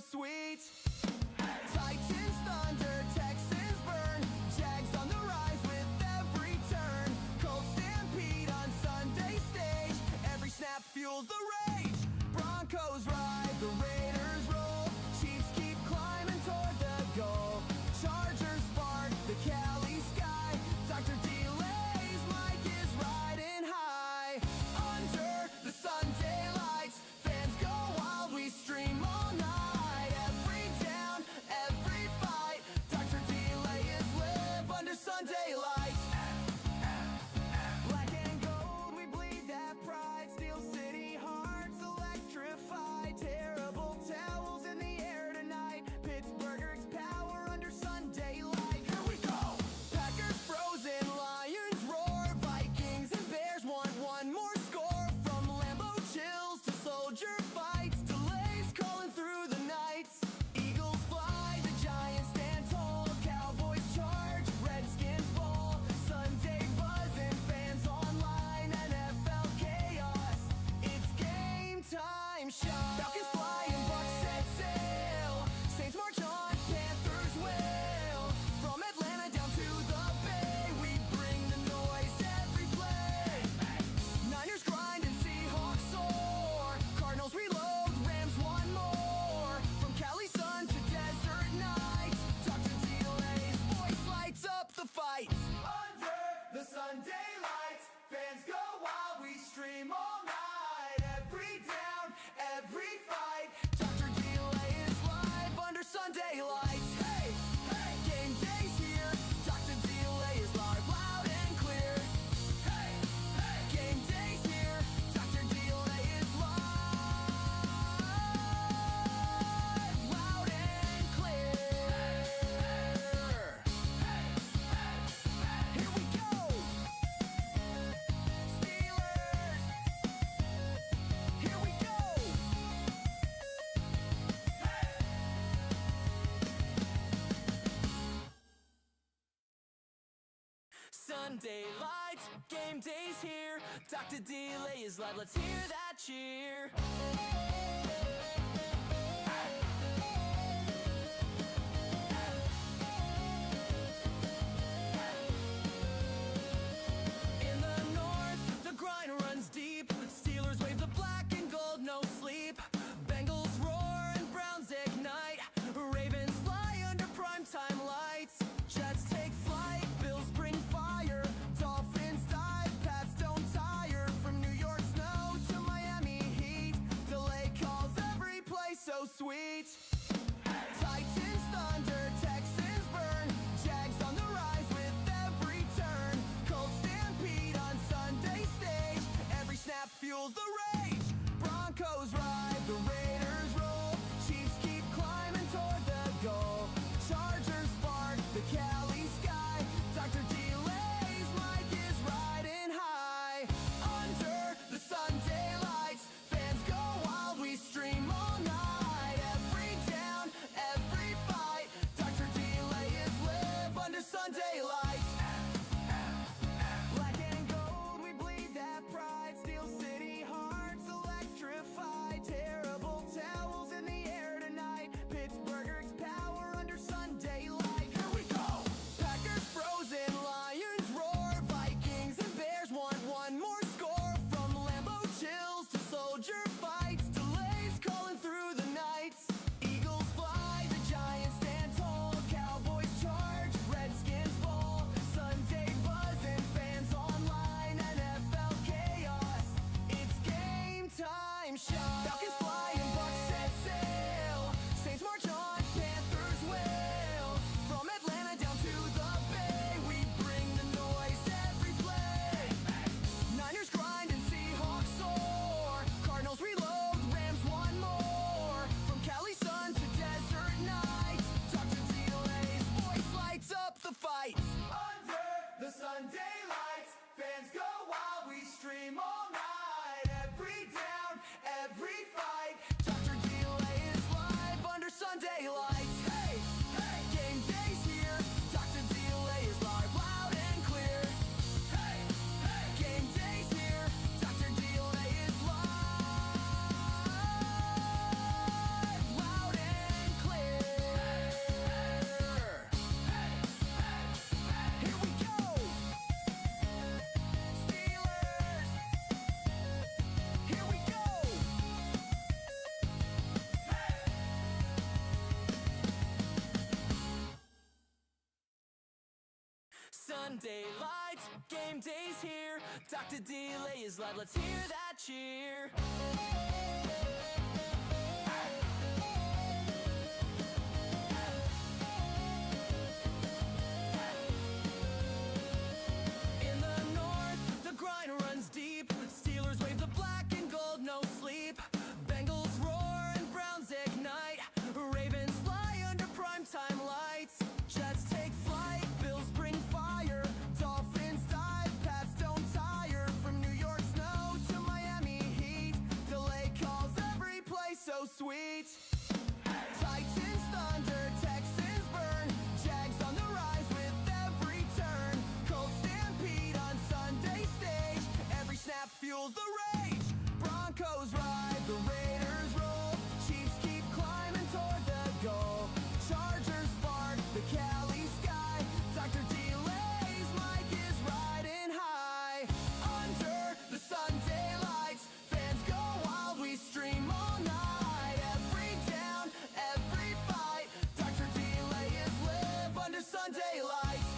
sweet. Titans thunder, Texans burn, Jags on the rise with every turn. Colts stampede on Sunday stage, every snap fuels the rage. Broncos ride, the Raiders roll, Chiefs keep climbing toward the goal. Chargers spark the Cali sky, Dr. Delay's mic is riding high. Under the Sunday lights, fans go wild, we stream all night. Every down, every fight, Dr. Delay is live under Sunday lights. Black and gold, we bleed that pride. Steel City hearts electrified. Terrible towels in the air tonight. Pittsburgh's power under Sunday light. Here we go! Packers frozen, Lions roar. Vikings and Bears want one more score. From Lambeau chills to soldier fights, delays calling through the nights. Eagles fly, the Giants stand tall. Cowboys charge, Redskins ball. Sunday buzzing, fans online, NFL chaos. It's game time, shot. Falcons fly and Bucks set sail. Saints march on, Panthers wail. From Atlanta down to the Bay, we bring the noise every play. Niners grind and Seahawks soar. Cardinals reload, Rams one more. From Cali sun to desert nights, Dr. Delay's voice lights up the fights. Under the Sunday lights, fans go wild, we stream all night. Every down, every fight, Dr. Delay is live under Sunday lights. Hey, hey, game day's here, Dr. Delay is live, loud and clear. Hey, hey, game day's here, Dr. Delay is live, loud and clear. Here we go! Steelers! Here we go! Sunday lights, game day's here. Dr. Delay is live, let's hear that cheer. In the north, the grind runs deep. Steelers wave the black and gold, no sleep. Bengals roar and Browns ignite. Ravens fly under primetime lights. Jets take flight, Bills bring fire. Dolphins dive, Pats don't tire. From New York snow to Miami heat, delay calls every play so sweet. Titans thunder, Texans burn, Jags on the rise with every turn. Colts stampede on Sunday stage, every snap fuels the rage. Broncos ride, the Raiders roll, Chiefs keep climbing toward the goal. Chargers spark the Cali sky, Dr. Delay's mic is riding high. Under the Sunday lights, fans go wild, we stream all night. Every Sunday lights, game day's here. Dr. Delay is live, let's hear that cheer. In the north, the grind runs deep. Steelers wave the black and gold, no sleep. Bengals roar and Browns ignite. Ravens fly under primetime lights. Jets take flight, Bills bring fire. Dolphins dive, Pats don't tire. From New York snow to Miami heat, delay calls every play so sweet. Titans thunder, Texans burn. Jags on the rise with every turn. Colts stampede on Sunday stage. Every snap fuels the rage. Broncos ride, the Raiders roll. Chiefs keep climbing toward the goal. Chargers spark the Cali sky. Dr. Delay's mic is riding high. Under the Sunday lights, fans go wild, we stream all night. Every down, every fight, Dr. Delay is live under Sunday lights.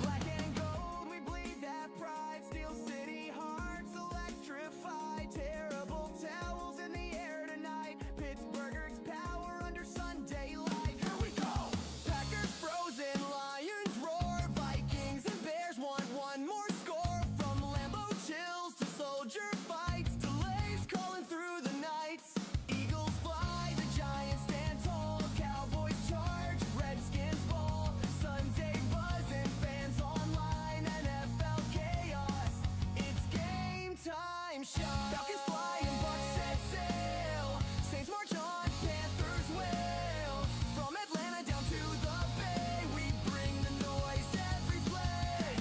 Black and gold, we bleed that pride. Steel City hearts electrified. Terrible towels in the air tonight. Pittsburgh's power under Sunday light. Here we go! Packers frozen, Lions roar. Vikings and Bears want one more score. From Lambeau chills to soldier fights. Delays calling through the nights. Eagles fly, the Giants stand tall. Cowboys charge, Redskins ball. Sunday buzzing, fans online. NFL chaos, it's game time. Shot. Falcons fly and Bucks set sail. Saints march on, Panthers wail. From Atlanta down to the Bay, we bring the noise every play.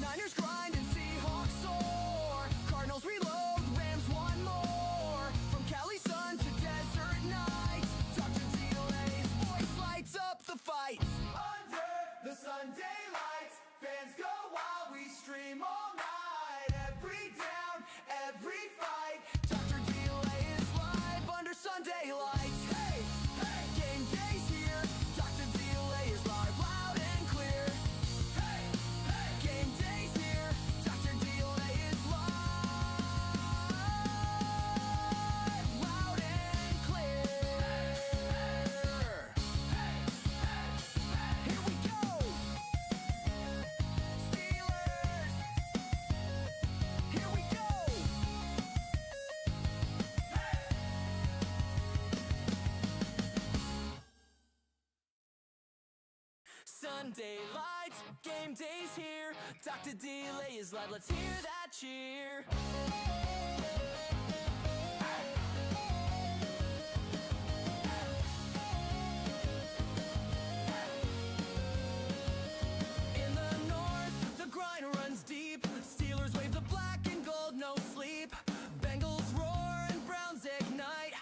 Niners grind and Seahawks soar. Cardinals reload, Rams one more. From Cali sun to desert nights, Dr. Delay's voice lights up the fights. Under the Sunday lights, fans go wild, we stream all night. Every down, every fight, Dr. Delay is live under Sunday lights. Hey, hey, game day's here. Dr. Delay is live, loud and clear. Hey, hey, game day's here. Dr. Delay is live, loud and clear. Here we go. Steelers. Here we go. Sunday lights, game day's here. Dr. Delay is live, let's hear that cheer. In the north, the grind runs deep. Steelers wave the black and gold, no sleep. Bengals roar and Browns ignite.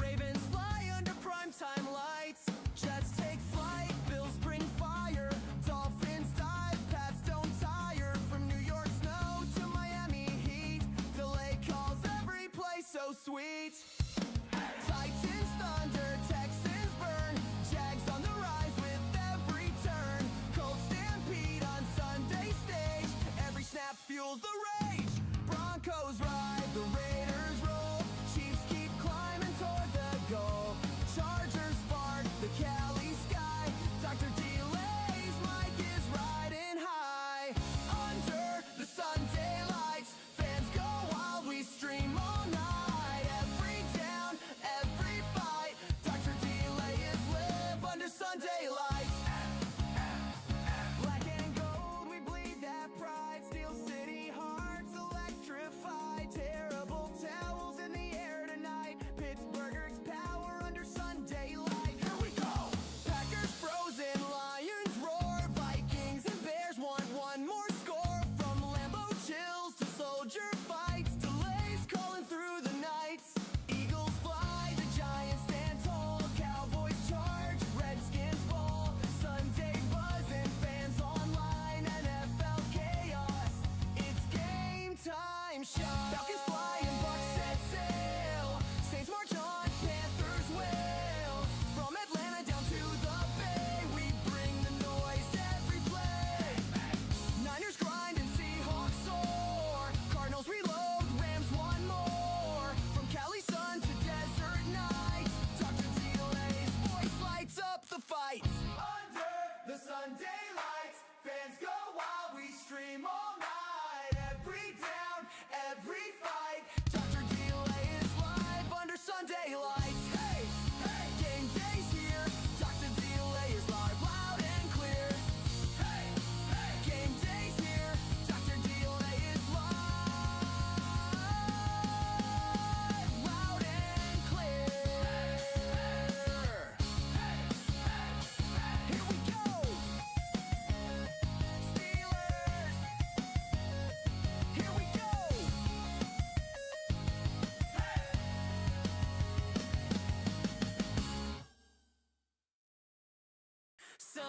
Ravens fly under primetime lights. Jets take flight, Bills bring fire. Dolphins dive, Pats don't tire. From New York snow to Miami heat, delay calls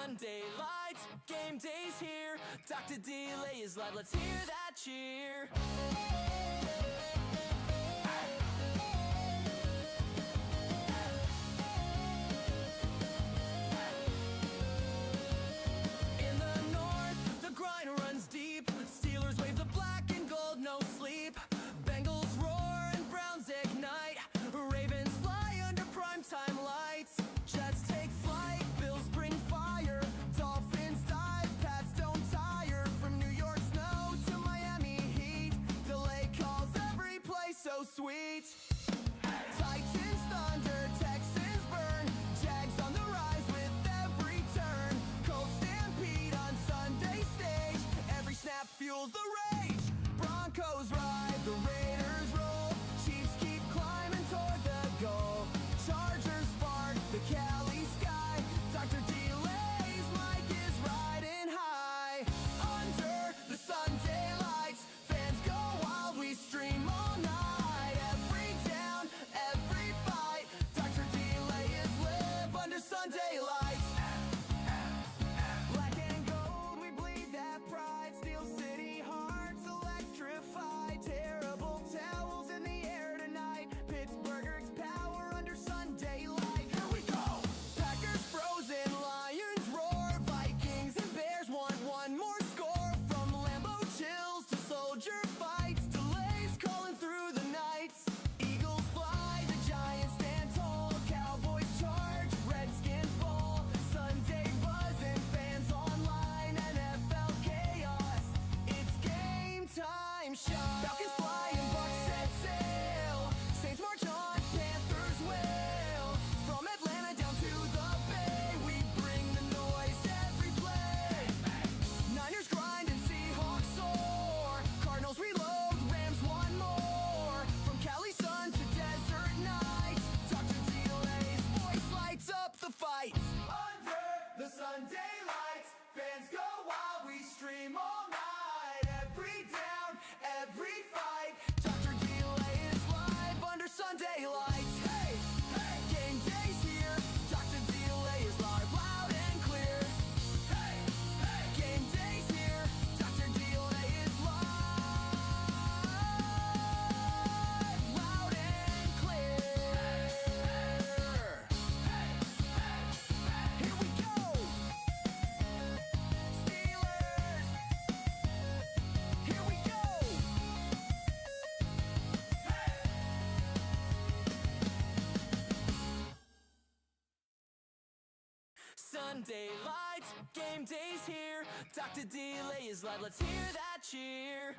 Sunday lights, game day's here. Dr. Delay is live, let's hear that cheer. In the north, the grind runs deep. Steelers wave the black and gold, no sleep. Bengals roar and Browns ignite. Ravens fly under primetime lights. Jets take flight, Bills bring fire. Dolphins dive, Pats don't tire. From New York snow to Miami heat, delay calls every play so sweet. Titans thunder, Texans burn. Jags on the rise with every turn. Colts stampede on Sunday stage. Every snap fuels the rage. Broncos ride, the Raiders roll. Chiefs keep climbing toward the goal. Chargers spark the Cali sky. Dr. Delay's mic is riding high. Under the Sunday lights, fans go wild, we stream all night. Every down, every fight, Dr. Delay is live under Sunday lights. Black and gold, we bleed that pride. Steel City hearts electrified. Terrible towels in the air tonight. Pittsburgh's power under Sunday light. Here we go! Packers frozen, Lions roar. Vikings and Bears want one more score. From Lambeau chills to soldier fights. Delays calling through the nights. Eagles fly, the Giants stand tall. Cowboys charge, Redskins fall. Sunday buzzing, fans online. NFL chaos, it's game time. Shot. Falcons fly and Bucks set sail. Saints march on, Panthers wail. From Atlanta down to the Bay, we bring the noise every play. Niners grind and Seahawks soar. Cardinals reload, Rams one more. From Cali sun to desert nights, Dr. Delay's voice lights up the fights. Under the Sunday lights, fans go wild, we stream all night. Every down, every fight, Dr. Delay is live under Sunday lights. Hey, hey, game day's here. Dr. Delay is live, loud and clear. Hey, hey, game day's here. Dr. Delay is live, loud and clear. Here we go. Steelers. Here we go. Sunday lights, game day's here. Dr. Delay is live, let's hear that cheer.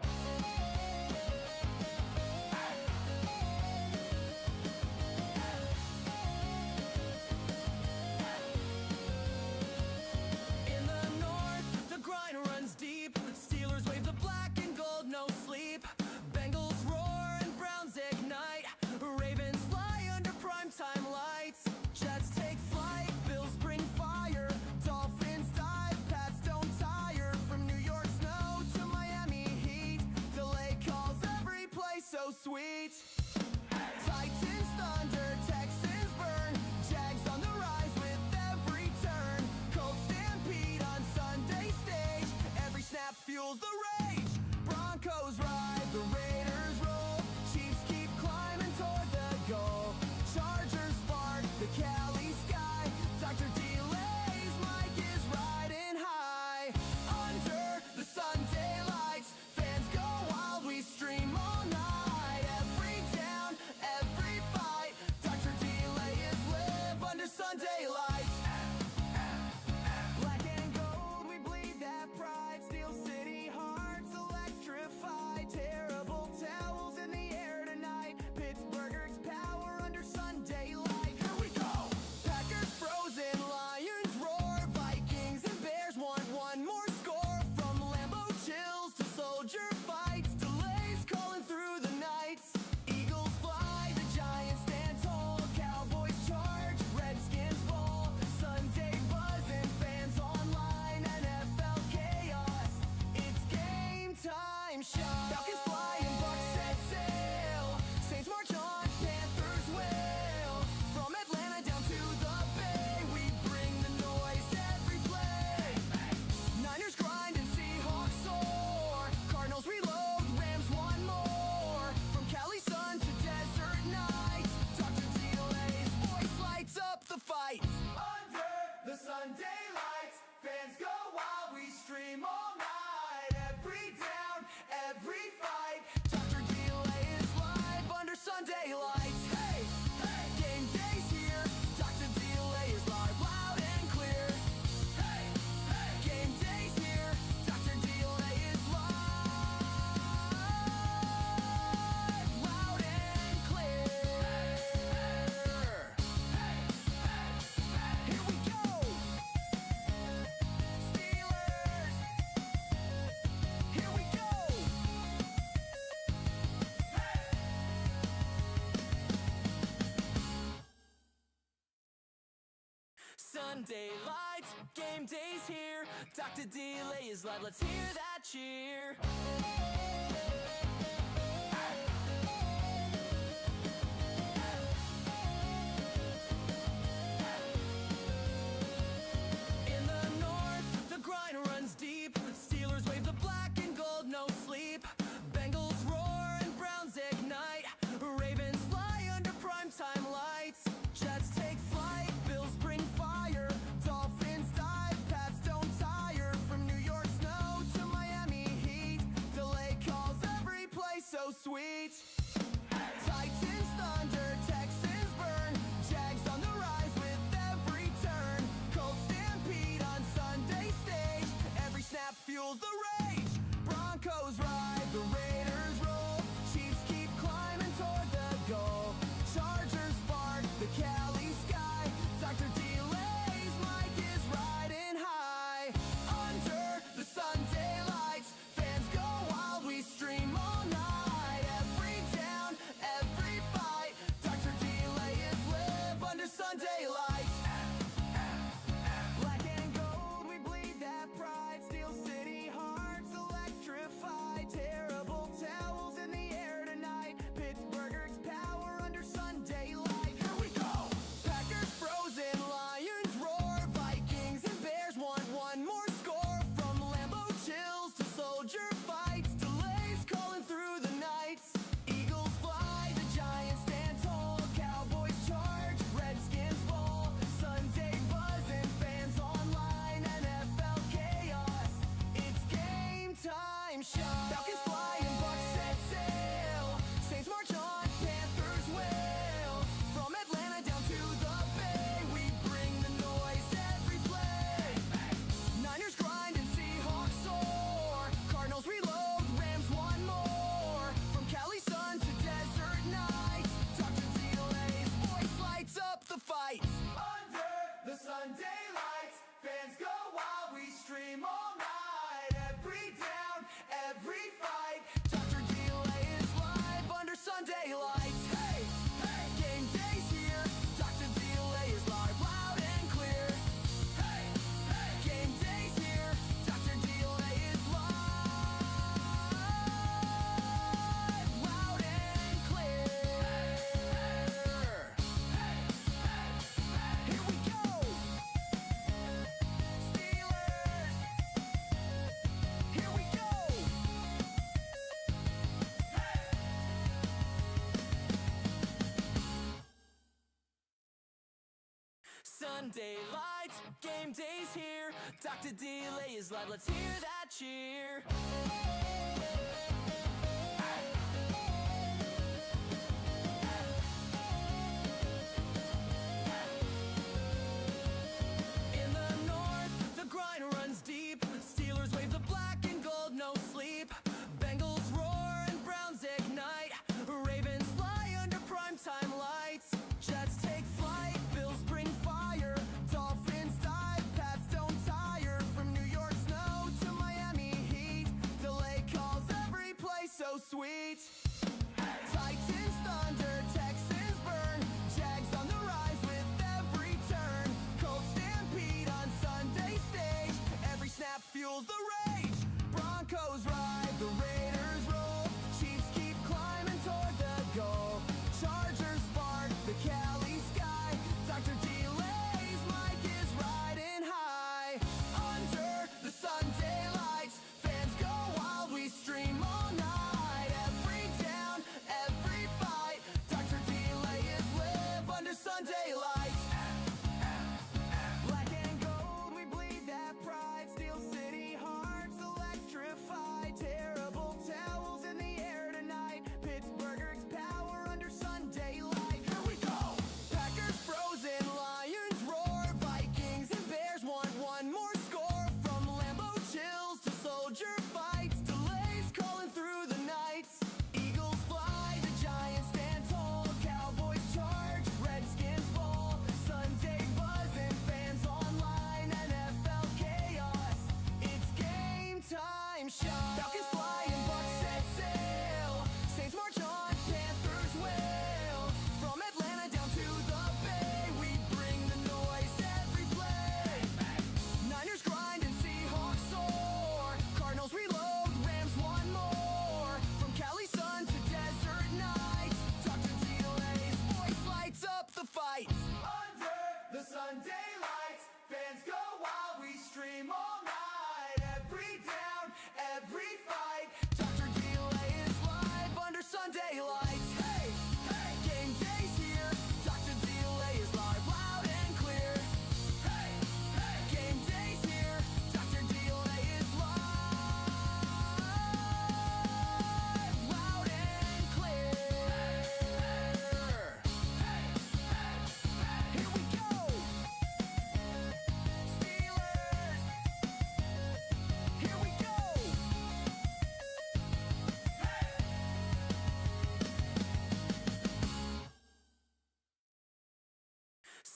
In the north, the grind runs deep. Steelers wave the black and gold, no sleep. Bengals roar and Browns ignite. Ravens fly under primetime lights. Jets take flight, Bills bring fire. Dolphins dive, Pats don't tire. From New York snow to Miami heat, delay Sunday lights, game day's here. Dr. Delay is live, let's hear that cheer. In the north, the grind runs deep. Steelers wave the black and gold, no sleep. Bengals roar and Browns ignite. Ravens fly under primetime lights. Jets take flight, Bills bring fire. Dolphins dive, Pats don't tire. From New York snow to Miami heat, delay calls every place so sweet. Titans thunder, Texans burn. Jags on the rise with every turn. Colts stampede on Sunday stage. Every snap fuels the rage. Broncos ride, the Raiders roll. Chiefs keep climbing toward the goal. Chargers spark the Cali sky. Dr. Delay's mic is riding high. Under the Sunday lights, fans go wild, we stream all night. Every down, every fight, Dr. Delay is live under Sunday lights. Black and gold, we bleed that pride. Steel City hearts electrified. Terrible towels in the air tonight. Pittsburgh's power under Sunday light. Here we go! Packers frozen, Lions roar. Vikings and Bears want one more score. From Lambeau chills to soldier fights. Delays calling through the nights. Eagles fly, the Giants stand tall. Cowboys charge, Redskins fall. Sunday buzzing, fans online. NFL chaos, it's game time show. Falcons fly and Bucks set sail. Saints march on, Panthers wail. From Atlanta down to the Bay, we bring the noise every play. Niners grind and Seahawks soar. Cardinals reload, Rams one more. From Cali sun to desert nights, Dr. Delay's voice lights up the fight. Under the Sunday lights, fans go wild, we stream all night. Every down, every fight, Dr. Delay is live under Sunday lights. Hey, hey, game day's here. Dr. Delay is live, loud and clear. Hey, hey, game day's here. Dr. Delay is live, loud and clear. Here we go. Steelers. Here we go. Sunday lights, game day's here. Dr. Delay is live, let's hear that cheer. In the north, the grind runs deep. Steelers wave the black and gold, no sleep. Bengals roar and Browns ignite. Ravens fly under primetime lights. Jets take flight, Bills bring fire. Dolphins dive, Pats don't tire. From New York snow to Miami heat, delay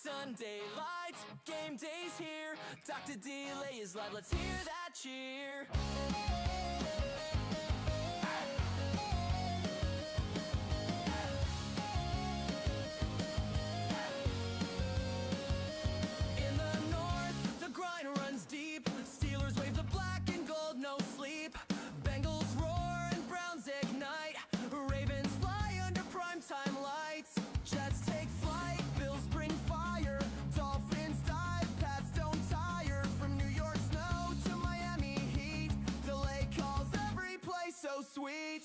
Sunday lights, game day's here. Dr. Delay is live, let's hear that cheer. In the north, the grind runs deep. Steelers wave the black and gold, no sleep. Bengals roar and Browns ignite. Ravens fly under primetime lights. Jets take flight, Bills bring fire. Dolphins dive, Pats don't tire. From New York snow to Miami heat, delay calls every place so sweet.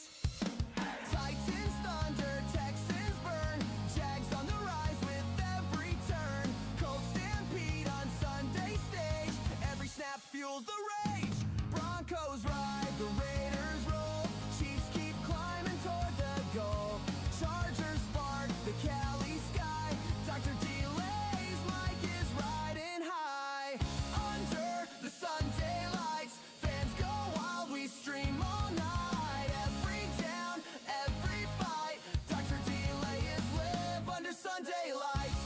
Titans thunder, Texans burn. Jags on the rise with every turn. Colts stampede on Sunday stage. Every snap fuels the rage. Broncos ride, the Raiders roll. Chiefs keep climbing toward the goal. Chargers spark the Cali sky. Dr. Delay's mic is riding high. Under the Sunday lights, fans go wild, we stream all night. Every down, every fight, Dr. Delay is live under Sunday lights.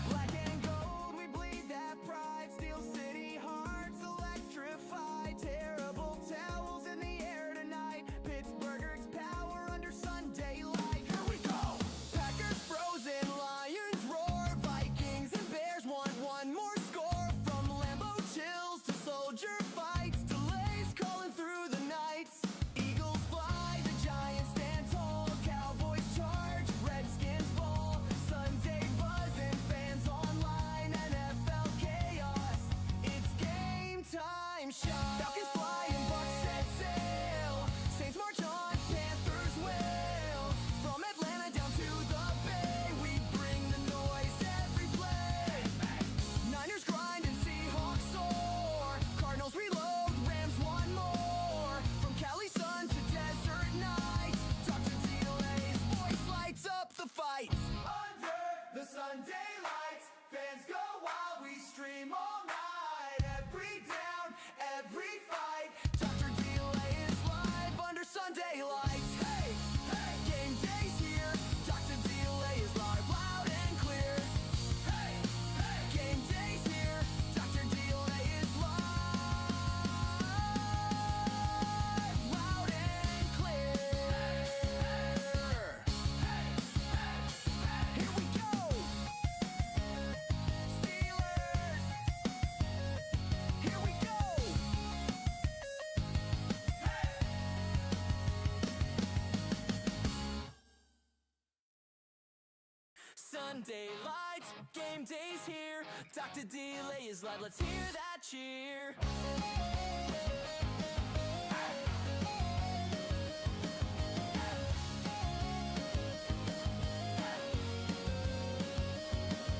Black and gold, we bleed that pride. Steel City hearts electrified. Terrible towels in the air tonight. Pittsburgh's power under Sunday light. Here we go! Packers frozen, Lions roar. Vikings and Bears want one more score. From Lambeau chills to soldier fights. Delays calling through the nights. Eagles fly, the Giants stand tall. Cowboys charge, Redskins fall. Sunday buzzing, fans online. NFL chaos, it's game time shot. Falcons fly and Bucks set sail. Saints march on, Panthers wail. From Atlanta down to the Bay, we bring the noise every play. Niners grind and Seahawks soar. Cardinals reload, Rams one more. From Cali sun to desert nights, Dr. Delay's voice lights up the fights. Under the Sunday lights, fans go wild, we stream all night. Every down, every fight, Dr. Delay is live under Sunday lights. Hey, hey, game day's here. Dr. Delay is live, loud and clear. Hey, hey, game day's here. Dr. Delay is live, loud and clear. Here we go. Steelers. Here we go. Sunday lights, game day's here. Dr. Delay is live, let's hear that cheer.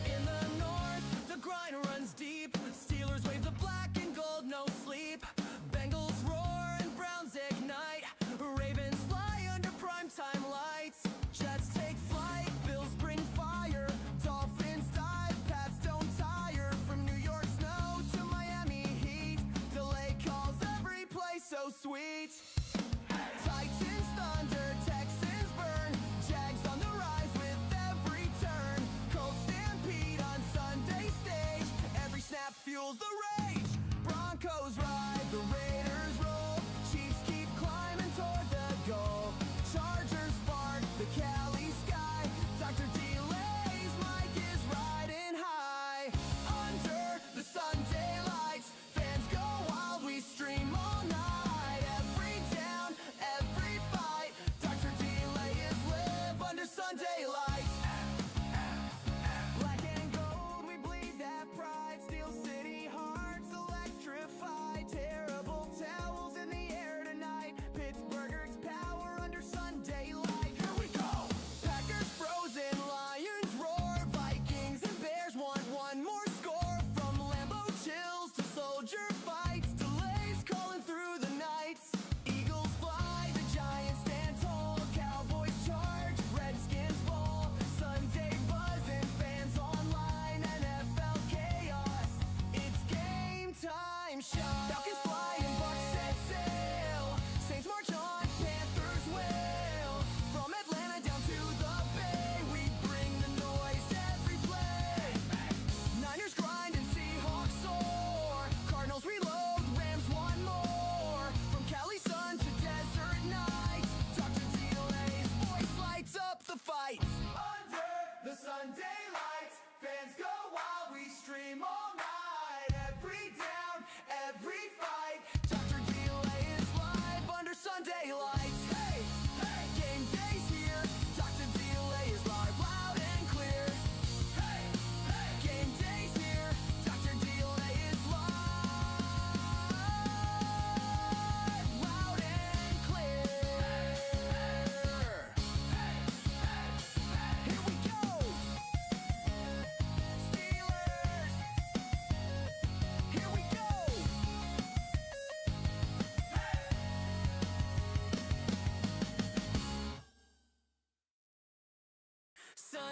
In the north, the grind runs deep. Steelers wave the black and gold, no sleep. Bengals roar and Browns ignite. Ravens fly under primetime lights. Jets take flight, Bills bring fire. Dolphins dive, Pats don't tire. From New York snow to Miami heat, delay calls every place so sweet. Titans thunder, Texans burn. Jags on the rise with every turn. Colts stampede on Sunday stage. Every snap fuels the rage. Broncos ride, the Raiders roll. Chiefs keep climbing toward the goal. Chargers spark the Cali sky. Dr. Delay's mic is riding high. Under the Sunday lights, fans go wild, we stream all night. Every day,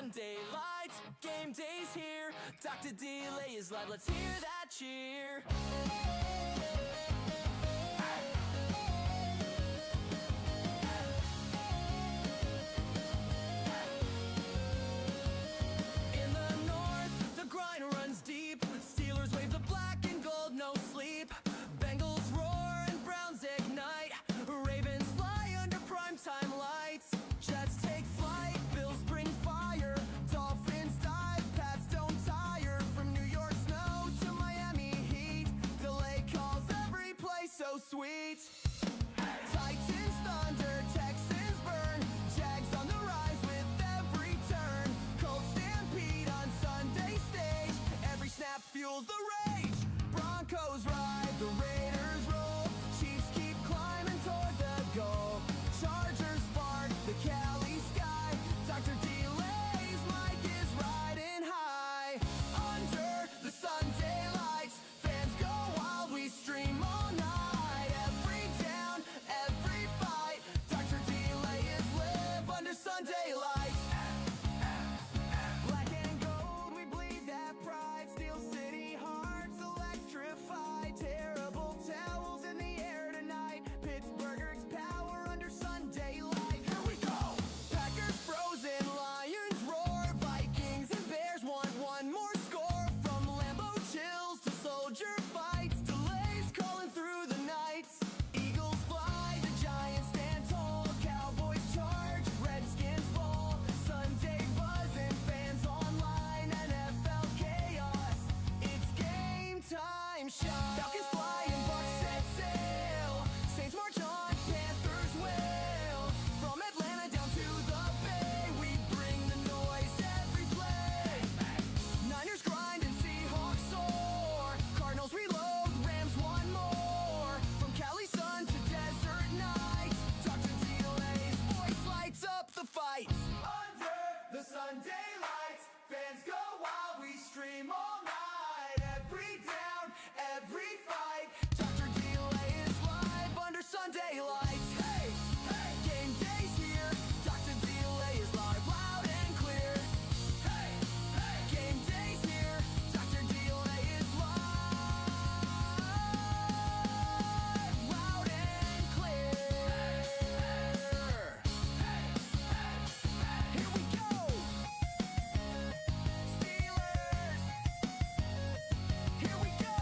Sunday lights, game day's here. Dr. Delay is live, let's hear that cheer. In the north, the grind runs deep. Steelers wave the black and gold, no sleep. Bengals roar and Browns ignite. Ravens fly under primetime lights. Jets take flight, Bills bring fire. Dolphins dive, Pats don't tire. From New York snow to Miami heat, delay calls every play so sweet. Titans thunder, Texans burn. Jags on the rise with every turn. Colts stampede on Sunday stage. Every snap fuels the rage. Broncos ride, the Raiders roll. Chiefs keep climbing toward the goal. Chargers spark the Cali sky. Dr. Delay's mic is riding high. Under the Sunday lights, fans go wild, we stream all night. Every down, every fight, Dr. Delay is live under Sunday lights. Black and gold, we bleed that pride. Steel City hearts electrified. Terrible towels in the air tonight. Pittsburgh's power under Sunday light. Here we go! Packers frozen, Lions roar. Vikings and Bears want one more score. From Lambeau chills to soldier fights. Delays calling through the nights. Eagles fly, the Giants stand tall. Cowboys charge, Redskins fall. Sunday buzzing, fans online. NFL chaos, it's game time shot. Falcons fly and Bucks set sail. Saints march on, Panthers wail. From Atlanta down to the Bay, we bring the noise every play. Niners grind and Seahawks soar. Cardinals reload, Rams one more. From Cali sun to desert nights, Dr. Delay's voice lights up the fights. Under the Sunday lights, fans go wild, we stream all night. Every down, every fight, Dr. Delay is live under Sunday lights. Hey, hey, game day's here. Dr. Delay is live, loud and clear. Hey, hey, game day's here. Dr. Delay is live, loud and clear. Here we go. Steelers. Here we go.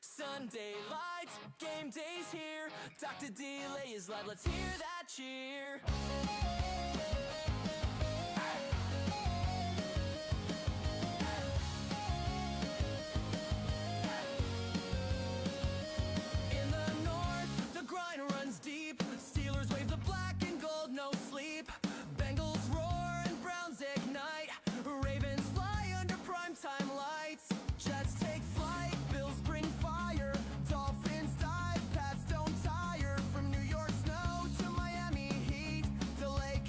Sunday lights, game day's here. Dr. Delay is live, let's hear that cheer. In the north, the grind runs deep. Steelers wave the black and gold, no sleep. Bengals roar and Browns ignite. Ravens fly under primetime lights. Jets take flight, Bills bring fire. Dolphins dive, Pats don't tire. From New York snow to Miami heat, delay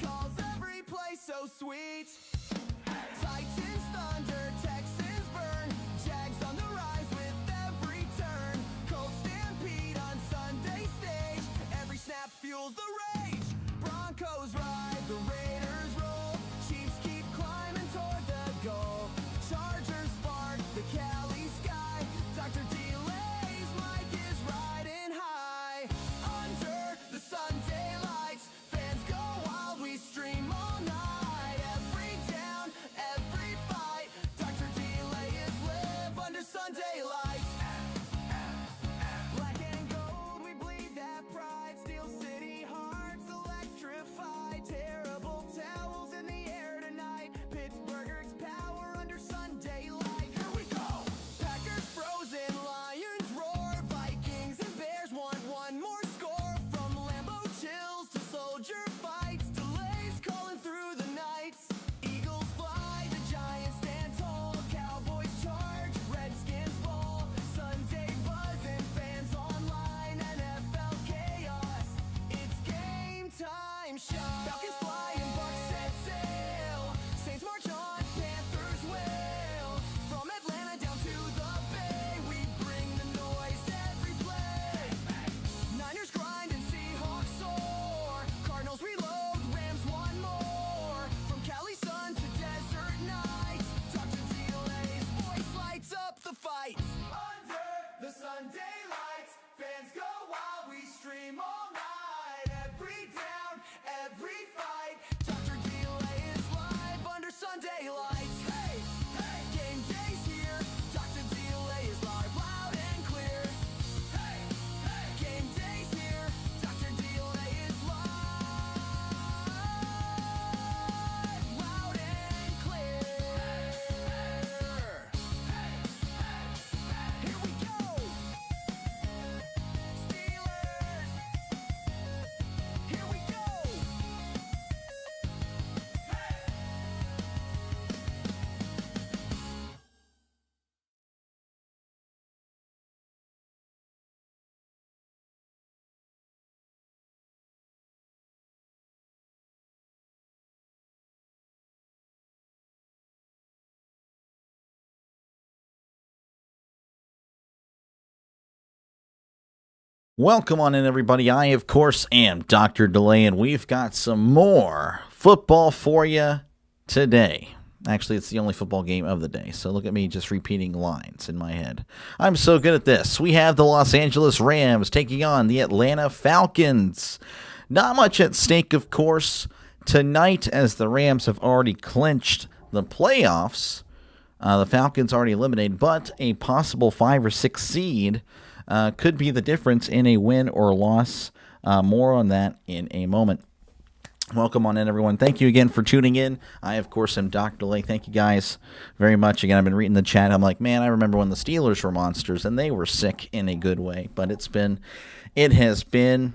every fight. Dr. Delay is live under Sunday lights. Hey, hey, game day's here. Dr. Delay is live, loud and clear. Hey, hey, game day's here. Dr. Delay is live, loud and clear. Here we go. Steelers. Here we go. Welcome on in, everybody. I, of course, am Dr. Delay, and we've got some more football for you today. Actually, it's the only football game of the day, so look at me just repeating lines in my head. I'm so good at this. We have the Los Angeles Rams taking on the Atlanta Falcons. Not much at stake, of course, tonight, as the Rams have already clinched the playoffs. The Falcons already eliminated, but a possible 5 or 6 seed could be the difference in a win or loss. More on that in a moment. Welcome on in, everyone. Thank you again for tuning in. I, of course, am Dr. Delay. Thank you guys very much. Again, I've been reading the chat. I'm like, man, I remember when the Steelers were monsters, and they were sick in a good way. But it has been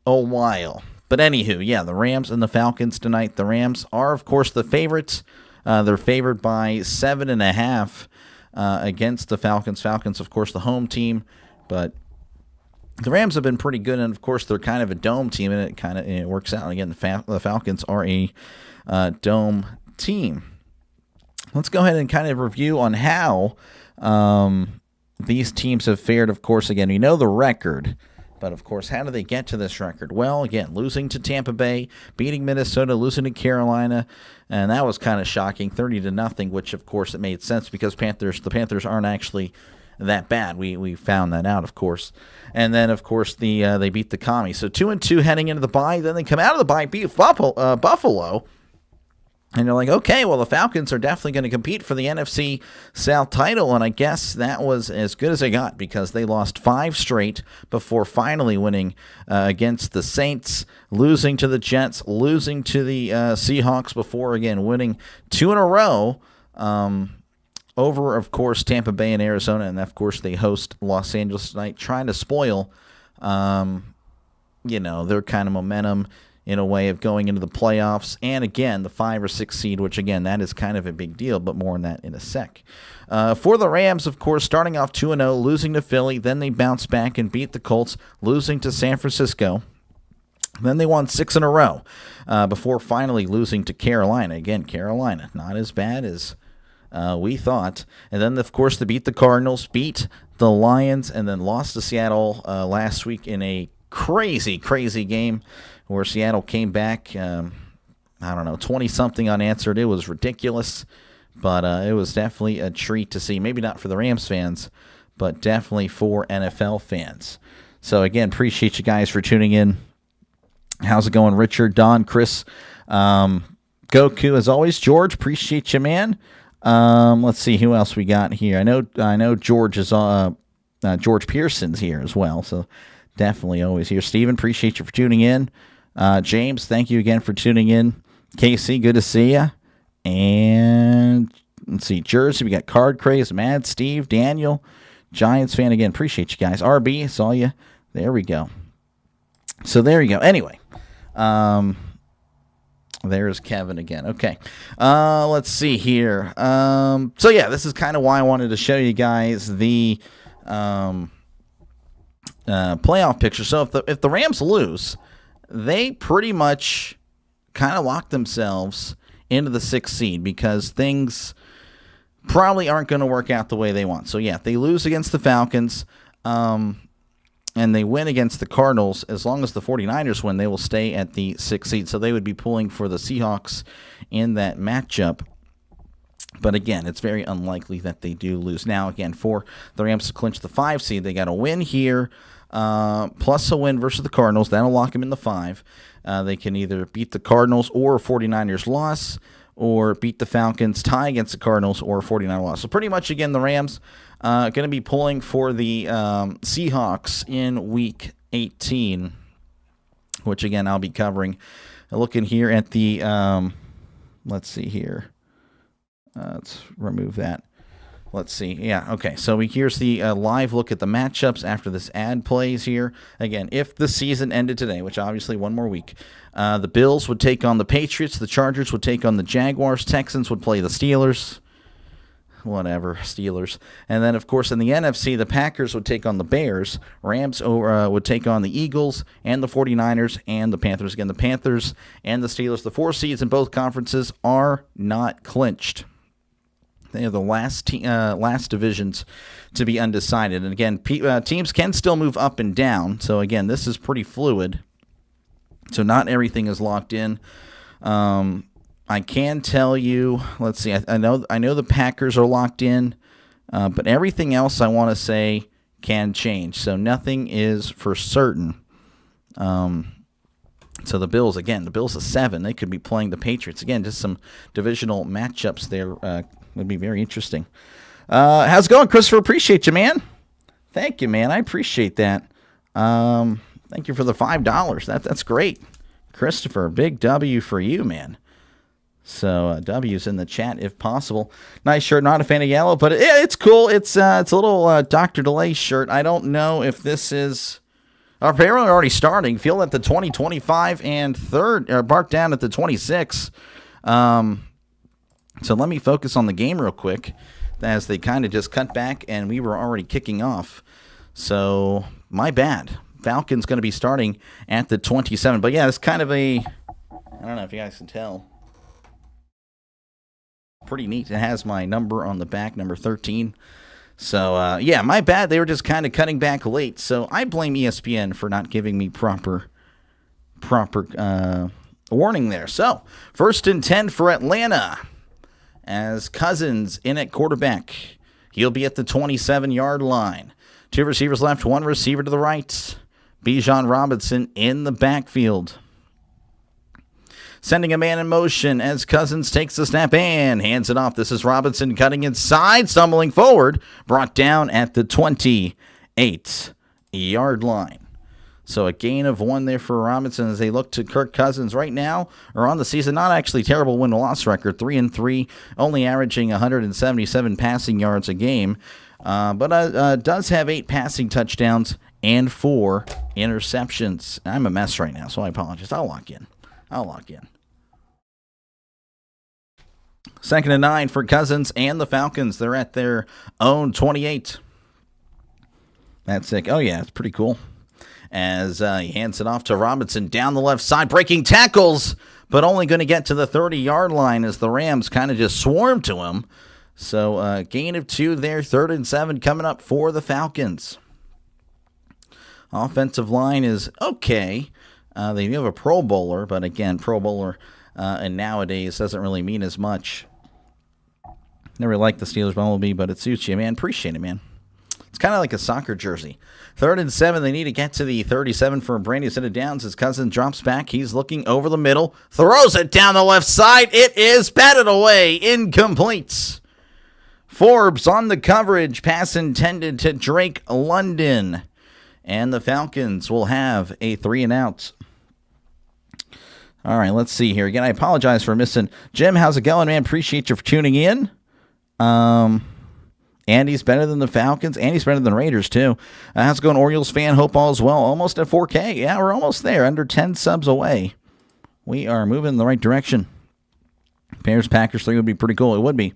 a while. But anywho, yeah, the Rams and the Falcons tonight. The Rams are, of course, the favorites. They're favored by 7.5 against the Falcons. Falcons, of course, the home team. But the Rams have been pretty good, and of course they're kind of a dome team, and it works out. And again, the Falcons are a dome team. Let's go ahead and kind of review on how these teams have fared. Of course, again, we know the record, but of course, how do they get to this record? Well, again, losing to Tampa Bay, beating Minnesota, losing to Carolina, and that was kind of shocking, 30-0. Which of course it made sense because the Panthers aren't actually that bad. We found that out, of course. And then, of course, they beat the Commies. So 2-2 heading into the bye. Then they come out of the bye, beat Buffalo. And you're like, okay, well, the Falcons are definitely going to compete for the NFC South title. And I guess that was as good as they got because they lost 5 straight before finally winning against the Saints, losing to the Jets, losing to the Seahawks before, again, winning 2 in a row. Over, of course, Tampa Bay and Arizona, and of course they host Los Angeles tonight, trying to spoil, their kind of momentum in a way of going into the playoffs. And again, the 5 or 6 seed, which again, that is kind of a big deal, but more on that in a sec. For the Rams, of course, starting off 2-0, losing to Philly, then they bounced back and beat the Colts, losing to San Francisco. Then they won 6 in a row before finally losing to Carolina. Again, Carolina, not as bad as we thought. And then, of course, they beat the Cardinals, beat the Lions, and then lost to Seattle last week in a crazy, crazy game where Seattle came back, 20-something unanswered. It was ridiculous, but it was definitely a treat to see. Maybe not for the Rams fans, but definitely for NFL fans. So, again, appreciate you guys for tuning in. How's it going, Richard, Don, Chris, Goku, as always. George, appreciate you, man. Let's see who else we got here. I know George is George Pearson's here as well, so definitely always here. Steven, appreciate you for tuning in. James, thank you again for tuning in. Casey, good to see you. And let's see, Jersey, we got Card Craze, Mad Steve, Daniel, Giants fan again. Appreciate you guys. RB, saw you. There we go. So there you go. Anyway, there's Kevin again. Okay. Let's see here. So yeah, this is kind of why I wanted to show you guys the playoff picture. So if the Rams lose, they pretty much kind of lock themselves into the 6th seed because things probably aren't going to work out the way they want. So yeah, if they lose against the Falcons, and they win against the Cardinals, as long as the 49ers win, they will stay at the 6th seed. So they would be pulling for the Seahawks in that matchup. But again, it's very unlikely that they do lose. Now, again, for the Rams to clinch the 5 seed, they got to win here plus a win versus the Cardinals. That'll lock them in the 5. They can either beat the Cardinals or a 49ers loss, or beat the Falcons, tie against the Cardinals, or a 49er loss. So pretty much, again, the Rams going to be pulling for the Seahawks in Week 18, which, again, I'll be covering. Looking here at the, let's see here. Let's remove that. Let's see. Yeah, okay. So here's the live look at the matchups after this ad plays here. Again, if the season ended today, which obviously one more week, the Bills would take on the Patriots. The Chargers would take on the Jaguars. Texans would play the Steelers. Whatever, Steelers. And then, of course, in the NFC, the Packers would take on the Bears. Rams would take on the Eagles and the 49ers and the Panthers. Again, the Panthers and the Steelers, the 4 seeds in both conferences, are not clinched. They are the last divisions to be undecided. And again, teams can still move up and down. So again, this is pretty fluid. So not everything is locked in. I can tell you, let's see, I know the Packers are locked in, but everything else I want to say can change. So nothing is for certain. So the Bills, again, the Bills are 7. They could be playing the Patriots. Again, just some divisional matchups there would be very interesting. How's it going, Christopher? Appreciate you, man. Thank you, man. I appreciate that. Thank you for the $5. That's great. Christopher, big W for you, man. So W's in the chat if possible. Nice shirt. Not a fan of yellow, but it's cool. It's a little Dr. Delay shirt. I don't know if this is... Apparently already starting. Field at the 20, 25, and bark down at the 26. So let me focus on the game real quick as they kind of just cut back and we were already kicking off. So my bad. Falcons going to be starting at the 27. But yeah, it's kind of I don't know if you guys can tell. Pretty neat. It has my number on the back, number 13. So, yeah, my bad. They were just kind of cutting back late. So I blame ESPN for not giving me proper warning there. So, 1st and 10 for Atlanta as Cousins in at quarterback. He'll be at the 27-yard line. 2 receivers left, 1 receiver to the right. Bijan Robinson in the backfield. Sending a man in motion as Cousins takes the snap and hands it off. This is Robinson cutting inside, stumbling forward, brought down at the 28-yard line. So a gain of 1 there for Robinson as they look to Kirk Cousins right now, or on the season. Not actually terrible win-loss record, 3-3, only averaging 177 passing yards a game, but does have 8 passing touchdowns and 4 interceptions. I'm a mess right now, so I apologize. I'll lock in. 2nd and 9 for Cousins and the Falcons. They're at their own 28. That's sick. Oh, yeah, it's pretty cool. As he hands it off to Robinson down the left side, breaking tackles, but only going to get to the 30-yard line as the Rams kind of just swarm to him. So gain of 2 there, 3rd and 7 coming up for the Falcons. Offensive line is okay. They do have a Pro Bowler, but again, Pro Bowler and nowadays doesn't really mean as much. Never liked the Steelers Bumblebee, but it suits you, man. Appreciate it, man. It's kind of like a soccer jersey. 3rd and 7, they need to get to the 37 for a brand new set of downs as Cousins drops back. He's looking over the middle, throws it down the left side. It is batted away, incomplete. Forbes on the coverage, pass intended to Drake London. And the Falcons will have a 3-and-out. All right, let's see here. Again, I apologize for missing. Jim, how's it going, man? Appreciate you for tuning in. Andy's better than the Falcons. Andy's better than the Raiders, too. How's it going, Orioles fan? Hope all is well. Almost at 4K. Yeah, we're almost there. Under 10 subs away. We are moving in the right direction. Bears, Packers 3 would be pretty cool. It would be.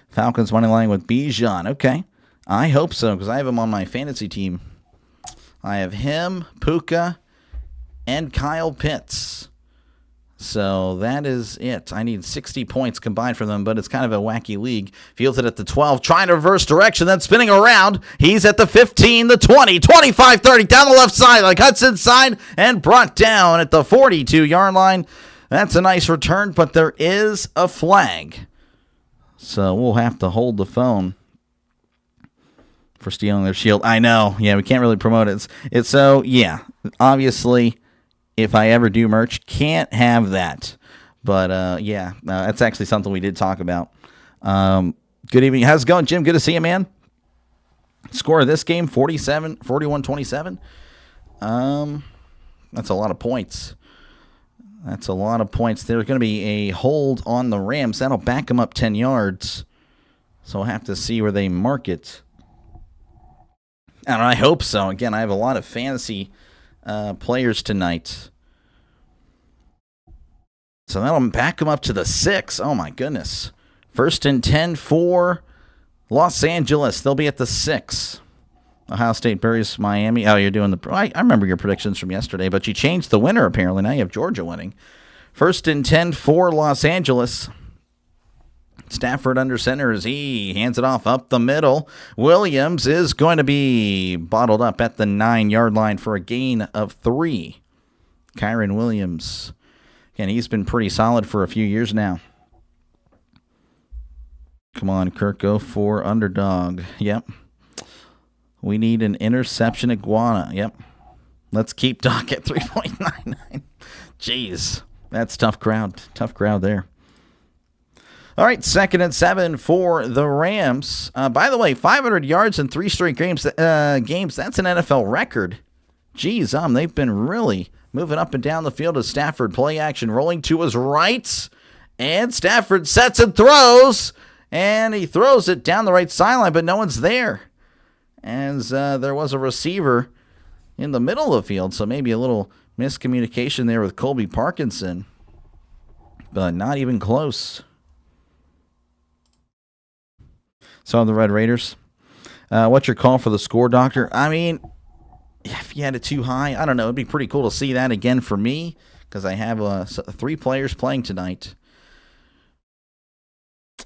Falcons money line with Bijan. Okay. I hope so, because I have him on my fantasy team. I have him, Puka, and Kyle Pitts. So that is it. I need 60 points combined for them, but it's kind of a wacky league. Fields it at the 12, trying to reverse direction, then spinning around. He's at the 15, the 20, 25, 30, down the left side, like cuts inside, and brought down at the 42-yard line. That's a nice return, but there is a flag. So we'll have to hold the phone. for stealing their shield. I know. Yeah, we can't really promote it. It's so, yeah, obviously, if I ever do merch, can't have that. But, yeah, that's actually something we did talk about. Good evening. How's it going, Jim? Good to see you, man. Score of this game, 41-27. That's a lot of points. That's a lot of points. There's going to be a hold on the Rams. That'll back them up 10 yards. So we'll have to see where they mark it. And I hope so. Again, I have a lot of fantasy players tonight. So that'll back them up to the 6. Oh, my goodness. 1st and 10 for Los Angeles. They'll be at the 6. Ohio State buries Miami. Oh, you're doing the... I remember your predictions from yesterday, but you changed the winner, apparently. Now you have Georgia winning. 1st and 10 for Los Angeles. Stafford under center as he hands it off up the middle. Williams is going to be bottled up at the 9-yard line for a gain of 3. Kyron Williams. Again, he's been pretty solid for a few years now. Come on, Kirk, go for underdog. Yep. We need an interception iguana. Yep. Let's keep Doc at 3.99. Jeez. That's tough crowd. Tough crowd there. All right, 2nd and 7 for the Rams. By the way, 500 yards in 3 straight games. That's an NFL record. Jeez, they've been really moving up and down the field as Stafford play action rolling to his right. And Stafford sets and throws. And he throws it down the right sideline, but no one's there. As there was a receiver in the middle of the field, so maybe a little miscommunication there with Colby Parkinson. But not even close. So the Red Raiders. What's your call for the score, Doctor? I mean, if you had it too high, I don't know. It'd be pretty cool to see that again for me because I have 3 players playing tonight.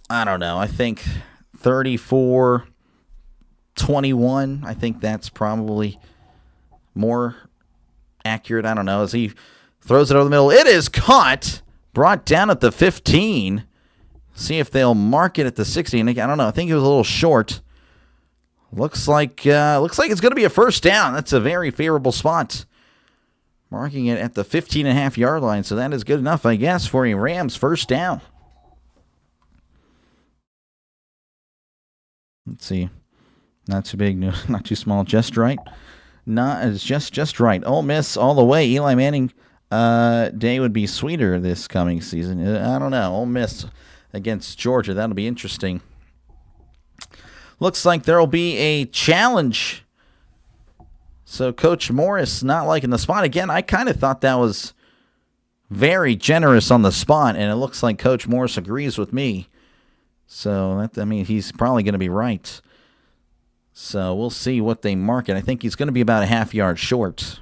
I don't know. I think 34-21. I think that's probably more accurate. I don't know. As he throws it over the middle, it is caught, brought down at the 15. See if they'll mark it at the 16. I don't know. I think it was a little short. Looks like it's going to be a first down. That's a very favorable spot. Marking it at the 15.5-yard line. So that is good enough, I guess, for a Rams first down. Let's see. Not too big, not too small, just right. It's just right. Ole Miss all the way. Eli Manning day would be sweeter this coming season. I don't know. Ole Miss against Georgia. That'll be interesting. Looks like there will be a challenge. So Coach Morris not liking the spot. Again, I kind of thought that was very generous on the spot, and it looks like Coach Morris agrees with me. So, he's probably going to be right. So, we'll see what they mark it. I think he's going to be about a half-yard short.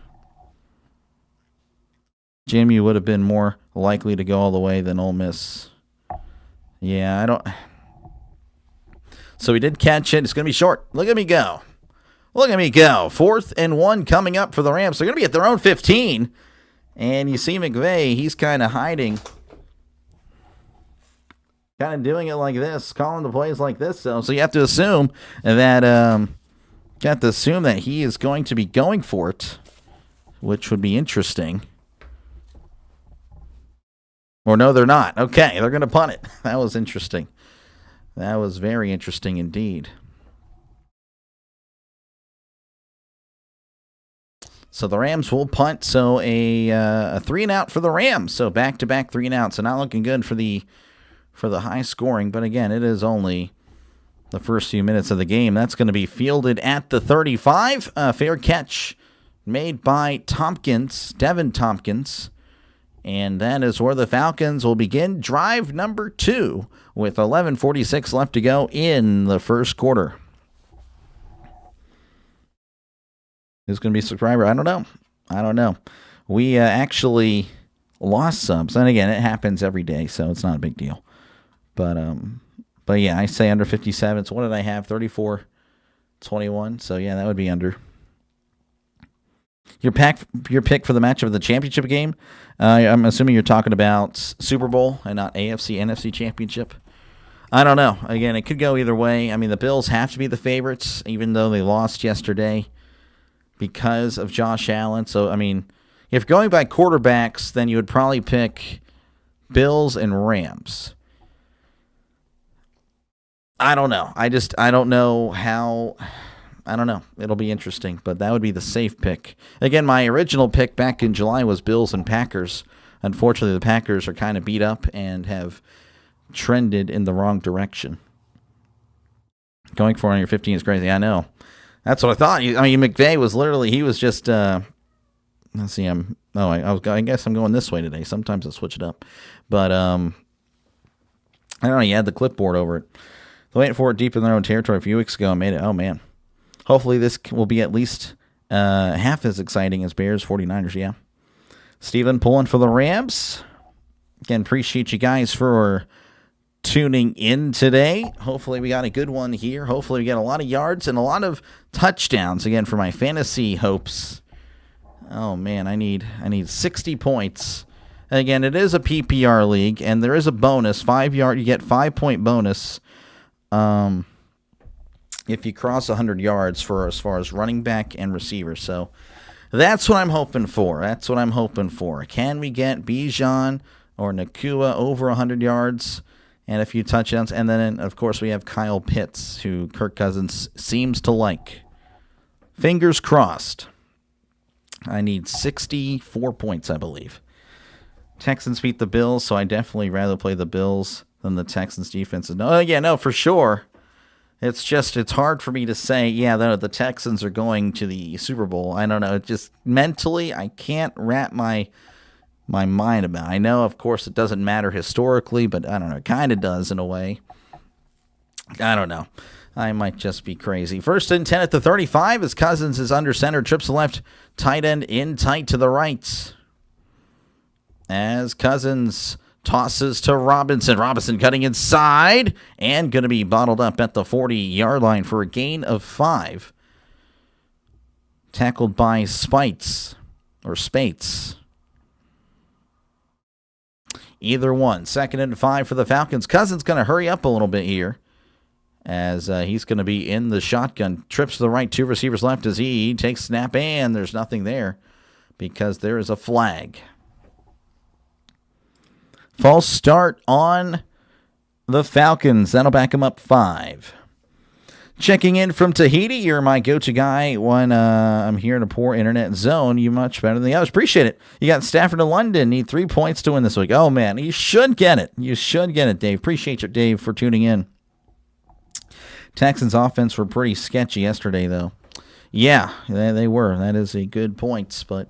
Jim, you would have been more likely to go all the way than Ole Miss. Yeah, I don't... So, he did catch it. It's going to be short. Look at me go. Look at me go. 4th and 1 coming up for the Rams. They're going to be at their own 15. And you see McVay, he's kind of hiding. Kind of doing it like this, calling the plays like this. So you have to assume that he is going to be going for it, which would be interesting. Or no, they're not. Okay, they're going to punt it. That was interesting. That was very interesting indeed. So the Rams will punt. So a 3-and-out for the Rams. So back-to-back 3-and-out. So not looking good for the high scoring, but again, it is only the first few minutes of the game. That's going to be fielded at the 35. Fair catch made by Devin Tompkins. And that is where the Falcons will begin drive number 2 with 11:46 left to go in the first quarter. Who's going to be a subscriber? I don't know. We actually lost subs. And again, it happens every day, so it's not a big deal. But yeah, I say under 57. So what did I have? 34-21. So yeah, that would be under. Your pick for the match of the championship game. I'm assuming you're talking about Super Bowl and not AFC, NFC championship. I don't know. Again, it could go either way. I mean, the Bills have to be the favorites, even though they lost yesterday because of Josh Allen. So, I mean, if going by quarterbacks, then you would probably pick Bills and Rams. I don't know. I don't know how. I don't know. It'll be interesting, but that would be the safe pick. Again, my original pick back in July was Bills and Packers. Unfortunately, the Packers are kind of beat up and have trended in the wrong direction. Going for on your 15 is crazy. I know. That's what I thought. I mean, McVay was literally, he was just, let's see, I guess I'm going this way today. Sometimes I switch it up. But, I don't know, he had the clipboard over it. They're waiting for it deep in their own territory a few weeks ago and made it. Oh, man. Hopefully this will be at least half as exciting as Bears 49ers, yeah. Steven pulling for the Rams. Again, appreciate you guys for tuning in today. Hopefully we got a good one here. Hopefully we get a lot of yards and a lot of touchdowns again for my fantasy hopes. Oh man, I need 60 points. Again, it is a PPR league and there is a bonus, 5 yard, you get 5-point bonus if you cross 100 yards for as far as running back and receiver. So that's what I'm hoping for. Can we get Bijan or Nakua over 100 yards? And a few touchdowns. And then, of course, we have Kyle Pitts, who Kirk Cousins seems to like. Fingers crossed. I need 64 points, I believe. Texans beat the Bills, so I definitely rather play the Bills than the Texans' defense. No, for sure. It's hard for me to say, yeah, the Texans are going to the Super Bowl. I don't know. It just mentally, I can't wrap my mind about it. I know, of course, it doesn't matter historically, but I don't know. It kind of does in a way. I don't know. I might just be crazy. 1st and 10 at the 35 as Cousins is under center. Trips the left. Tight end in tight to the right. As Cousins tosses to Robinson. Robinson cutting inside and going to be bottled up at the 40-yard line for a gain of 5. Tackled by Spates. Either one. 2nd and 5 for the Falcons. Cousins going to hurry up a little bit here as he's going to be in the shotgun. Trips to the right, 2 receivers left as he takes snap, and there's nothing there because there is a flag. False start on the Falcons. That'll back him up 5. Checking in from Tahiti, you're my go-to guy when I'm here in a poor internet zone. You much better than the others. Appreciate it. You got Stafford and London. Need 3 points to win this week. Oh, man. You should get it. Dave. Appreciate you, Dave, for tuning in. Texans offense were pretty sketchy yesterday, though. Yeah, they were. That is a good point. But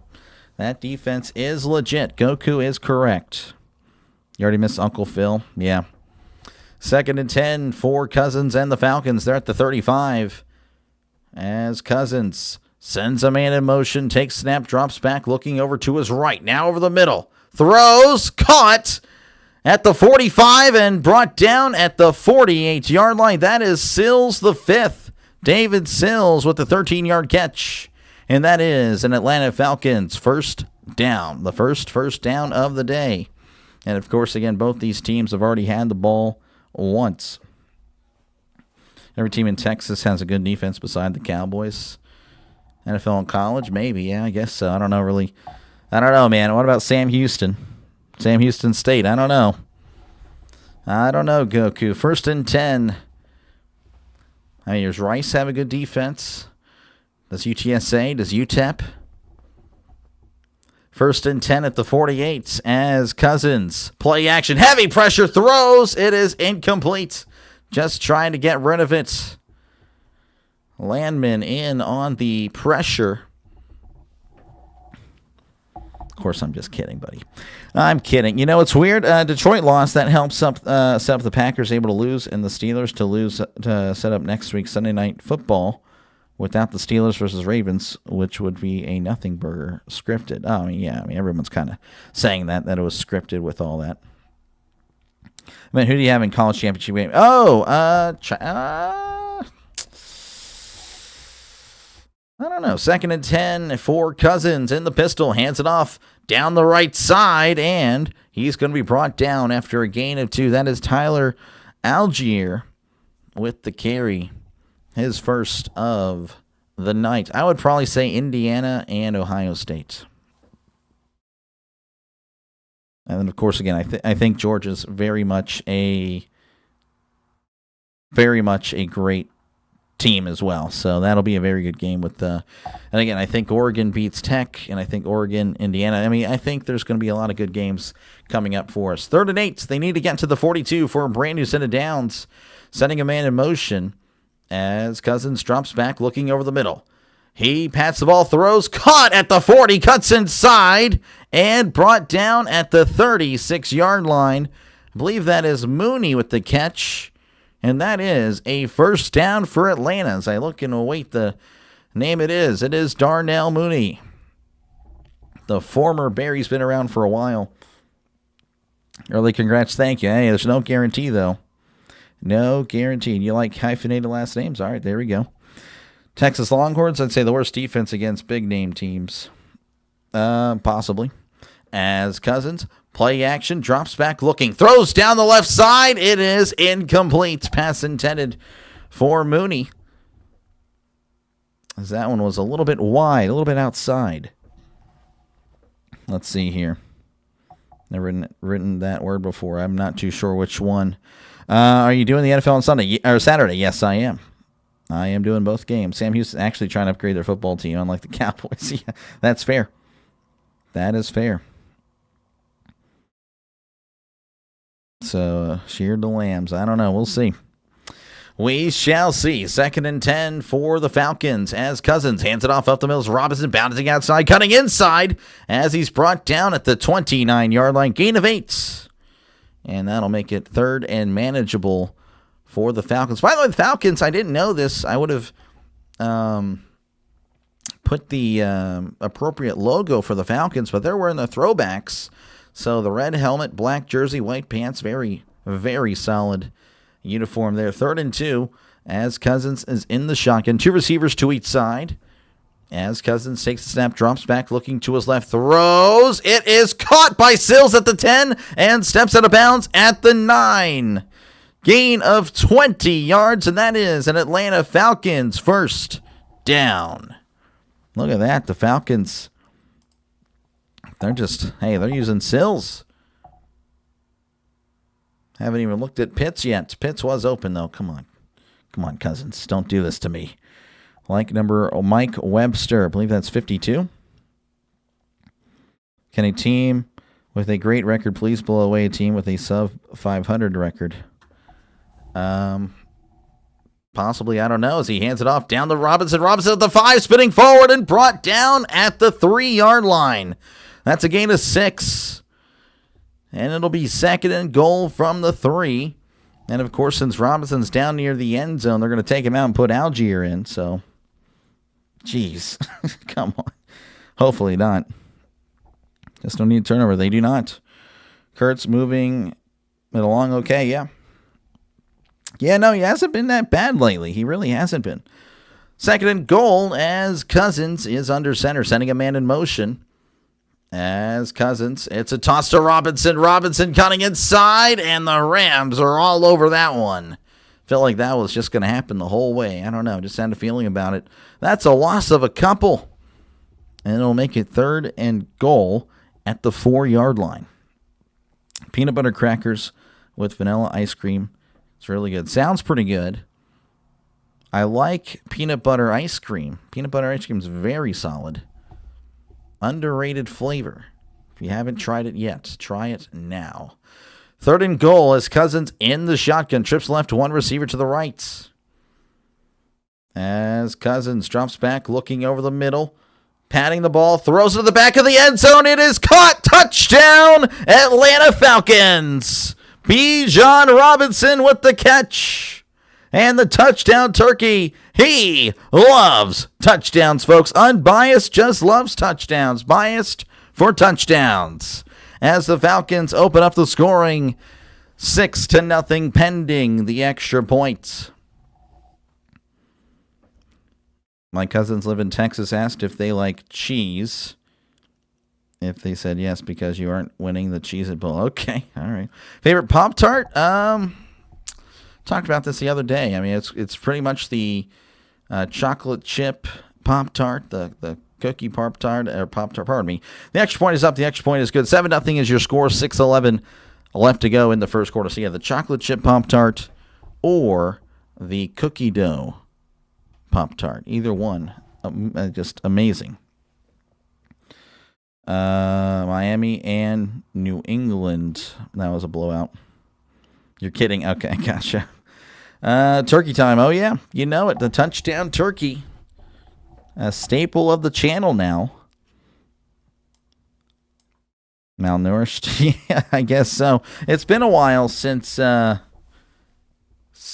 that defense is legit. Goku is correct. You already missed Uncle Phil. Yeah. 2nd and 10 for Cousins and the Falcons. They're at the 35 as Cousins sends a man in motion, takes snap, drops back, looking over to his right. Now over the middle. Throws, caught at the 45 and brought down at the 48-yard line. That is Sills the 5th. David Sills with the 13-yard catch. And that is an Atlanta Falcons first down. The first down of the day. And, of course, again, both these teams have already had the ball once. Every team in Texas has a good defense beside the Cowboys. NFL and college, maybe. Yeah, I guess so. I don't know, really. I don't know, man. What about Sam Houston? Sam Houston State. I don't know. Goku. 1st and 10. I mean, does Rice have a good defense? Does UTSA? Does UTEP? 1st and 10 at the 48 as Cousins. Play action. Heavy pressure. Throws. It is incomplete. Just trying to get rid of it. Landman in on the pressure. Of course, I'm just kidding, buddy. I'm kidding. You know, it's weird. Detroit lost. That helps set up the Packers able to lose and the Steelers to set up next week's Sunday Night Football without the Steelers versus Ravens, which would be a nothing burger scripted. Oh, I mean, yeah. I mean, everyone's kind of saying that it was scripted with all that. I mean, who do you have in college championship game? Oh, I don't know. 2nd and 10 for Cousins in the pistol. Hands it off down the right side, and he's going to be brought down after a gain of 2. That is Tyler Algier with the carry, his first of the night. I would probably say Indiana and Ohio State. And then, of course, again, I think Georgia's very much a great team as well. So that'll be a very good game with the. And again, I think Oregon beats Tech, and I think Oregon, Indiana. I mean, I think there's going to be a lot of good games coming up for us. 3rd and 8. They need to get to the 42 for a brand new set of downs, setting a man in motion as Cousins drops back, looking over the middle. He pats the ball, throws, caught at the 40, cuts inside, and brought down at the 36-yard line. I believe that is Mooney with the catch, and that is a first down for Atlanta. As I look and await the name it is Darnell Mooney. The former Bear, he's been around for a while. Early congrats, thank you. Hey, there's no guarantee, though. No guarantee. You like hyphenated last names? All right, there we go. Texas Longhorns, I'd say the worst defense against big-name teams. Possibly. As Cousins, play action, drops back looking, throws down the left side. It is incomplete. Pass intended for Mooney. As that one was a little bit wide, a little bit outside. Let's see here. Never written that word before. I'm not too sure which one. Are you doing the NFL on Sunday or Saturday? Yes, I am. I am doing both games. Sam Houston actually trying to upgrade their football team, unlike the Cowboys. Yeah, that's fair. That is fair. So, sheared the lambs. I don't know. We'll see. We shall see. 2nd and 10 for the Falcons as Cousins hands it off up the middle. Robinson bouncing outside, cutting inside as he's brought down at the 29-yard line. Gain of 8. And that'll make it 3rd and manageable for the Falcons. By the way, the Falcons, I didn't know this. I would have put the appropriate logo for the Falcons, but they're wearing the throwbacks. So the red helmet, black jersey, white pants, very, very solid uniform there. 3rd and 2 as Cousins is in the shotgun. 2 receivers to each side. As Cousins takes the snap, drops back, looking to his left, throws. It is caught by Sills at the 10 and steps out of bounds at the 9. Gain of 20 yards, and that is an Atlanta Falcons first down. Look at that. The Falcons, they're using Sills. Haven't even looked at Pitts yet. Pitts was open, though. Come on. Come on, Cousins. Don't do this to me. Like number Mike Webster. I believe that's 52. Can a team with a great record please blow away a team with a sub-500 record? Possibly, I don't know, as he hands it off down to Robinson. Robinson at the 5, spinning forward and brought down at the 3-yard line. That's a gain of 6. And it'll be 2nd and goal from the 3. And, of course, since Robinson's down near the end zone, they're going to take him out and put Algier in. So, jeez, come on. Hopefully not. Just don't need a turnover. They do not. Kurtz moving it along okay, yeah. Yeah, no, he hasn't been that bad lately. He really hasn't been. 2nd and goal as Cousins is under center, sending a man in motion. As Cousins, it's a toss to Robinson. Robinson cutting inside, and the Rams are all over that one. Felt like that was just going to happen the whole way. I don't know, just had a feeling about it. That's a loss of a couple. And it'll make it 3rd and goal at the 4-yard line. Peanut butter crackers with vanilla ice cream. It's really good. Sounds pretty good. I like peanut butter ice cream. Peanut butter ice cream is very solid. Underrated flavor. If you haven't tried it yet, try it now. 3rd and goal as Cousins in the shotgun. Trips left, 1 receiver to the right. As Cousins drops back, looking over the middle. Patting the ball, throws it to the back of the end zone. It is caught. Touchdown, Atlanta Falcons. Bijan Robinson with the catch. And the touchdown turkey. He loves touchdowns, folks. Unbiased, just loves touchdowns. Biased for touchdowns. As the Falcons open up the scoring, 6-0 pending the extra point. My cousins live in Texas asked if they like cheese. If they said yes, because you aren't winning the Cheez-It Bowl. Okay, all right. Favorite Pop-Tart? Talked about this the other day. I mean, it's pretty much the chocolate chip Pop-Tart, the cookie Pop-Tart, or Pop-Tart, pardon me. The extra point is up. The extra point is good. 7-0 is your score. 6:11 left to go in the first quarter. So, yeah, the chocolate chip Pop-Tart or the cookie dough Pop-Tart. Either one. Just amazing. Miami and New England. That was a blowout. You're kidding. Okay, gotcha. Turkey time. Oh, yeah. You know it. The touchdown turkey. A staple of the channel now. Malnourished? Yeah, I guess so. It's been a while since I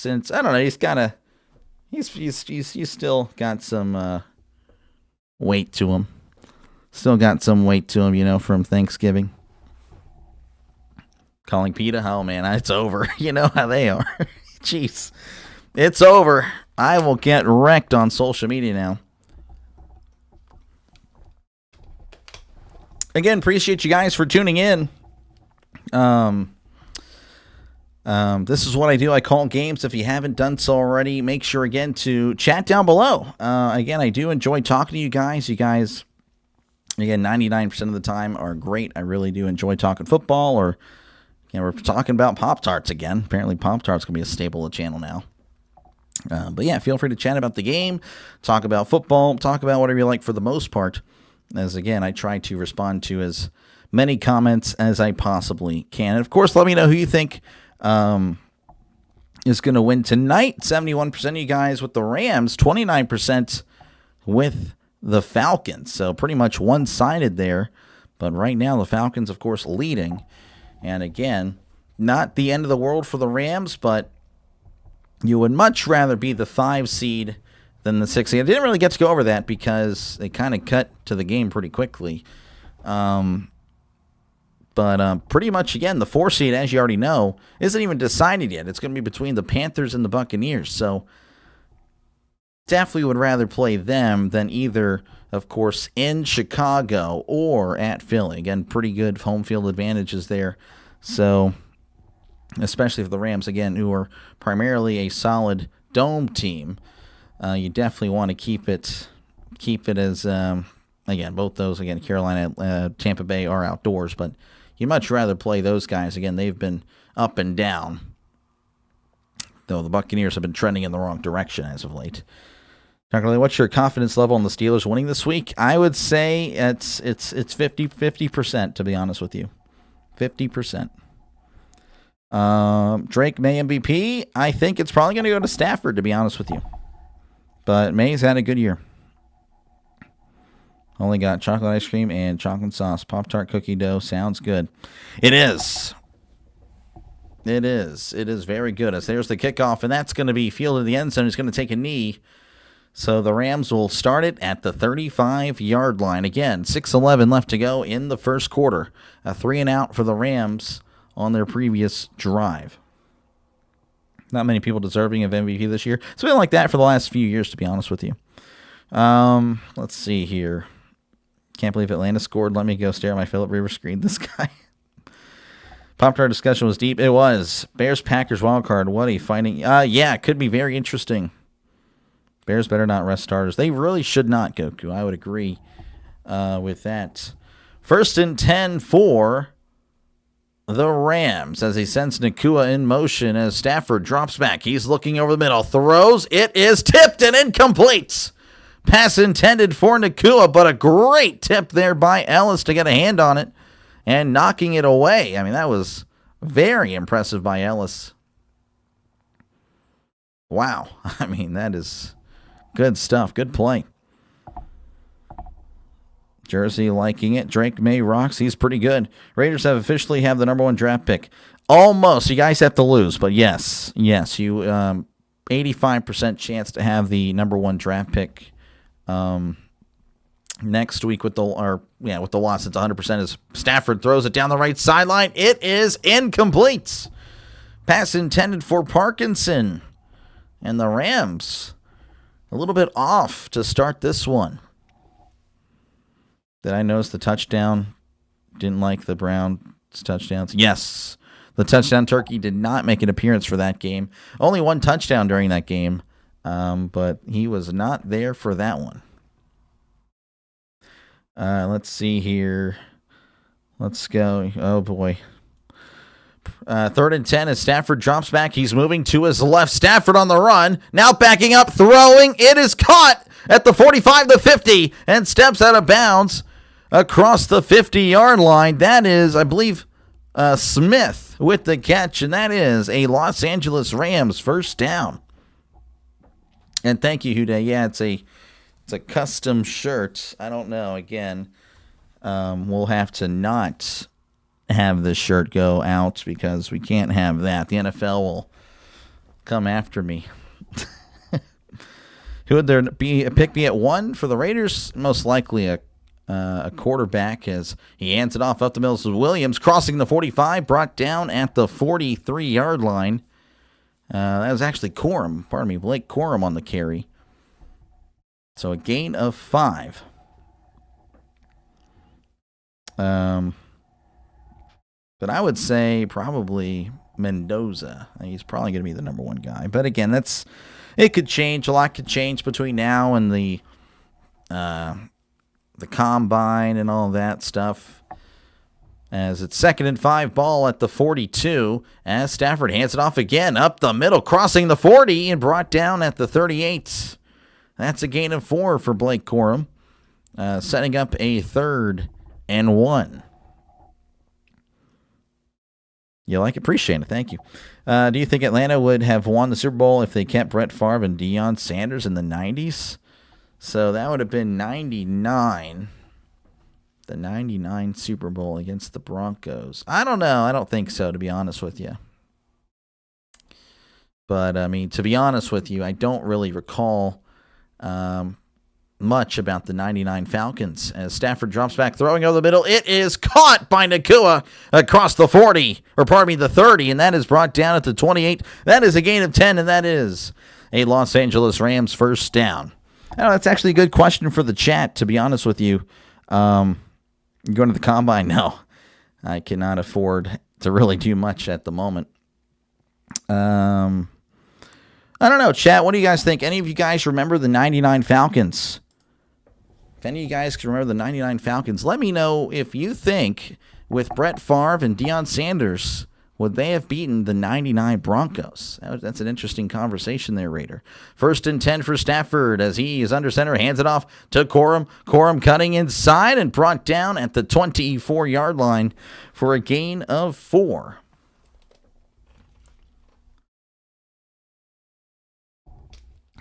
don't know, he's still got some weight to him. Still got some weight to him, from Thanksgiving. Calling PETA? Oh, man, it's over. You know how they are. Jeez. It's over. I will get wrecked on social media now. Again, appreciate you guys for tuning in. This is what I do. I call games. If you haven't done so already, make sure, again, to chat down below. Again, I do enjoy talking to you guys. You guys, again, 99% of the time are great. I really do enjoy talking football, or we're talking about Pop-Tarts again. Apparently, Pop-Tarts going to be a staple of the channel now. But, yeah, feel free to chat about the game, talk about football, talk about whatever you like for the most part. As, again, I try to respond to as many comments as I possibly can. And, of course, let me know who you think is going to win tonight. 71% of you guys with the Rams, 29% with the Falcons. So pretty much one-sided there. But right now, the Falcons, of course, leading. And, again, not the end of the world for the Rams, but you would much rather be the 5 seed than the 6 seed. I didn't really get to go over that because they kind of cut to the game pretty quickly. But pretty much, again, the 4 seed, as you already know, isn't even decided yet. It's going to be between the Panthers and the Buccaneers. So definitely would rather play them than either, of course, in Chicago or at Philly. Again, pretty good home field advantages there. So especially for the Rams, again, who are primarily a solid dome team, you definitely want to keep it as, again, both those, again, Carolina, Tampa Bay are outdoors, but you'd much rather play those guys. Again, they've been up and down, though the Buccaneers have been trending in the wrong direction as of late. Dr. Lee, what's your confidence level on the Steelers winning this week? I would say it's 50%, to be honest with you. 50%. Drake May MVP. I think it's probably going to go to Stafford, to be honest with you. But May's had a good year. Only got chocolate ice cream and chocolate sauce. Pop-Tart cookie dough. Sounds good. It is. It is. It is very good. As there's the kickoff, and that's going to be fielded in the end zone. It's going to take a knee. So the Rams will start it at the 35-yard line. Again, 6:11 left to go in the first quarter. A 3-and-out for the Rams on their previous drive. Not many people deserving of MVP this year. It's been like that for the last few years, to be honest with you. Let's see here. Can't believe Atlanta scored. Let me go stare at my Phillip Rivers screen. This guy. Pop-Tart discussion was deep. It was. Bears-Packers wildcard. What a fighting. Yeah, it could be very interesting. Bears better not rest starters. They really should not, Goku. I would agree with that. 1st and 10 for the Rams as he sends Nakua in motion as Stafford drops back. He's looking over the middle. Throws. It is tipped and incomplete. Pass intended for Nakua, but a great tip there by Ellis to get a hand on it and knocking it away. I mean, that was very impressive by Ellis. Wow. I mean, that is good stuff. Good play. Jersey liking it. Drake May rocks. He's pretty good. Raiders have officially have the number 1 draft pick. Almost. You guys have to lose, but yes. Yes, you 85% chance to have the number 1 draft pick next week with the loss. It's 100% as Stafford throws it down the right sideline. It is incomplete. Pass intended for Parkinson. And the Rams a little bit off to start this one. Did I notice the touchdown? Didn't like the Browns touchdowns. Yes. The touchdown turkey did not make an appearance for that game. Only one touchdown during that game, but he was not there for that one. Let's see here. Let's go. Oh, boy. 3rd and 10 as Stafford drops back. He's moving to his left. Stafford on the run. Now backing up, throwing. It is caught at the 45, the 50, and steps out of bounds across the 50-yard line. That is, I believe, Smith with the catch, and that is a Los Angeles Rams first down. And thank you, Huday. Yeah, it's a custom shirt. I don't know. Again, we'll have to not have this shirt go out because we can't have that. The NFL will come after me. Who would there be a pick me at 1 for the Raiders? Most likely a quarterback, as he hands it off up the middle to Williams, crossing the 45, brought down at the 43-yard line. That was actually Blake Corum on the carry. So a gain of 5. But I would say probably Mendoza. He's probably going to be the number 1 guy. But again, it could change. A lot could change between now and the combine and all that stuff. As it's 2nd and 5, ball at the 42, as Stafford hands it off again up the middle, crossing the 40 and brought down at the 38. That's a gain of 4 for Blake Corum, setting up a 3rd and 1. You like it? Appreciate it. Thank you. Do you think Atlanta would have won the Super Bowl if they kept Brett Favre and Deion Sanders in the 90s? So that would have been 99. The 99 Super Bowl against the Broncos. I don't know. I don't think so, to be honest with you. But, I mean, to be honest with you, I don't really recall much about the 99 Falcons. As Stafford drops back, throwing over the middle. It is caught by Nakua across the 40, or pardon me, the 30, and that is brought down at the 28. That is a gain of 10, and that is a Los Angeles Rams first down. I know, that's actually a good question for the chat, to be honest with you. Going to the combine? No. I cannot afford to really do much at the moment. I don't know, chat. What do you guys think? Any of you guys remember the 99 Falcons? If any of you guys can remember the 99 Falcons, let me know if you think with Brett Favre and Deion Sanders, would they have beaten the 99 Broncos? That's an interesting conversation there, Raider. 1st and 10 for Stafford as he is under center, hands it off to Corum. Corum cutting inside and brought down at the 24-yard line for a gain of 4.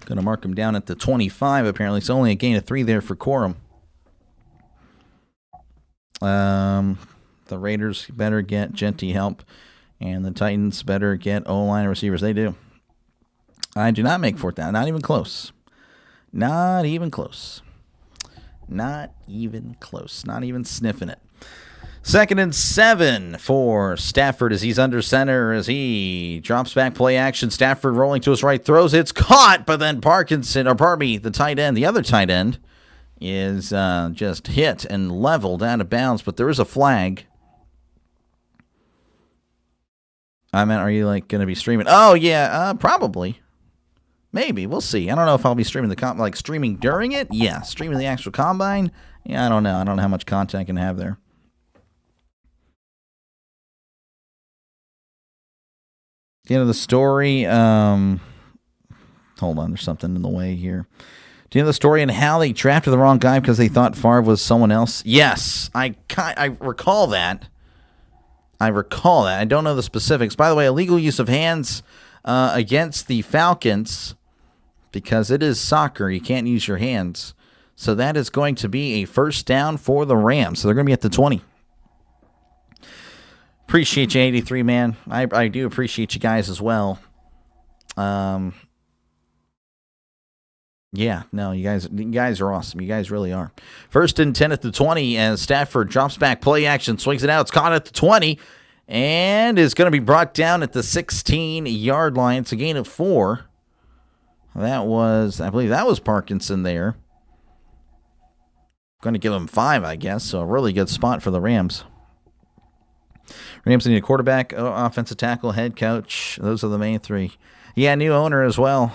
Going to mark him down at the 25, apparently. It's only a gain of 3 there for Corum. The Raiders better get Genty help, and the Titans better get O-line receivers. They do. I do not make 4th down. Not even close. Not even close. Not even close. Not even sniffing it. 2nd and 7 for Stafford as he's under center as he drops back, play action. Stafford rolling to his right, throws. It's caught, but then the tight end, the other tight end, is just hit and leveled out of bounds, but there is a flag. I meant, are you going to be streaming? Oh, yeah, probably. Maybe. We'll see. I don't know if I'll be streaming streaming during it. Yeah, streaming the actual combine. Yeah, I don't know. I don't know how much content I can have there. The end of the story. Hold on, there's something in the way here. Do you know the story and how they drafted the wrong guy because they thought Favre was someone else? Yes, I recall that. I don't know the specifics. By the way, illegal use of hands against the Falcons, because it is soccer. You can't use your hands. So that is going to be a first down for the Rams. So they're going to be at the 20. Appreciate you, 83, man. I do appreciate you guys as well. Yeah, no, you guys are awesome. You guys really are. 1st and 10 at the 20 as Stafford drops back, play action, swings it out. It's caught at the 20 and is going to be brought down at the 16-yard line. It's a gain of 4. I believe that was Parkinson there. Going to give him 5, I guess. So a really good spot for the Rams. Rams need a quarterback, offensive tackle, head coach. Those are the main three. Yeah, new owner as well.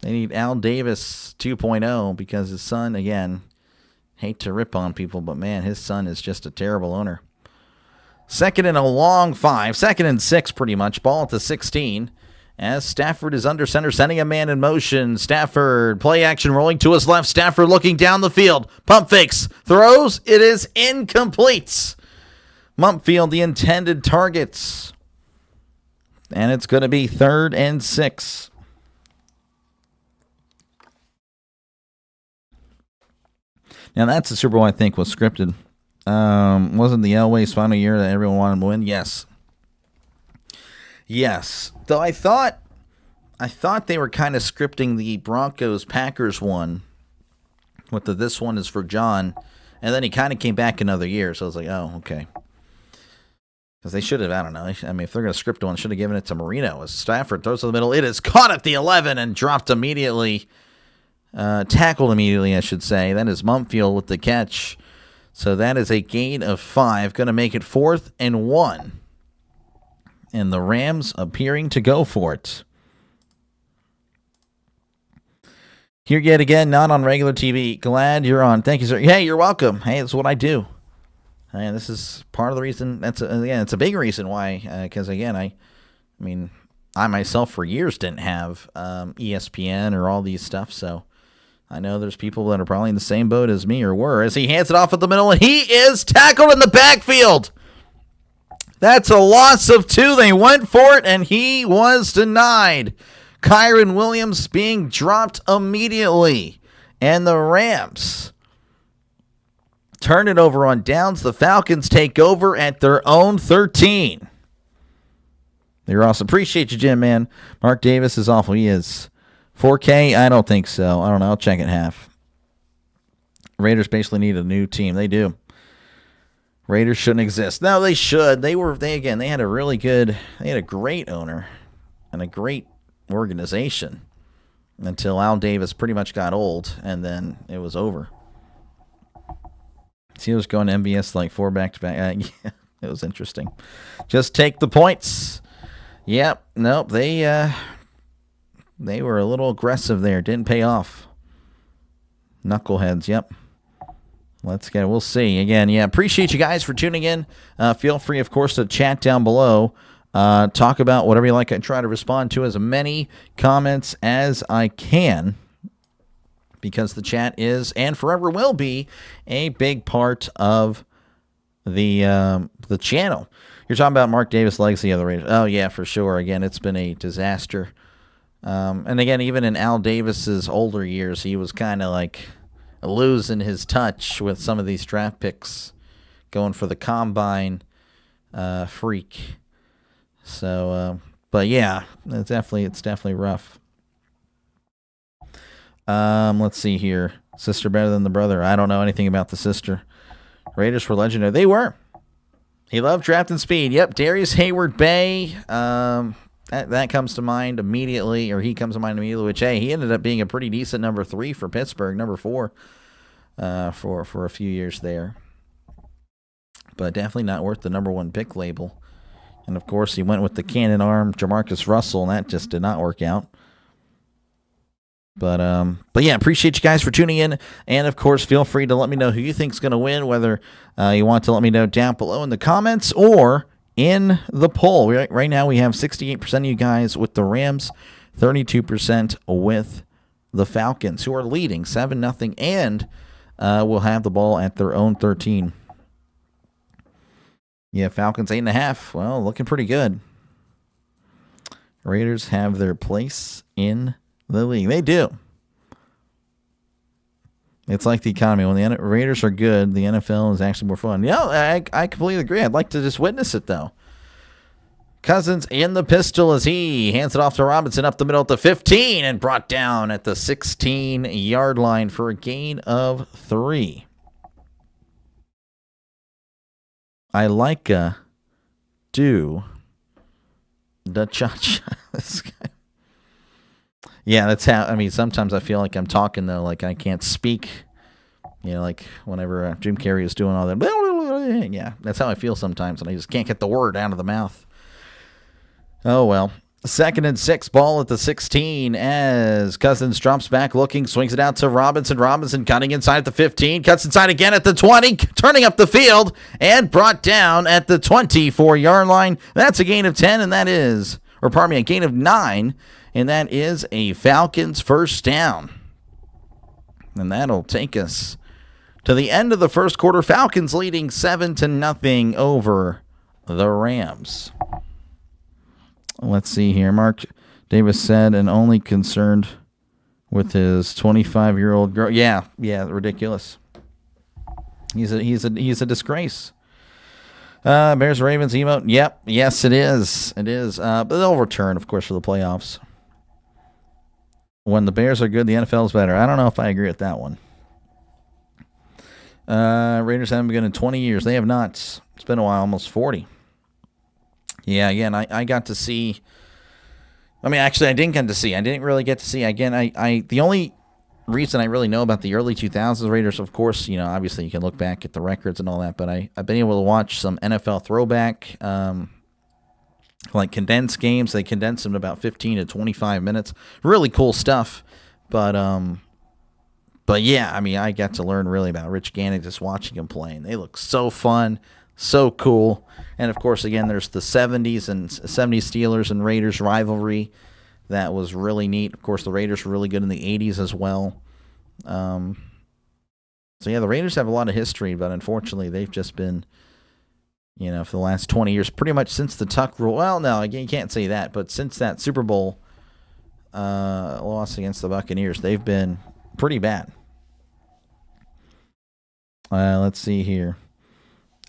They need Al Davis 2.0 because his son, again, hate to rip on people, but man, his son is just a terrible owner. Second and a long 5. Second and 6 pretty much. Ball at the 16. As Stafford is under center, sending a man in motion. Stafford, play action, rolling to his left. Stafford looking down the field. Pump fakes. Throws. It is incomplete. Mumpfield, the intended targets. And it's going to be 3rd and 6. Now, that's the Super Bowl I think was scripted. Wasn't the Elway's final year that everyone wanted to win? Yes. Yes. Though I thought they were kind of scripting the Broncos-Packers one with this one is for John, and then he kind of came back another year, so I was like, oh, okay. Because they should have, I don't know. I mean, if they're going to script one, should have given it to Marino. As Stafford throws to the middle, it is caught at the 11 and dropped immediately. Tackled immediately, I should say. That is Mumpfield with the catch. So that is a gain of 5. Going to make it 4th and 1. And the Rams appearing to go for it. Here yet again, not on regular TV. Glad you're on. Thank you, sir. Hey, you're welcome. Hey, that's what I do. And this is part of the reason. It's a big reason why. Because again, I mean, I myself for years didn't have ESPN or all these stuff. So I know there's people that are probably in the same boat as me or were. As he hands it off at the middle, and he is tackled in the backfield. That's a loss of 2. They went for it, and he was denied. Kyron Williams being dropped immediately. And the Rams turn it over on downs. The Falcons take over at their own 13. You're awesome. Appreciate you, Jim, man. Mark Davis is awful. He is. 4K? I don't think so. I don't know. I'll check it half. Raiders basically need a new team. They do. Raiders shouldn't exist. No, they should. They had a great owner and a great organization until Al Davis pretty much got old, and then it was over. He was going to MVS like 4 back-to-back. Yeah, it was interesting. Just take the points. Yep. Nope. They were a little aggressive there. Didn't pay off. Knuckleheads. Yep. Let's get it. We'll see. Again, yeah, appreciate you guys for tuning in. Feel free, of course, to chat down below. Talk about whatever you like. I try to respond to as many comments as I can because the chat is and forever will be a big part of the channel. You're talking about Mark Davis' legacy of the Raiders. Oh, yeah, for sure. Again, it's been a disaster. And again, even in Al Davis's older years, he was kind of like losing his touch with some of these draft picks, going for the combine freak. So, but yeah, it's definitely rough. Let's see here. Sister better than the brother. I don't know anything about the sister. Raiders were legendary. They were. He loved drafting speed. Yep, Darius Hayward-Bay. That comes to mind immediately, or he comes to mind immediately, which, hey, he ended up being a pretty decent number 3 for Pittsburgh, number 4 for a few years there. But definitely not worth the number 1 pick label. And, of course, he went with the cannon arm, Jamarcus Russell, and that just did not work out. But yeah, appreciate you guys for tuning in. And, of course, feel free to let me know who you think is going to win, whether you want to let me know down below in the comments or in the poll. Right now we have 68% of you guys with the Rams, 32% with the Falcons, who are leading 7-0 and will have the ball at their own 13. Yeah, Falcons 8.5. Well, looking pretty good. Raiders have their place in the league. They do. It's like the economy. When the Raiders are good, the NFL is actually more fun. Yeah, I completely agree. I'd like to just witness it, though. Cousins in the pistol as he hands it off to Robinson up the middle at the 15 and brought down at the 16-yard line for a gain of 3. I like do the cha-cha. This guy. Yeah, that's how. I mean, sometimes I feel like I'm talking though, like I can't speak. You know, like whenever Jim Carrey is doing all that. Yeah, that's how I feel sometimes, and I just can't get the word out of the mouth. Oh, well. 2nd and 6, ball at the 16 as Cousins drops back looking, swings it out to Robinson. Robinson cutting inside at the 15, cuts inside again at the 20, turning up the field, and brought down at the 24-yard line. That's a gain of 10, and that is, or pardon me, a gain of 9, and that is a Falcons first down. And that'll take us to the end of the first quarter. Falcons leading 7-0 over the Rams. Let's see here. Mark Davis said, and only concerned with his 25-year-old girl. Yeah, ridiculous. He's a disgrace. Bears Ravens emote. Yep, yes it is. It is. But they'll return, of course, for the playoffs. When the Bears are good, the NFL is better. I don't know if I agree with that one. Raiders haven't been good in 20 years. They have not. It's been a while, almost 40. Yeah, again, I got to see. I mean, actually, I didn't get to see. I didn't really get to see. Again, the only reason I really know about the early 2000s Raiders, of course, obviously you can look back at the records and all that, but I've been able to watch some NFL throwback, like condensed games. They condensed them to about 15 to 25 minutes. Really cool stuff. But yeah, I mean, I got to learn really about Rich Gannon just watching him play. And they look so fun. So cool. And, of course, again, there's the 70s Steelers and Raiders rivalry. That was really neat. Of course, the Raiders were really good in the 80s as well. So, yeah, the Raiders have a lot of history, but unfortunately they've just been, for the last 20 years, pretty much since the Tuck rule. Well, no, you can't say that, but since that Super Bowl loss against the Buccaneers, they've been pretty bad. Let's see here.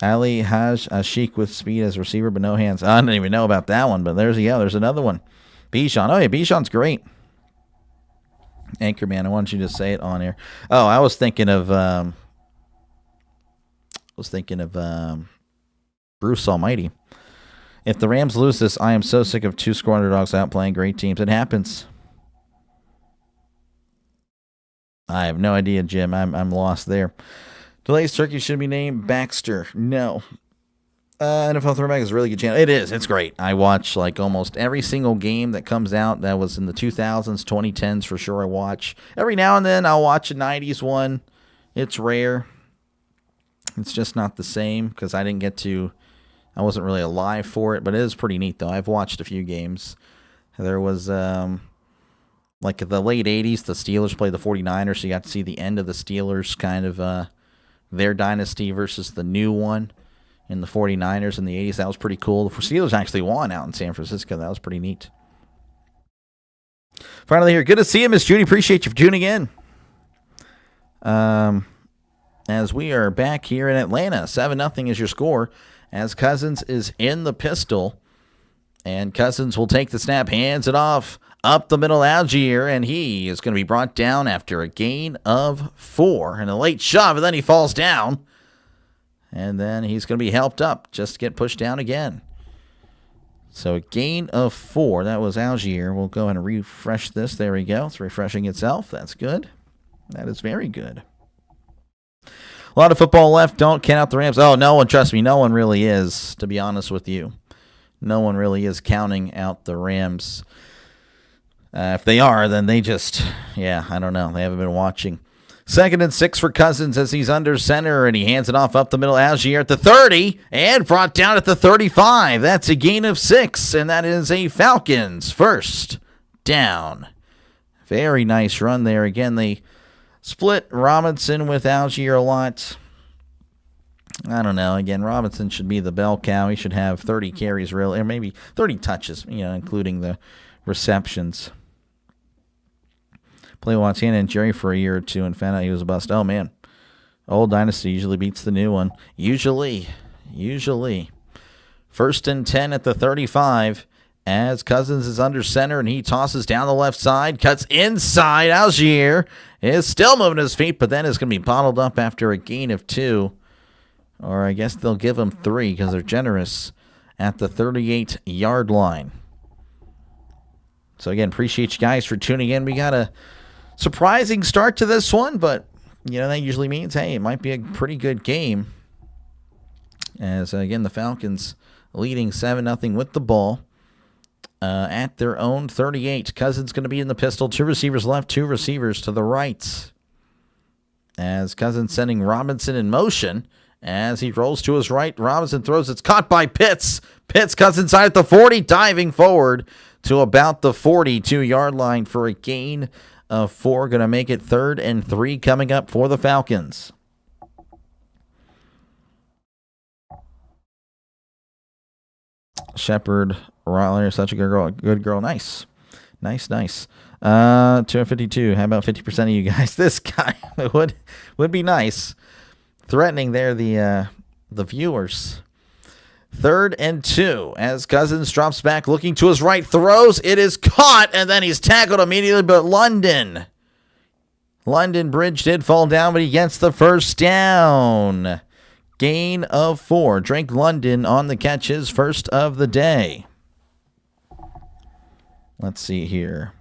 Ali Haj Ashik with speed as receiver, but no hands. I didn't even know about that one, but there's another one. Bijan. Oh, yeah, Bijan's great. Anchorman, I wanted you to say it on here. Oh, I was thinking of Bruce Almighty. If the Rams lose this, I am so sick of two-score underdogs out playing great teams. It happens. I have no idea, Jim. I'm lost there. Delay's turkey should be named Baxter. No. NFL Throwback is a really good channel. It is. It's great. I watch like almost every single game that comes out that was in the 2000s, 2010s for sure I watch. Every now and then I'll watch a 90s one. It's rare. It's just not the same because I wasn't really alive for it, but it is pretty neat though. I've watched a few games. There was like the late 80s, the Steelers played the 49ers, so you got to see the end of the Steelers kind of their dynasty versus the new one in the 49ers in the 80s. That was pretty cool. The Steelers actually won out in San Francisco. That was pretty neat. Finally here, good to see you, Miss Judy. Appreciate you for tuning in. As we are back here in Atlanta, 7-0 is your score as Cousins is in the pistol. And Cousins will take the snap, hands it off up the middle, Algier, and he is going to be brought down after a gain of 4 and a late shove, and then he falls down. And then he's going to be helped up just to get pushed down again. So a gain of 4. That was Algier. We'll go ahead and refresh this. There we go. It's refreshing itself. That's good. That is very good. A lot of football left. Don't count out the Rams. Oh, no one, trust me, no one really is, to be honest with you. No one really is counting out the Rams. If they are, then they just, I don't know. They haven't been watching. 2nd and 6 for Cousins as he's under center, and he hands it off up the middle. Algier at the 30 and brought down at the 35. That's a gain of 6, and that is a Falcons first down. Very nice run there. Again, they split Robinson with Algier a lot. I don't know. Again, Robinson should be the bell cow. He should have 30 carries, really, or maybe 30 touches, including the receptions. Played Montana and Jerry for a year or two and found out he was a bust. Oh, man. Old dynasty usually beats the new one. Usually. 1st and 10 at the 35 as Cousins is under center and he tosses down the left side, cuts inside. Algier is still moving his feet, but then is going to be bottled up after a gain of 2. Or I guess they'll give him 3 because they're generous at the 38-yard line. So, again, appreciate you guys for tuning in. We got a surprising start to this one, but, that usually means, hey, it might be a pretty good game. As, again, the Falcons leading 7-0 with the ball at their own 38. Cousins going to be in the pistol. 2 receivers left, 2 receivers to the right. As Cousins sending Robinson in motion. As he rolls to his right, Robinson throws. It's caught by Pitts. Pitts cuts inside at the 40, diving forward to about the 42-yard line for a gain of 4. Going to make it 3rd and 3 coming up for the Falcons. Shepard, Rottler, such a good girl. Nice. 252. How about 50% of you guys? This guy would be nice. Threatening there the viewers. 3rd and 2 as Cousins drops back, looking to his right, throws. It is caught, and then he's tackled immediately. But London Bridge did fall down, but he gets the first down. Gain of 4. Drake London on the catch, his first of the day. Let's see here.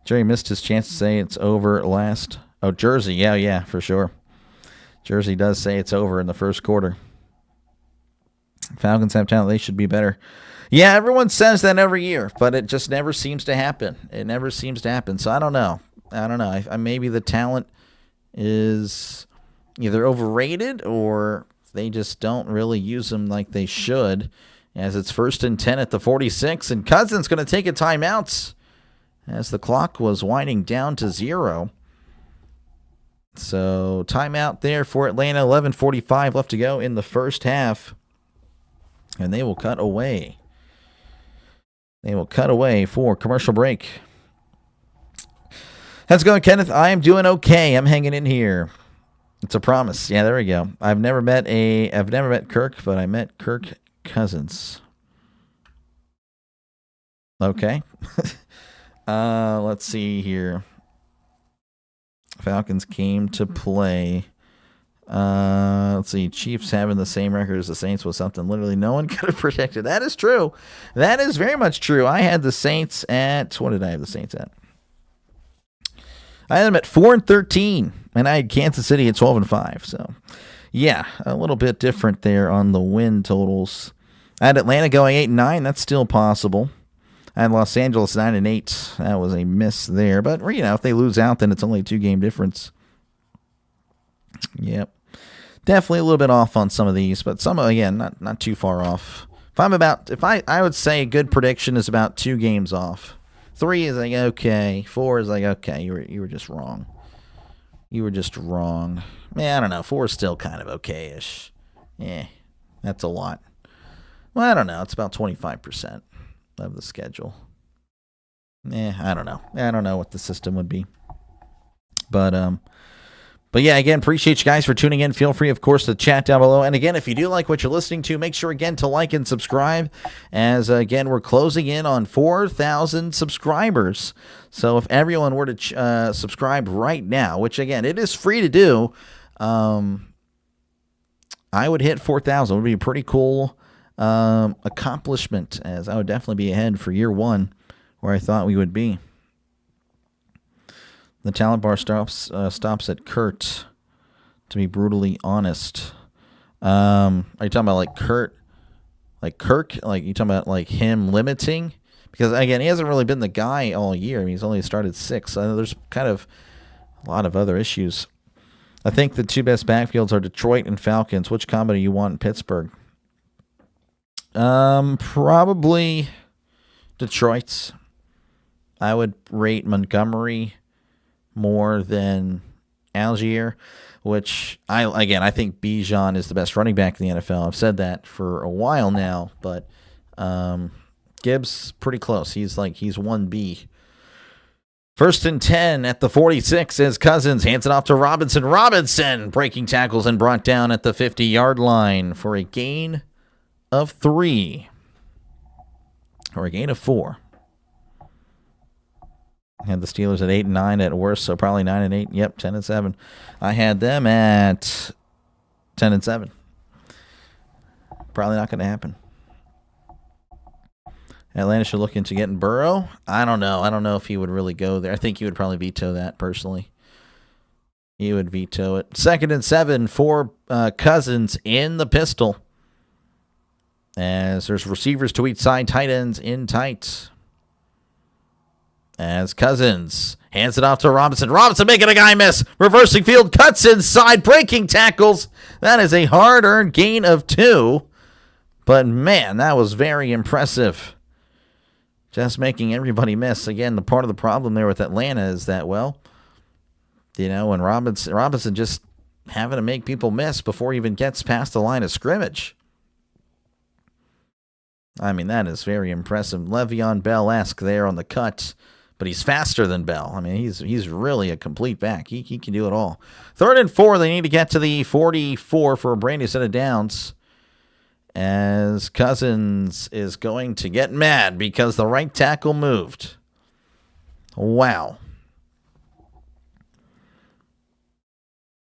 Jerry missed his chance to say it's over last. Oh, Jersey. Yeah, for sure. Jersey does say it's over in the first quarter. Falcons have talent. They should be better. Yeah, everyone says that every year, but it just never seems to happen. So I don't know. Maybe the talent is either overrated or they just don't really use them like they should, as it's 1st and 10 at the 46, and Cousins going to take a timeout as the clock was winding down to 0. So timeout there for Atlanta. 11:45 left to go in the first half, and they will cut away. For commercial break. How's it going, Kenneth? I am doing okay. I'm hanging in here. It's a promise. Yeah, there we go. I've never met Kirk, but I met Kirk Cousins. Okay. Let's see here. Falcons came to play. Let's see. Chiefs having the same record as the Saints was something literally no one could have predicted. That is true. That is very much true. I had the Saints at, what did I have the Saints at? I had them at 4-13, and I had Kansas City at 12-5. So, yeah, a little bit different there on the win totals. I had Atlanta going 8-9. That's still possible. I had Los Angeles 9-8. That was a miss there. But, if they lose out, then it's only a 2-game difference. Yep. Definitely a little bit off on some of these, but some, again, not too far off. I would say a good prediction is about 2 games off. 3 is like, okay. 4 is like, okay, you were just wrong. Man, I don't know. 4 is still kind of okay-ish. That's a lot. Well, I don't know. It's about 25% of the schedule. I don't know. I don't know what the system would be. But yeah, again, appreciate you guys for tuning in. Feel free, of course, to chat down below. And again, if you do like what you're listening to, make sure, again, to like and subscribe. As, again, we're closing in on 4,000 subscribers. So if everyone were to subscribe right now, which, again, it is free to do, I would hit 4,000. It would be a pretty cool accomplishment, as I would definitely be ahead for year 1 where I thought we would be. The talent bar stops at Kurt, to be brutally honest. Are you talking about like Kurt, like Kirk? Like you talking about like him limiting? Because again, he hasn't really been the guy all year. I mean, he's only started 6. So there's kind of a lot of other issues. I think the 2 best backfields are Detroit and Falcons. Which combo do you want in Pittsburgh? Probably Detroit's. I would rate Montgomery more than Algier, which I think Bijan is the best running back in the NFL. I've said that for a while now, but Gibbs pretty close. He's 1B. 1st and 10 at the 46 as Cousins hands it off to Robinson. Robinson breaking tackles and brought down at the 50-yard line for a gain of 3 or a gain of 4. Had the Steelers at 8-9 at worst, so probably 9-8. Yep, 10-7. I had them at 10-7. Probably not going to happen. Atlanta should look into getting Burrow. I don't know. I don't know if he would really go there. I think he would probably veto that personally. He would veto it. 2nd and 7 for Cousins in the pistol. As there's receivers to each side, tight ends in tight. As Cousins hands it off to Robinson. Robinson making a guy miss. Reversing field, cuts inside, breaking tackles. That is a hard-earned gain of 2. But, man, that was very impressive. Just making everybody miss. Again, the part of the problem there with Atlanta is that, well, you know, when Robinson just having to make people miss before he even gets past the line of scrimmage. I mean, that is very impressive. Le'Veon Bell-esque there on the cut, but he's faster than Bell. I mean, he's really a complete back. He can do it all. 3rd and 4, they need to get to the 44 for a brand new set of downs. As Cousins is going to get mad because the right tackle moved. Wow.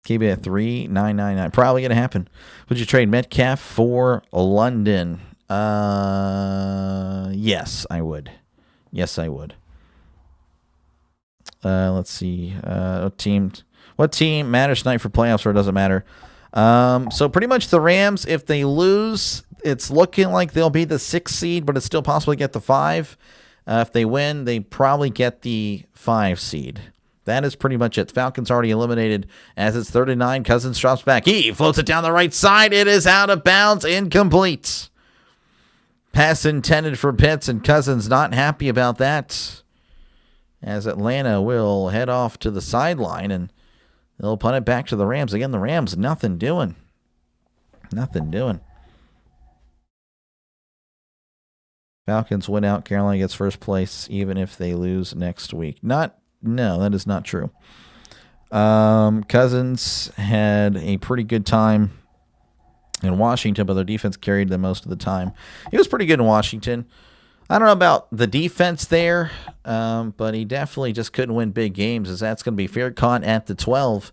Keep it at 3,999. Probably going to happen. Would you trade Metcalf for London? Yes, I would. Yes, I would. Let's see. What team matters tonight for playoffs, or it doesn't matter? So pretty much the Rams, if they lose, it's looking like they'll be the 6th seed, but it's still possible to get the 5. If they win, they probably get the 5 seed. That is pretty much it. Falcons already eliminated as it's 3rd and 9. Cousins drops back. He floats it down the right side. It is out of bounds, incomplete. Pass intended for Pitts, and Cousins not happy about that. As Atlanta will head off to the sideline, and they'll punt it back to the Rams. Again, the Rams, nothing doing. Nothing doing. Falcons win out. Carolina gets first place, even if they lose next week. No, that is not true. Cousins had a pretty good time in Washington, but their defense carried them most of the time. He was pretty good in Washington. I don't know about the defense there, but he definitely just couldn't win big games, as that's going to be fair caught at the 12.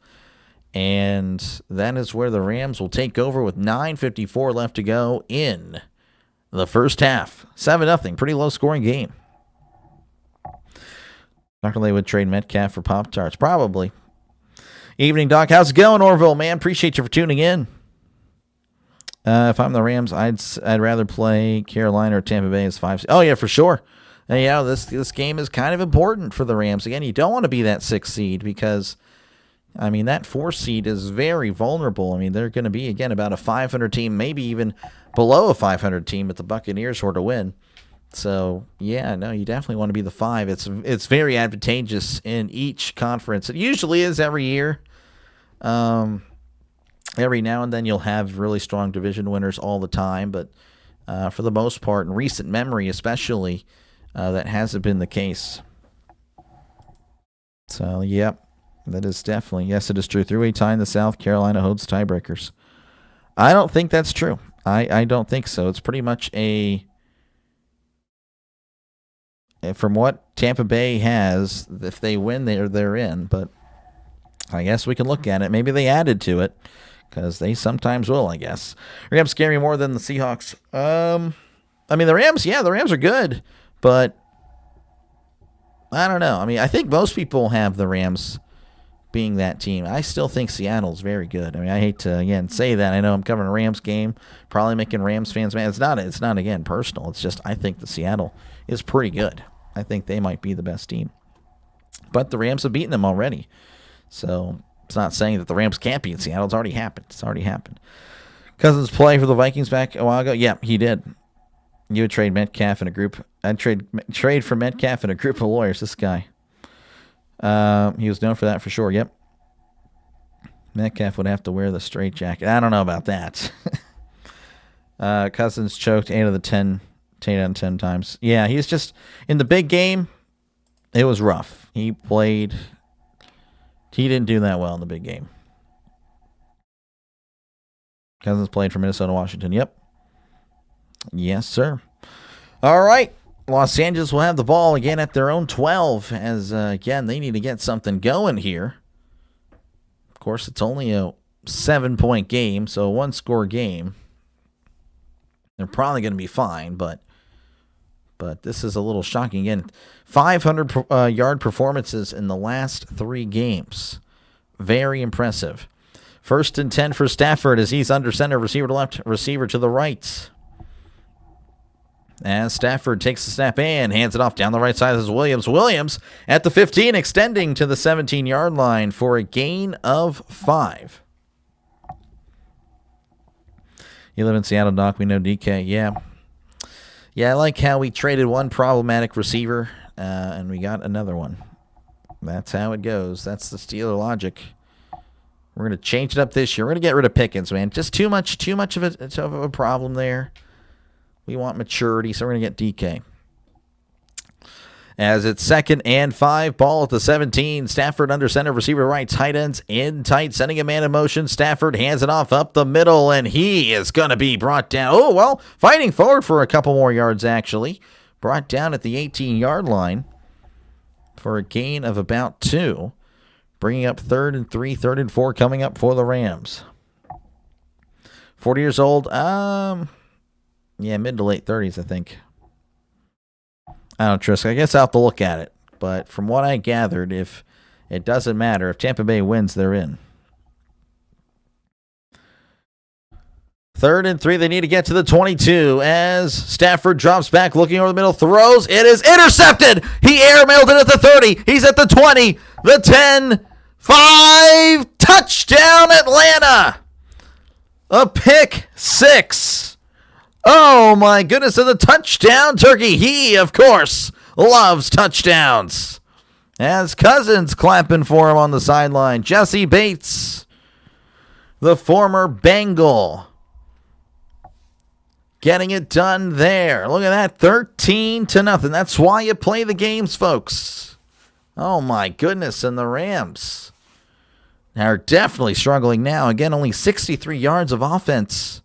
And that is where the Rams will take over with 9:54 left to go in the first half. 7-0, pretty low-scoring game. Dr. Lay would trade Metcalf for Pop-Tarts. Probably. Evening, Doc. How's it going, Orville, man? Appreciate you for tuning in. If I'm the Rams, I'd rather play Carolina or Tampa Bay as 5. Oh, yeah, for sure. And, yeah, this game is kind of important for the Rams. Again, you don't want to be that 6th seed because, I mean, that 4 seed is very vulnerable. I mean, they're going to be, again, about a 500 team, maybe even below a 500 team if the Buccaneers were to win. So, yeah, no, you definitely want to be the 5. It's very advantageous in each conference. It usually is every year. Every now and then you'll have really strong division winners all the time, but for the most part, in recent memory especially, that hasn't been the case. So, yep, that is definitely, yes, it is true. 3-way tie in the South, Carolina holds tiebreakers. I don't think that's true. I don't think so. It's pretty much from what Tampa Bay has, if they win, they're in, but I guess we can look at it. Maybe they added to it. Because they sometimes will, I guess. Rams scare me more than the Seahawks. I mean, the Rams are good. But I don't know. I mean, I think most people have the Rams being that team. I still think Seattle's very good. I mean, I hate to, again, say that. I know I'm covering a Rams game. Probably making Rams fans mad. It's not, again, personal. It's just I think the Seattle is pretty good. I think they might be the best team. But the Rams have beaten them already. So it's not saying that the Rams can't beat Seattle. It's already happened. Cousins play for the Vikings back a while ago. Yeah, he did. You would trade Metcalf in a group. I'd trade for Metcalf in a group of lawyers. This guy. He was known for that for sure. Yep. Metcalf would have to wear the straitjacket. I don't know about that. Cousins choked 8 out of 10 times. Yeah, he's just in the big game. It was rough. He didn't do that well in the big game. Cousins played for Minnesota, Washington. Yep. Yes, sir. All right. Los Angeles will have the ball again at their own 12 as, again, they need to get something going here. Of course, it's only a 7-point game, so a 1-score game. They're probably going to be fine, but this is a little shocking. Again, 500-yard performances in the last 3 games. Very impressive. 1st and 10 for Stafford as he's under center, receiver to left, receiver to the right. as Stafford takes the snap and hands it off down the right side. This is Williams. Williams at the 15, extending to the 17-yard line for a gain of 5. You live in Seattle, Doc. We know DK. Yeah. Yeah, I like how we traded one problematic receiver, and we got another one. That's how it goes. That's the Steeler logic. We're going to change it up this year. We're going to get rid of Pickens, man. Just too much of a problem there. We want maturity, so we're going to get DK. As it's 2nd and 5, ball at the 17. Stafford under center, receiver right, tight ends in tight, sending a man in motion. Stafford hands it off up the middle, and he is going to be brought down. Oh, well, fighting forward for a couple more yards, actually. Brought down at the 18-yard line for a gain of about 2. Bringing up 3rd and 3, 3rd and 4 coming up for the Rams. 40 years old. Yeah, mid to late 30s, I think. I don't trust. I guess I'll have to look at it. But from what I gathered, if it doesn't matter, if Tampa Bay wins, they're in. 3rd and 3, they need to get to the 22 as Stafford drops back, looking over the middle, throws. It is intercepted. He airmailed it at the 30. He's at the 20, the 10, 5. Touchdown, Atlanta. A pick 6. Oh, my goodness, and the touchdown turkey. He, of course, loves touchdowns. As Cousins clapping for him on the sideline. Jesse Bates, the former Bengal, getting it done there. Look at that, 13-0. That's why you play the games, folks. Oh, my goodness, and the Rams are definitely struggling now. Again, only 63 yards of offense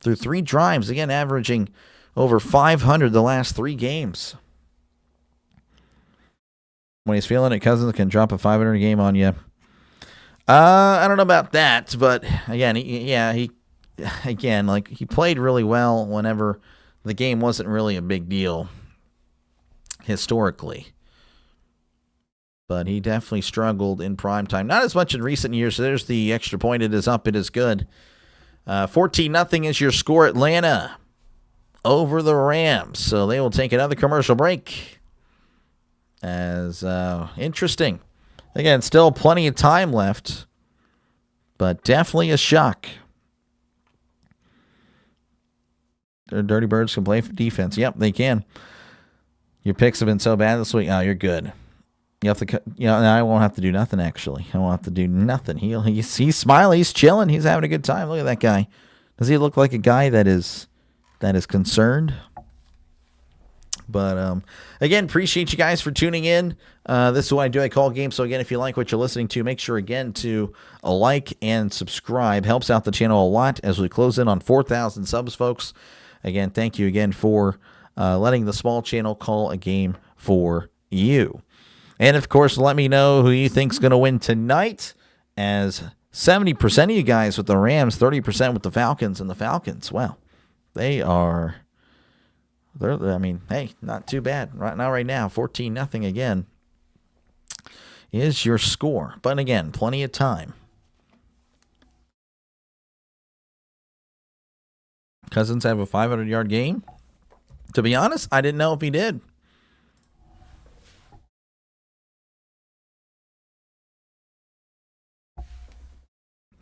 through 3 drives, again, averaging over 500 the last 3 games. When he's feeling it, Cousins can drop a 500 game on you. I don't know about that, but again, he played really well whenever the game wasn't really a big deal historically. But he definitely struggled in primetime. Not as much in recent years. So there's the extra point. It is up. It is good. 14-0 is your score, Atlanta, over the Rams. So they will take another commercial break. As interesting. Again, still plenty of time left, but definitely a shock. Their Dirty Birds can play defense. Yep, they can. Your picks have been so bad this week. Oh, you're good. You have to, I won't have to do nothing, actually. I won't have to do nothing. He's smiling. He's chilling. He's having a good time. Look at that guy. Does he look like a guy that is concerned? But, again, appreciate you guys for tuning in. This is what I do. I call games. So, again, if you like what you're listening to, make sure, again, to like and subscribe. Helps out the channel a lot as we close in on 4,000 subs, folks. Again, thank you again for letting the small channel call a game for you. And, of course, let me know who you think's going to win tonight, as 70% of you guys with the Rams, 30% with the Falcons. And the Falcons, well, hey, not too bad. Right now, 14-0 again is your score. But, again, plenty of time. Cousins have a 500-yard game. To be honest, I didn't know if he did.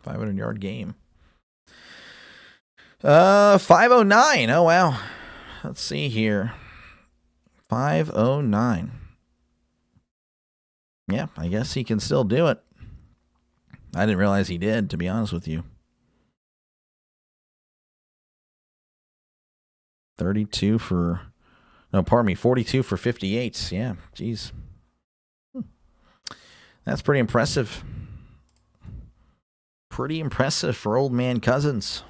$500-yard game. 509. Oh, wow. Let's see here. 509. Yeah, I guess he can still do it. I didn't realize he did, to be honest with you. 42 for 58. Yeah, geez. That's pretty impressive. Pretty impressive for old man Cousins.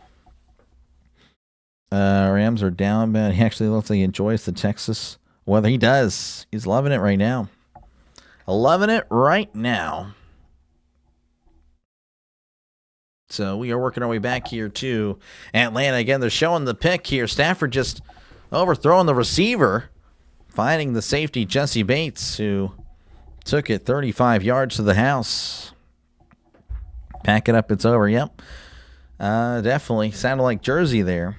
Rams are down, but he actually looks like he enjoys the Texas weather. He does. He's loving it right now. Loving it right now. So we are working our way back here to Atlanta. Again, they're showing the pick here. Stafford just overthrowing the receiver, finding the safety, Jesse Bates, who took it 35 yards to the house. Pack it up, it's over. Yep. Definitely. Sounded like Jersey there.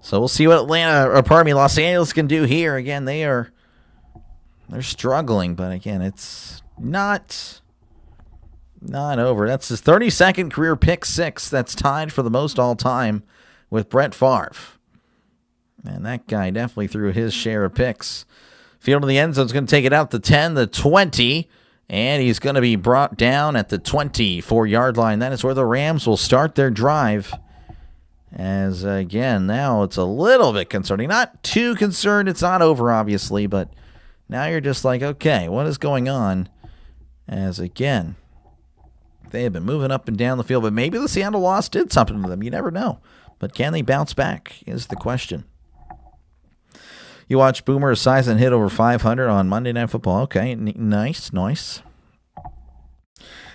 So we'll see what Los Angeles can do here. Again, they're struggling, but again, it's not over. That's his 32nd career pick six. That's tied for the most all time with Brett Favre. And that guy definitely threw his share of picks. Field of the end zone is going to take it out the 10, the 20, and he's going to be brought down at the 24-yard line. That is where the Rams will start their drive. As, again, now it's a little bit concerning. Not too concerned. It's not over, obviously, but now you're just like, okay, what is going on? As, again, they have been moving up and down the field, but maybe the Seattle loss did something to them. You never know. But can they bounce back is the question. You watch Boomer Esiason hit over 500 on Monday Night Football. Okay, nice.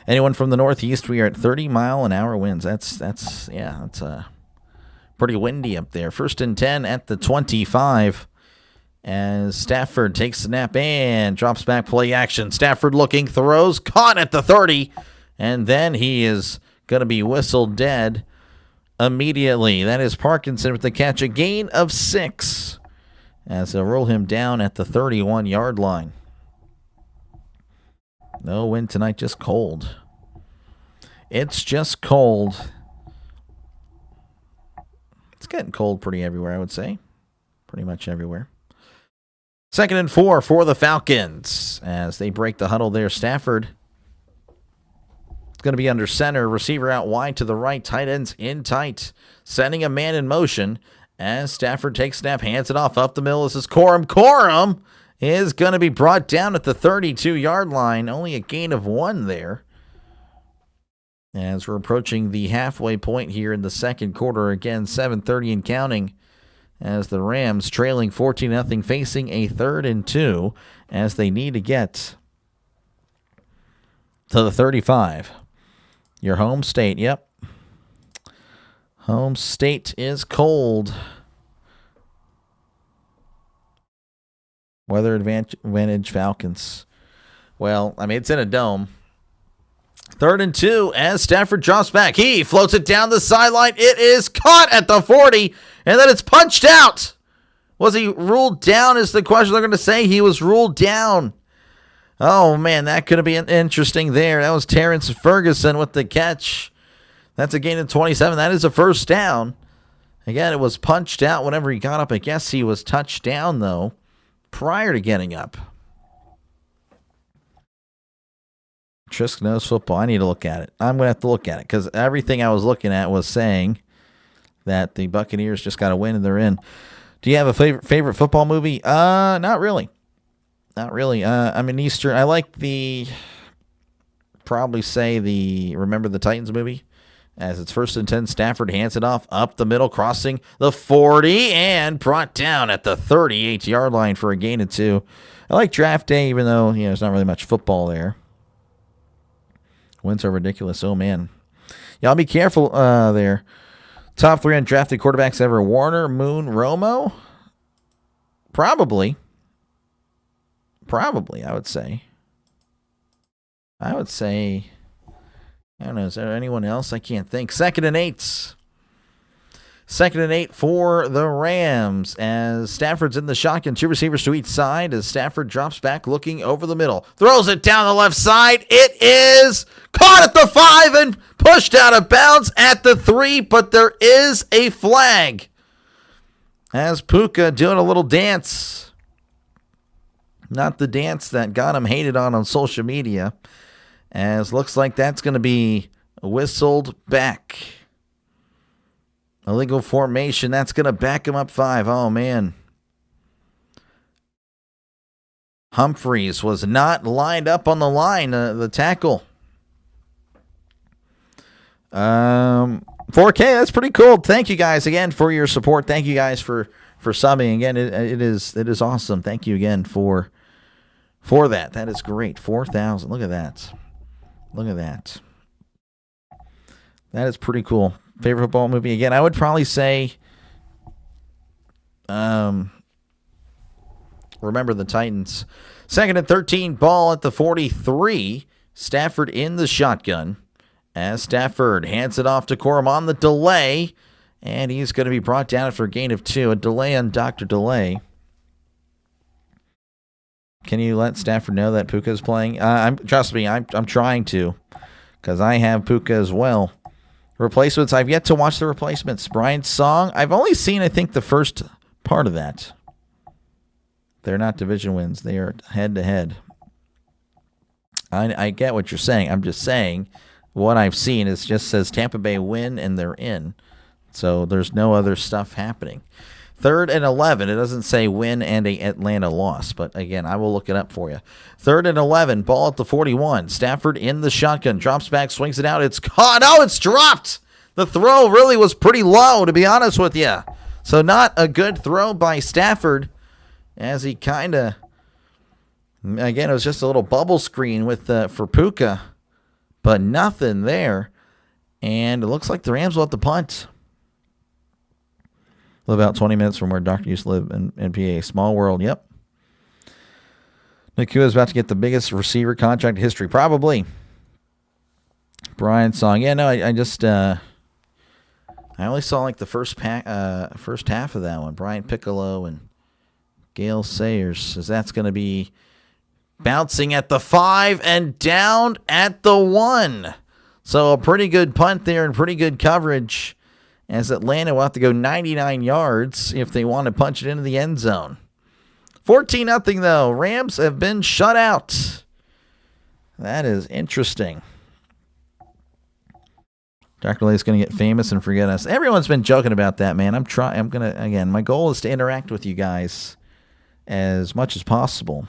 Anyone from the Northeast, we are at 30-mile-an-hour winds. That's pretty windy up there. 1st and 10 at the 25 as Stafford takes the snap and drops back, play action. Stafford looking, throws, caught at the 30, and then he is going to be whistled dead immediately. That is Parkinson with the catch, a gain of 6 as they'll roll him down at the 31-yard line. No wind tonight, just cold. It's just cold. It's getting cold pretty everywhere, I would say. Pretty much everywhere. 2nd and 4 for the Falcons as they break the huddle there. Stafford is going to be under center. Receiver out wide to the right. Tight ends in tight. Sending a man in motion as Stafford takes snap, hands it off up the middle. This is Corum. Corum is going to be brought down at the 32-yard line. Only a gain of 1 there. As we're approaching the halfway point here in the second quarter. Again, 7:30 and counting as the Rams trailing 14-0, facing a 3rd and 2 as they need to get to the 35. Your home state, yep. Home state is cold. Weather advantage Falcons. Well, I mean, it's in a dome. 3rd and 2 as Stafford drops back. He floats it down the sideline. It is caught at the 40, and then it's punched out. Was he ruled down is the question they're going to say. He was ruled down. Oh, man, that could have been interesting there. That was Terrence Ferguson with the catch. That's a gain of 27. That is a first down. Again, it was punched out whenever he got up. I guess he was touched down, though, prior to getting up. Trisk knows football. I need to look at it. I'm going to have to look at it because everything I was looking at was saying that the Buccaneers just got a win and they're in. Do you have a favorite football movie? Not really. Not really. I'm an Eastern. I like probably say the Remember the Titans movie. As it's 1st and 10, Stafford hands it off up the middle, crossing the 40, and brought down at the 38-yard line for a gain of 2. I like Draft Day, even though there's not really much football there. Wins are ridiculous. Oh, man. Y'all be careful there. Top 3 undrafted quarterbacks ever. Warner, Moon, Romo? Probably, I would say. I don't know. Is there anyone else? I can't think. 2nd and 8. 2nd and 8 for the Rams as Stafford's in the shotgun. 2 receivers to each side as Stafford drops back looking over the middle. Throws it down the left side. It is caught at the 5 and pushed out of bounds at the 3, but there is a flag. As Puka doing a little dance. Not the dance that got him hated on social media. As looks like that's going to be whistled back. Illegal formation. That's going to back him up 5. Oh, man. Humphreys was not lined up on the line, the tackle. 4K, that's pretty cool. Thank you guys again for your support. Thank you guys for subbing. Again, it is awesome. Thank you again for that. That is great. 4,000. Look at that. Look at that. That is pretty cool. Favorite football movie? Again, I would probably say Remember the Titans. 2nd and 13, ball at the 43. Stafford in the shotgun as Stafford hands it off to Corum on the delay. And he's going to be brought down for a gain of 2. A delay on Dr. Delay. Can you let Stafford know that Puka is playing? Trust me, I'm trying to, because I have Puka as well. Replacements, I've yet to watch the replacements. Brian Song, I've only seen, I think, the first part of that. They're not division wins. They are head-to-head. I get what you're saying. I'm just saying what I've seen is just says Tampa Bay win and they're in. So there's no other stuff happening. 3rd and 11. It doesn't say win and a Atlanta loss. But, again, I will look it up for you. 3rd and 11. Ball at the 41. Stafford in the shotgun. Drops back, swings it out. It's caught. Oh, it's dropped. The throw really was pretty low, to be honest with you. So not a good throw by Stafford as he kind of, again, it was just a little bubble screen with for Puka. But nothing there. And it looks like the Rams will have to punt. Live about 20 minutes from where Doctor used to live in PA. Small world, yep. Nakua is about to get the biggest receiver contract in history, probably. Brian Song, yeah, no, I just I only saw like the first half of that one. Brian Piccolo and Gale Sayers, as that's going to be bouncing at the 5 and down at the 1. So a pretty good punt there and pretty good coverage. As Atlanta will have to go 99 yards if they want to punch it into the end zone. 14-0, though. Rams have been shut out. That is interesting. Dr. Lay's going to get famous and forget us. Everyone's been joking about that, man. Again, my goal is to interact with you guys as much as possible.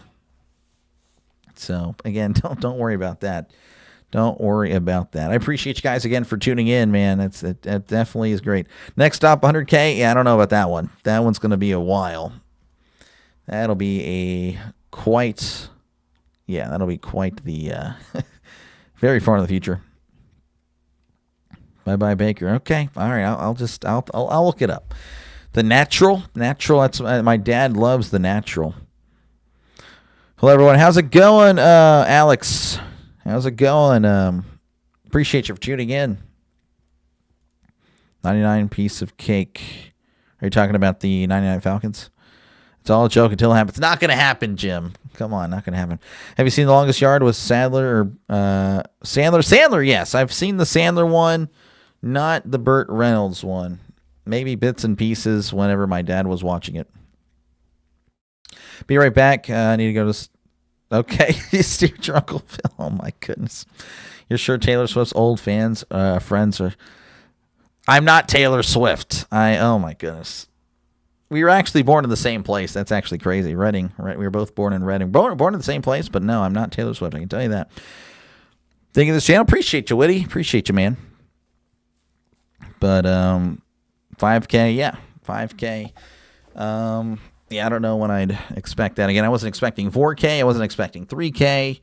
So, again, don't worry about that. Don't worry about that. I appreciate you guys again for tuning in, man. It definitely is great. Next up, 100K. Yeah, I don't know about that one. That one's going to be a while. That'll be quite the very far in the future. Bye-bye, Baker. Okay. All right. I'll look it up. The Natural. That's my dad loves The Natural. Hello, everyone. How's it going, Alex? How's it going? Appreciate you for tuning in. 99 piece of cake. Are you talking about the 99 Falcons? It's all a joke until it happens. It's not going to happen, Jim. Come on, not going to happen. Have you seen The Longest Yard with Sadler or Sandler? Sandler, yes. I've seen the Sandler one, not the Burt Reynolds one. Maybe bits and pieces whenever my dad was watching it. Be right back. I need to go to... Okay, you steered your Uncle Phil. Oh, my goodness. You're sure Taylor Swift's old friends are... I'm not Taylor Swift. Oh, my goodness. We were actually born in the same place. That's actually crazy. Reading, right? We were both born in Reading. Born in the same place, but no, I'm not Taylor Swift. I can tell you that. Thank you for this channel. Appreciate you, Witty. Appreciate you, man. But 5K, yeah. 5K. Yeah, I don't know when I'd expect that. Again, I wasn't expecting 4K. I wasn't expecting 3K.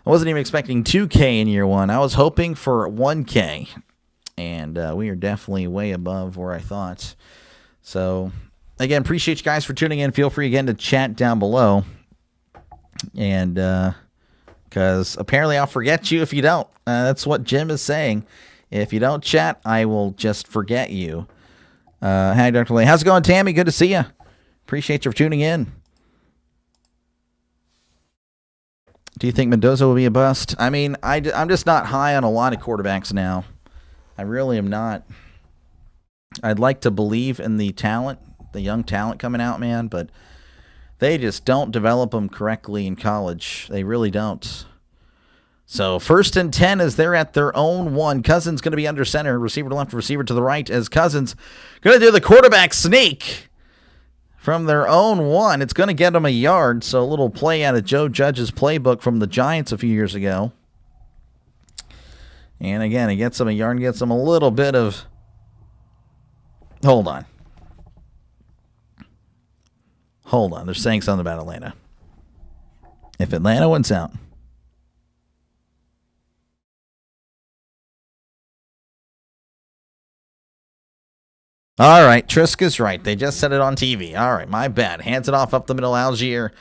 I wasn't even expecting 2K in year one. I was hoping for 1K. And we are definitely way above where I thought. So, again, appreciate you guys for tuning in. Feel free again to chat down below. And because apparently I'll forget you if you don't. That's what Jim is saying. If you don't chat, I will just forget you. Hi, Dr. Lay. How's it going, Tammy? Good to see you. Appreciate you for tuning in. Do you think Mendoza will be a bust? I mean, I'm just not high on a lot of quarterbacks now. I really am not. I'd like to believe in the talent, the young talent coming out, man, but they just don't develop them correctly in college. They really don't. So 1st and 10 as they're at their own 1. Cousins going to be under center. Receiver to left, receiver to the right as Cousins going to do the quarterback sneak. From their own 1, it's going to get them a yard. So a little play out of Joe Judge's playbook from the Giants a few years ago. And again, it gets them a yard and gets them a little bit of... Hold on. They're saying something about Atlanta. If Atlanta wins out... All right, Triska's right. They just said it on TV. All right, my bad. Hands it off up the middle. Algier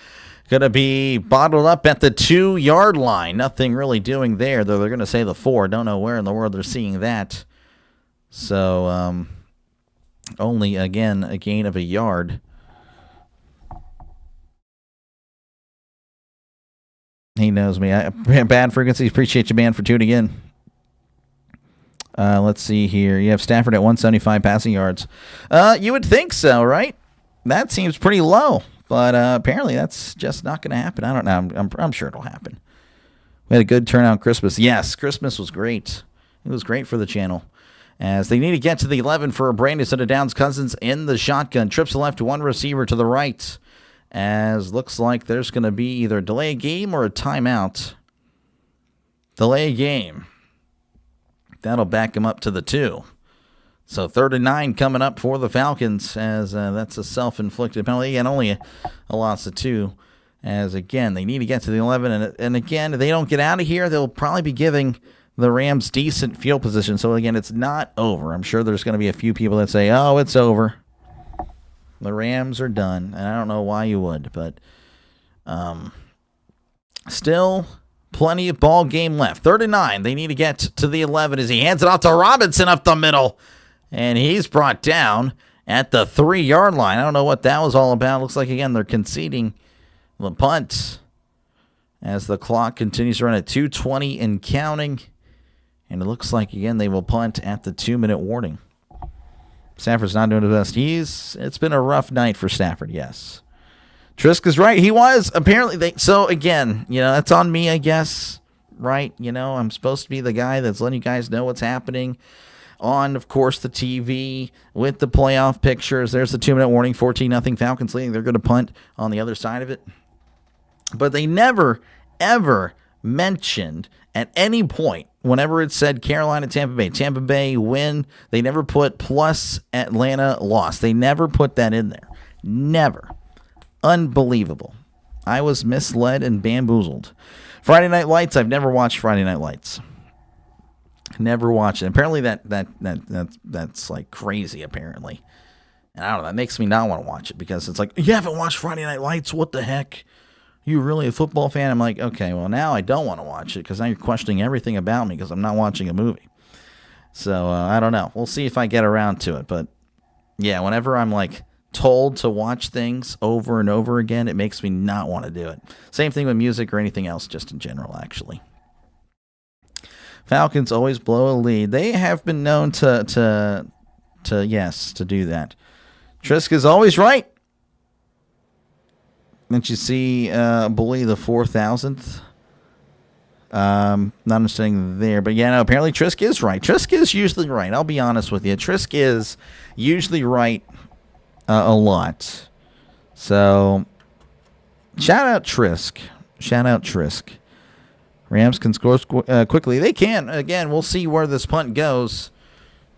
going to be bottled up at the 2-yard line. Nothing really doing there, though they're going to say the 4. Don't know where in the world they're seeing that. So, Only, again, a gain of a yard. He knows me. Bad frequencies. Appreciate you, man, for tuning in. Let's see here. You have Stafford at 175 passing yards. You would think so, right? That seems pretty low. But apparently that's just not going to happen. I don't know. I'm sure it'll happen. We had a good turnout Christmas. Yes, Christmas was great. It was great for the channel. As they need to get to the 11 for a Brandon set of downs. Cousins in the shotgun. Trips left to one receiver to the right. As looks like there's going to be either a delay a game or a timeout. Delay a game. That'll back him up to the 2. So 3rd and 9 coming up for the Falcons, as that's a self-inflicted penalty and only a loss of 2. As again, they need to get to the 11, and again, if they don't get out of here, they'll probably be giving the Rams decent field position. So again, it's not over. I'm sure there's going to be a few people that say, "Oh, it's over. The Rams are done," and I don't know why you would, but still plenty of ball game left. 3rd and 9. They need to get to the 11 as he hands it off to Robinson up the middle. And he's brought down at the 3-yard line. I don't know what that was all about. Looks like, again, they're conceding the punt as the clock continues to run at 2:20 and counting. And it looks like, again, they will punt at the 2-minute warning. Stafford's not doing his best. It's been a rough night for Stafford, yes. Trisk is right. He was. Apparently, so, again, that's on me, I guess, right? I'm supposed to be the guy that's letting you guys know what's happening on, of course, the TV with the playoff pictures. There's the 2-minute warning, 14-0 Falcons leading. They're going to punt on the other side of it. But they never, ever mentioned at any point, whenever it said Carolina, Tampa Bay win, they never put plus Atlanta loss. They never put that in there. Never. Unbelievable. I was misled and bamboozled. Friday Night Lights. I've never watched Friday Night Lights. Never watched it. Apparently that's like crazy, apparently. And I don't know, that makes me not want to watch it because it's like, you haven't watched Friday Night Lights? What the heck? You really a football fan? I'm like, okay, well, now I don't want to watch it because now you're questioning everything about me because I'm not watching a movie. So, I don't know. We'll see if I get around to it. But, yeah, whenever I'm, like, told to watch things over and over again, it makes me not want to do it. Same thing with music or anything else, just in general, actually. Falcons always blow a lead. They have been known to do that. Trisk is always right. Didn't you see Bully the 4,000th? Not understanding there, but yeah, no, apparently Trisk is right. Trisk is usually right. I'll be honest with you. Trisk is usually right a lot. So, shout out Trisk. Shout out Trisk. Rams can score quickly. They can. Again, we'll see where this punt goes.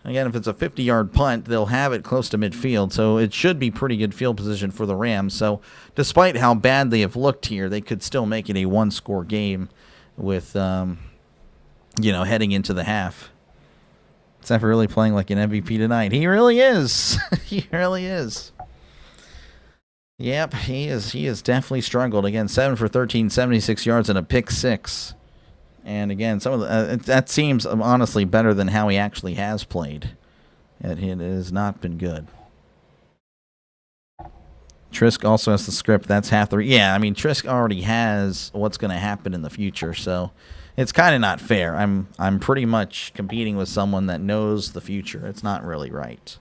Again, if it's a 50-yard punt, they'll have it close to midfield, so it should be pretty good field position for the Rams. So despite how bad they have looked here, they could still make it a one-score game with, heading into the half. Stafford really playing like an MVP tonight. He really is. He really is. Yep, he is. He has definitely struggled. Again, 7 for 13, 76 yards, and a pick 6. And again, some of that seems honestly better than how he actually has played. It has not been good. Trisk also has the script. That's half the. Yeah, I mean Trisk already has what's going to happen in the future, so it's kind of not fair. I'm pretty much competing with someone that knows the future. It's not really right.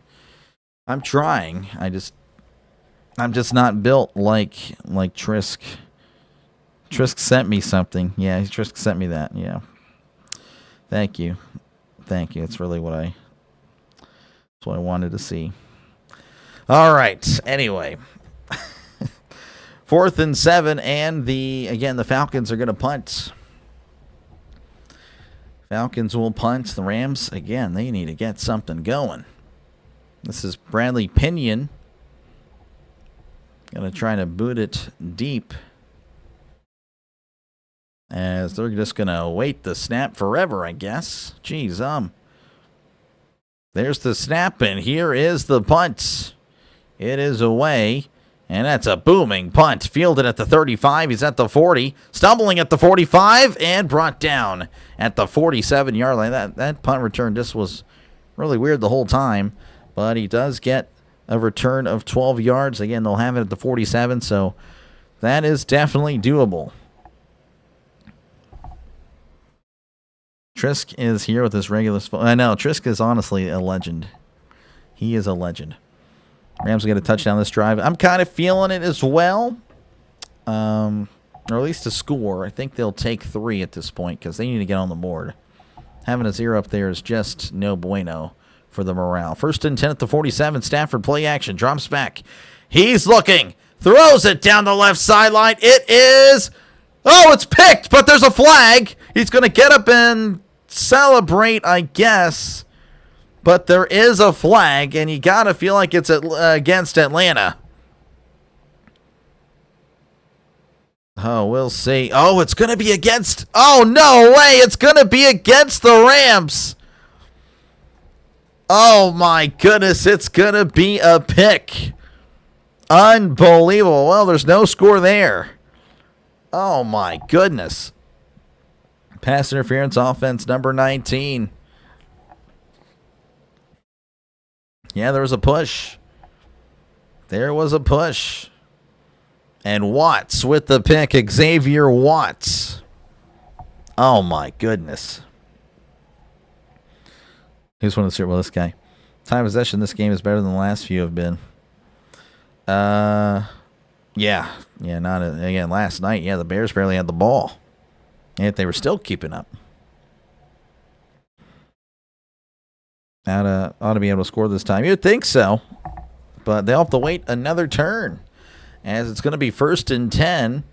I'm trying. I'm just not built like Trisk. Trisk sent me something. Yeah, Trisk sent me that. Yeah. Thank you. It's really what I wanted to see. All right. Anyway. 4th and 7, and the Falcons are going to punt. Falcons will punt. The Rams, again, they need to get something going. This is Bradley Pinion. Going to try to boot it deep. As they're just going to wait the snap forever, I guess. Jeez, there's the snap, and here is the punt. It is away, and that's a booming punt. Fielded at the 35. He's at the 40. Stumbling at the 45, and brought down at the 47-yard line. That punt return just was really weird the whole time. But he does get a return of 12 yards. Again, they'll have it at the 47, so that is definitely doable. Trisk is here with his regular... I know, Trisk is honestly a legend. He is a legend. Rams will get a touchdown this drive. I'm kind of feeling it as well. Or at least a score. I think they'll take 3 at this point because they need to get on the board. Having a 0 up there is just no bueno for the morale. 1st and 10 at the 47. Stafford play action. Drops back. He's looking. Throws it down the left sideline. It is... Oh, it's picked, but there's a flag. He's going to get up and celebrate, I guess. But there is a flag, and you got to feel like it's against Atlanta. Oh, we'll see. Oh, it's going to be against... Oh, no way. It's going to be against the Rams. Oh, my goodness. It's going to be a pick. Unbelievable. Well, there's no score there. Oh, my goodness. Pass interference offense number 19. Yeah, there was a push. There was a push. And Watts with the pick. Xavier Watts. Oh, my goodness. Who's one of the... Well, this guy. Time possession this game is better than the last few have been. Yeah, not again last night. Yeah, the Bears barely had the ball, and yet they were still keeping up. Ought to be able to score this time. You'd think so, but they'll have to wait another turn, as it's going to be 1st and 10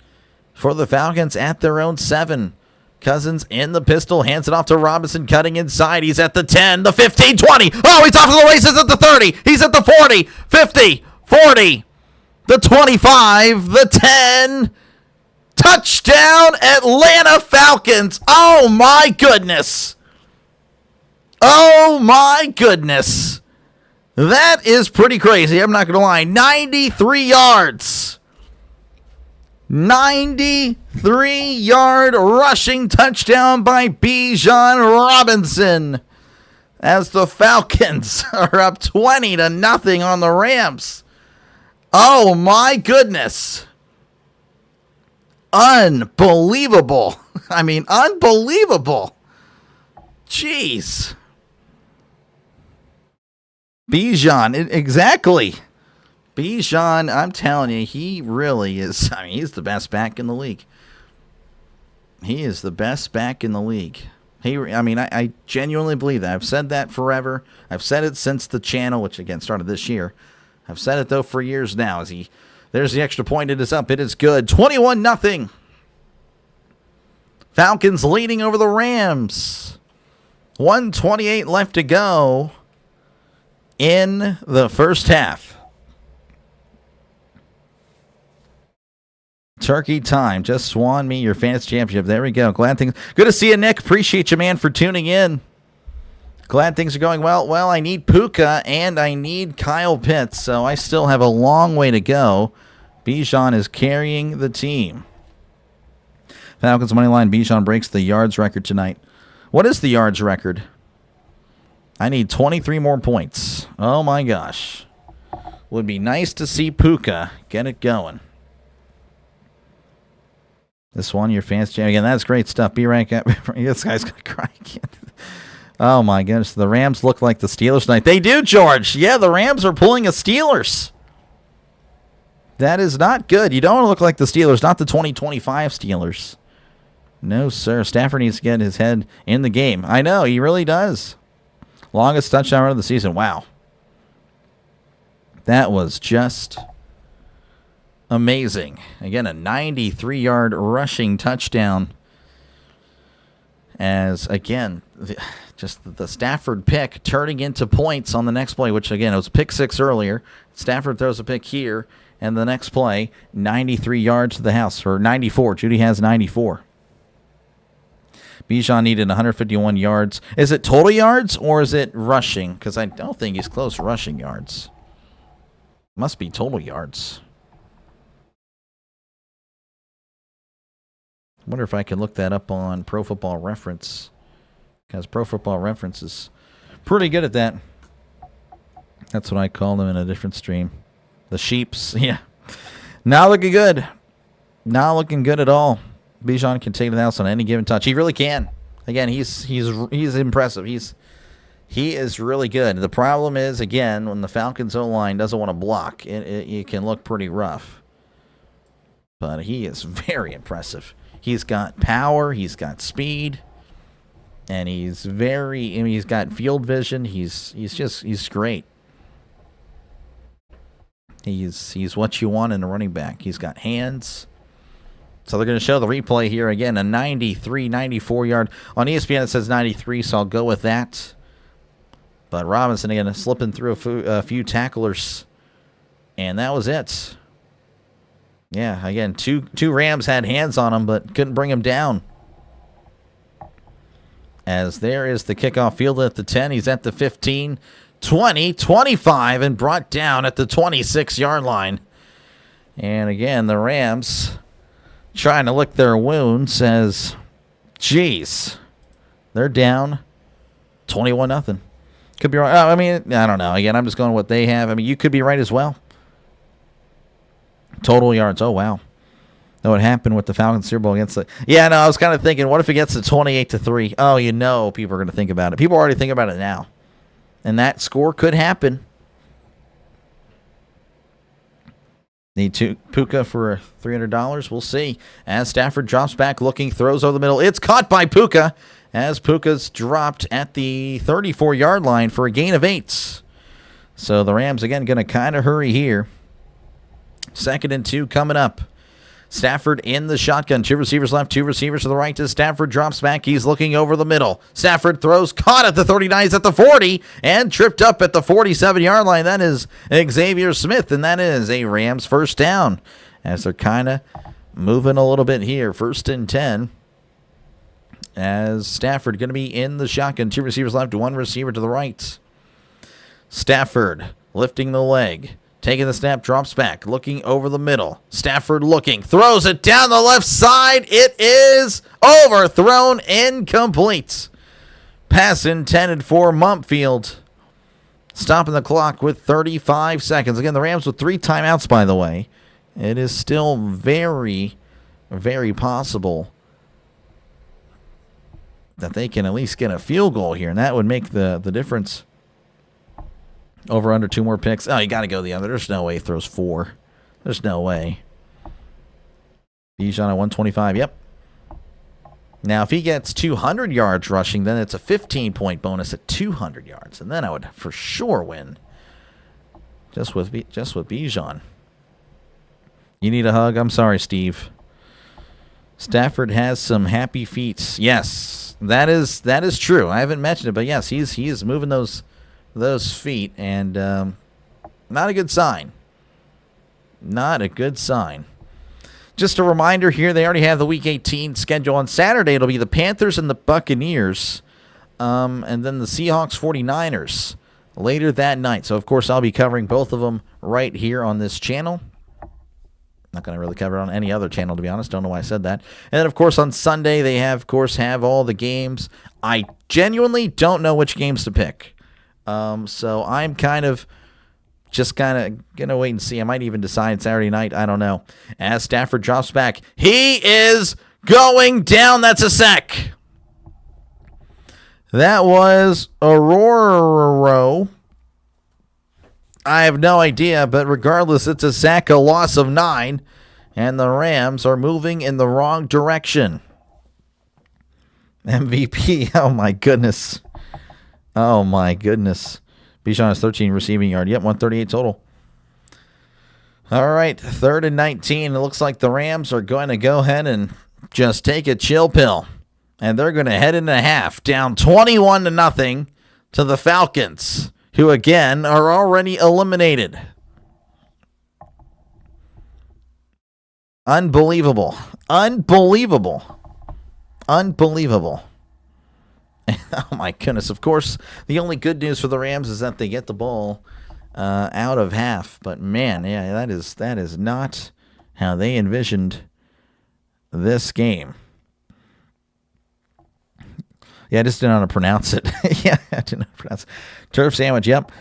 for the Falcons at their own 7. Cousins in the pistol, hands it off to Robinson, cutting inside. He's at the 10, the 15, 20. Oh, he's off to the races at the 30. He's at the 40, 50, 40. The 25, the 10, touchdown Atlanta Falcons. Oh, my goodness. Oh, my goodness. That is pretty crazy. I'm not going to lie. 93 yards. 93-yard rushing touchdown by Bijan Robinson as the Falcons are up 20-0 on the Rams. Oh, my goodness. Unbelievable. I mean, unbelievable. Jeez. Bijan, exactly. Bijan, I'm telling you, he really is. I mean, he's the best back in the league. He is the best back in the league. I genuinely believe that. I've said that forever. I've said it since the channel, which, again, started this year. I've said it, though, for years now. There's the extra point. It is up. It is good. 21-0. Falcons leading over the Rams. 1:28 left to go in the first half. Turkey time. Just swan me your fantasy championship. There we go. Good to see you, Nick. Appreciate you, man, for tuning in. Glad things are going well. Well, I need Puka and I need Kyle Pitts, so I still have a long way to go. Bijan is carrying the team. Falcons money line. Bijan breaks the yards record tonight. What is the yards record? I need 23 more points. Oh, my gosh. Would be nice to see Puka get it going. This one, your fans jam. Again, that's great stuff. B-rank. This guy's going to cry again. Oh, my goodness. The Rams look like the Steelers tonight. They do, George. Yeah, the Rams are pulling a Steelers. That is not good. You don't want to look like the Steelers, not the 2025 Steelers. No, sir. Stafford needs to get his head in the game. I know, he really does. Longest touchdown run of the season. Wow. That was just amazing. Again, a 93-yard rushing touchdown. As, again, just the Stafford pick turning into points on the next play, which, again, it was pick 6 earlier. Stafford throws a pick here, and the next play, 93 yards to the house, or 94. Judy has 94. Bijan needed 151 yards. Is it total yards, or is it rushing? Because I don't think he's close to rushing yards. Must be total yards. I wonder if I can look that up on Pro Football Reference, because Pro Football Reference is pretty good at that. That's what I call them in a different stream. The sheeps, yeah. Not looking good. Not looking good at all. Bijan can take the house on any given touch. He really can. Again, he's impressive. He is really good. The problem is, again, when the Falcons O-line doesn't want to block, it can look pretty rough. But he is very impressive. He's got power. He's got speed. And he's got field vision. He's great. He's what you want in a running back. He's got hands. So they're going to show the replay here again. A 93, 94-yard. On ESPN it says 93, so I'll go with that. But Robinson again slipping through a few tacklers. And that was it. Yeah, again, two Rams had hands on him, but couldn't bring him down. As there is the kickoff field at the 10. He's at the 15, 20, 25, and brought down at the 26-yard line. And again, the Rams trying to lick their wounds as, geez, they're down 21-0. Could be right. I mean, I don't know. Again, I'm just going with what they have. I mean, you could be right as well. Total yards. Oh, wow. That would happen with the Falcons Super Bowl against the... Yeah, no, I was kind of thinking, what if it gets to 28-3? Oh, you know people are going to think about it. People are already thinking about it now. And that score could happen. Need Puka for $300. We'll see. As Stafford drops back, looking, throws over the middle. It's caught by Puka. As Puka's dropped at the 34-yard line for a gain of 8. So the Rams, again, going to kind of hurry here. 2nd and 2 coming up. Stafford in the shotgun. 2 receivers left, 2 receivers to the right. As Stafford drops back, he's looking over the middle. Stafford throws, caught at the 39, he's at the 40, and tripped up at the 47-yard line. That is Xavier Smith, and that is a Rams first down. As they're kind of moving a little bit here. 1st and 10. As Stafford going to be in the shotgun. 2 receivers left, 1 receiver to the right. Stafford lifting the leg. Taking the snap, drops back, looking over the middle. Stafford looking, throws it down the left side. It is overthrown, incomplete. Pass intended for Mumpfield. Stopping the clock with 35 seconds. Again, the Rams with 3 timeouts, by the way. It is still very, very possible that they can at least get a field goal here, and that would make the difference. Over under 2 more picks. Oh, you got to go the other. There's no way he throws 4. There's no way. Bijan at 125. Yep. Now, if he gets 200 yards rushing, then it's a 15-point bonus at 200 yards, and then I would for sure win. Just with Bijan. You need a hug? I'm sorry, Steve. Stafford has some happy feet. Yes, that is true. I haven't mentioned it, but yes, he is moving those feet, and not a good sign. Not a good sign. Just a reminder here, they already have the Week 18 schedule. On Saturday, it'll be the Panthers and the Buccaneers, and then the Seahawks 49ers later that night. So, of course, I'll be covering both of them right here on this channel. Not going to really cover it on any other channel, to be honest. Don't know why I said that. And then, of course, on Sunday, they have all the games. I genuinely don't know which games to pick. So I'm kind of going to wait and see. I might even decide Saturday night. I don't know. As Stafford drops back, he is going down. That's a sack. That was Aurora. I have no idea, but regardless, it's a sack, a loss of 9, and the Rams are moving in the wrong direction. MVP, oh my goodness. Oh, my goodness. Bijan has 13 receiving yard. Yep, 138 total. All right, 3rd and 19. It looks like the Rams are going to go ahead and just take a chill pill. And they're going to head into half, down 21-0 to the Falcons, who, again, are already eliminated. Unbelievable. Unbelievable. Unbelievable. Oh, my goodness. Of course, the only good news for the Rams is that they get the ball out of half. But, man, yeah, that is not how they envisioned this game. Yeah, I just didn't know how to pronounce it. Yeah, I didn't know how to pronounce it. Turf sandwich, yep.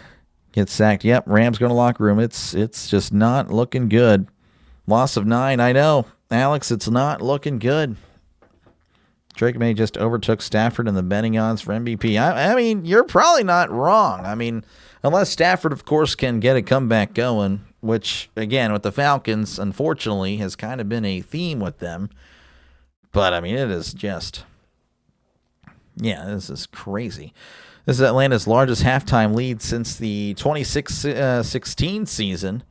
Gets sacked. Yep, Rams go to locker room. It's just not looking good. Loss of 9. I know, Alex. It's not looking good. Drake May just overtook Stafford in the betting odds for MVP. I mean, you're probably not wrong. I mean, unless Stafford, of course, can get a comeback going, which, again, with the Falcons, unfortunately, has kind of been a theme with them. But, I mean, it is just, yeah, this is crazy. This is Atlanta's largest halftime lead since the 2016 season,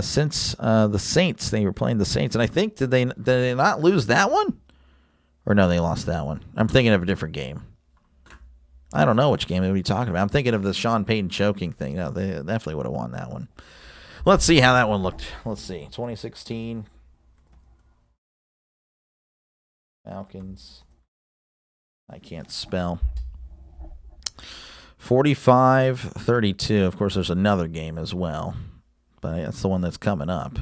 since the Saints. They were playing the Saints. And I think, did they not lose that one? Or no, they lost that one. I'm thinking of a different game. I don't know which game they would be talking about. I'm thinking of the Sean Payton choking thing. No, they definitely would have won that one. Let's see how that one looked. Let's see. 2016. Falcons. I can't spell. 45-32. Of course, there's another game as well. But that's the one that's coming up.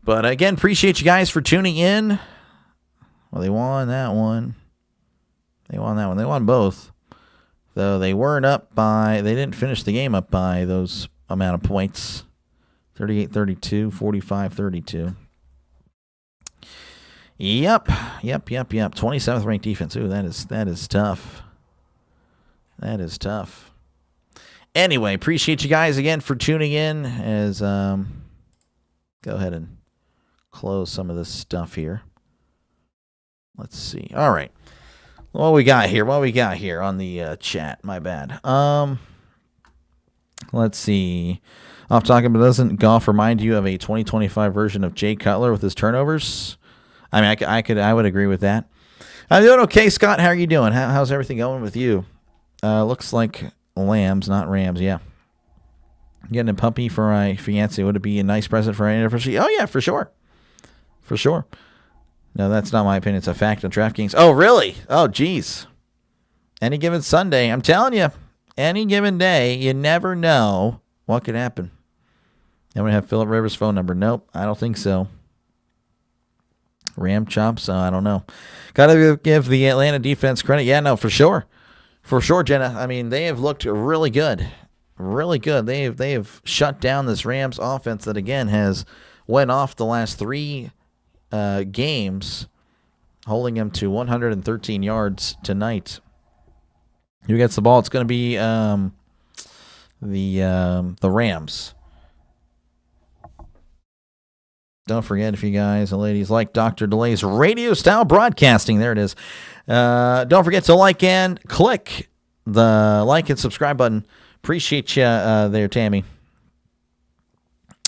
But again, appreciate you guys for tuning in. Well, they won that one. They won that one. They won both. Though they weren't up by, they didn't finish the game up by those amount of points. 38-32, 45-32. Yep. 27th ranked defense. Ooh, that is tough. That is tough. Anyway, appreciate you guys again for tuning in. As go ahead and close some of this stuff here. Let's see. All right. What we got here on the chat? My bad. Let's see. Off talking, but doesn't golf remind you of a 2025 version of Jay Cutler with his turnovers? I mean, I would agree with that. I'm doing okay, Scott. How are you doing? How's everything going with you? Looks like Lambs, not Rams. Yeah. Getting a puppy for my fiance. Would it be a nice present for our anniversary? Oh yeah, for sure. For sure. No, that's not my opinion. It's a fact on DraftKings. Oh, really? Oh, geez. Any given Sunday, I'm telling you, any given day, you never know what could happen. And we have Phillip Rivers' phone number. Nope, I don't think so. Ram chops? I don't know. Got to give the Atlanta defense credit. Yeah, no, for sure. For sure, Jenna. I mean, they have looked really good. Really good. They have shut down this Rams offense that, again, has went off the last 3 games, holding them to 113 yards tonight. Who gets the ball? It's going to be the Rams. Don't forget, if you guys and ladies like Dr. Delay's radio-style broadcasting, there it is. Don't forget to like and click the like and subscribe button. Appreciate you there, Tammy.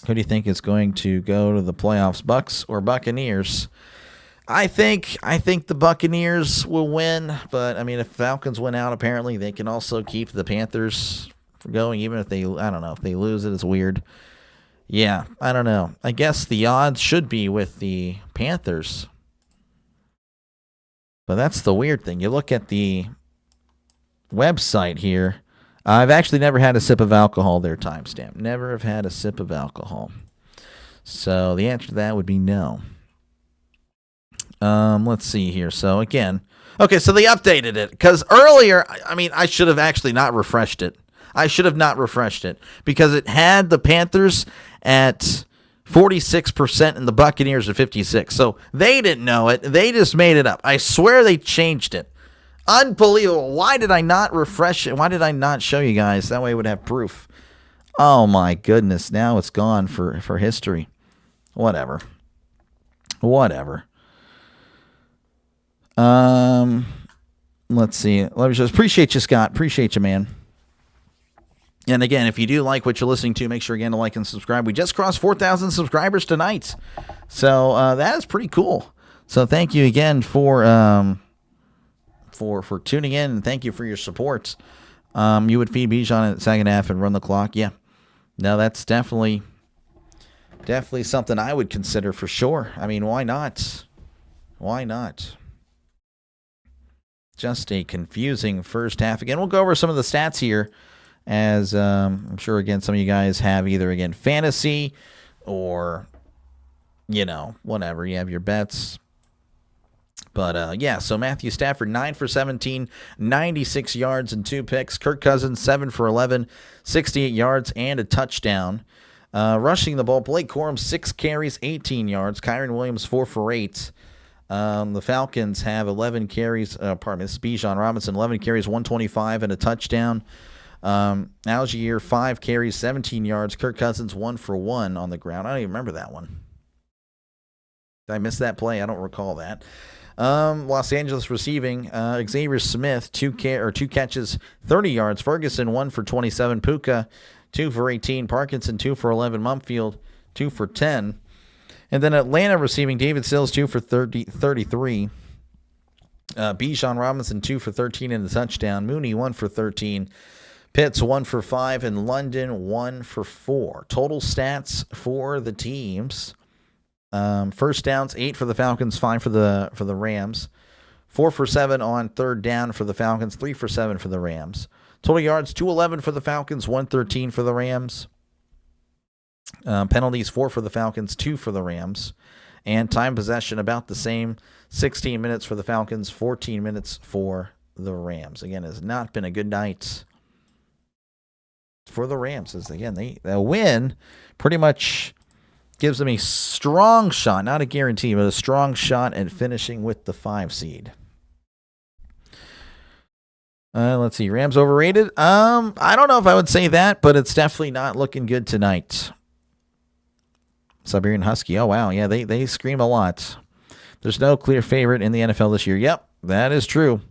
Who do you think is going to go to the playoffs, Bucks or Buccaneers? I think the Buccaneers will win, but I mean, if Falcons win out, apparently they can also keep the Panthers from going, even if they, I don't know, if they lose it, it's weird. Yeah, I don't know. I guess the odds should be with the Panthers. But that's the weird thing. You look at the website here. I've actually never had a sip of alcohol there, timestamp. Never have had a sip of alcohol. So the answer to that would be no. Let's see here. So again, okay, so they updated it. Because earlier, I mean, I should have actually not refreshed it. I should have not refreshed it. Because it had the Panthers at 46% and the Buccaneers at 56%. So they didn't know it. They just made it up. I swear they changed it. Unbelievable. Why did I not refresh it? Why did I not show you guys? That way I would have proof. Oh my goodness. Now it's gone for history. Whatever. Let's see. Let me just appreciate you, Scott. Appreciate you, man. And again, if you do like what you're listening to, make sure again to like and subscribe. We just crossed 4,000 subscribers tonight. So that is pretty cool. So thank you again for tuning in, and thank you for your support. You would feed Bijan at second half and run the clock. Yeah. No, that's definitely something I would consider for sure. I mean, why not? Why not? Just a confusing first half. Again, we'll go over some of the stats here, as I'm sure, again, some of you guys have either, again, fantasy or, whatever. You have your bets. But, yeah, so Matthew Stafford, 9 for 17, 96 yards and 2 picks. Kirk Cousins, 7 for 11, 68 yards and a touchdown. Rushing the ball, Blake Corum, 6 carries, 18 yards. Kyron Williams, 4 for 8. The Falcons have 11 carries. This is Bijan Robinson, 11 carries, 125 and a touchdown. Algier, 5 carries, 17 yards. Kirk Cousins, 1 for 1 on the ground. I don't even remember that one. Did I miss that play? I don't recall that. Los Angeles receiving, Xavier Smith, 2 catches, 30 yards. Ferguson, 1 for 27. Puka, 2 for 18. Parkinson, 2 for 11. Mumfield, 2 for 10. And then Atlanta receiving, David Sills, 2 for 33. Bijan Robinson, 2 for 13 in the touchdown. Mooney, 1 for 13. Pitts, 1 for 5. And London, 1 for 4. Total stats for the teams. First downs, 8 for the Falcons, 5 for the Rams. 4 for 7 on third down for the Falcons, 3 for 7 for the Rams. Total yards, 211 for the Falcons, 113 for the Rams. Penalties, 4 for the Falcons, 2 for the Rams. And time possession, about the same, 16 minutes for the Falcons, 14 minutes for the Rams. Again, it has not been a good night for the Rams. As again, the win pretty much gives them a strong shot, not a guarantee, but a strong shot at finishing with the 5 seed. Let's see. Rams overrated? I don't know if I would say that, but it's definitely not looking good tonight. Siberian Husky. Oh, wow. Yeah, they scream a lot. There's no clear favorite in the NFL this year. Yep, that is true.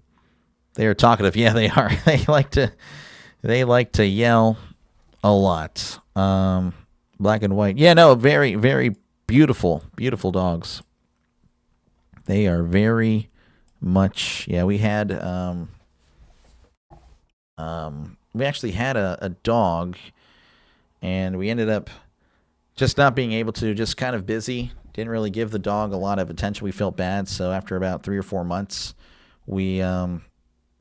They are talkative. Yeah, they are. They like to yell a lot. Black and white. Yeah, no, very, very beautiful, beautiful dogs. They are very much. Yeah, we had we actually had a dog, and we ended up just not being able to, just kind of busy. Didn't really give the dog a lot of attention. We felt bad, so after about 3 or 4 months, we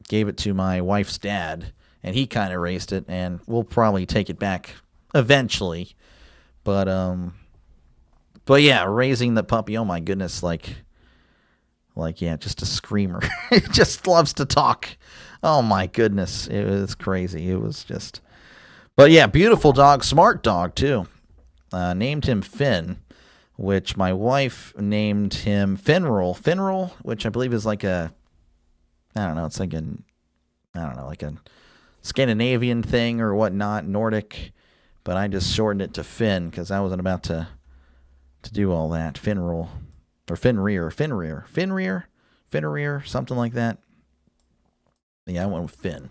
gave it to my wife's dad, and he kind of raised it, and we'll probably take it back eventually. But yeah, raising the puppy, oh my goodness, like yeah, just a screamer. It just loves to talk. Oh my goodness, it was crazy. It was just, but yeah, beautiful dog, smart dog too. Named him Finn, which my wife named him Finral, which I believe is like a, I don't know, it's like like a Scandinavian thing or whatnot, Nordic. But I just shortened it to Finn because I wasn't about to do all that. Finral or Finrear, something like that. Yeah, I went with Finn.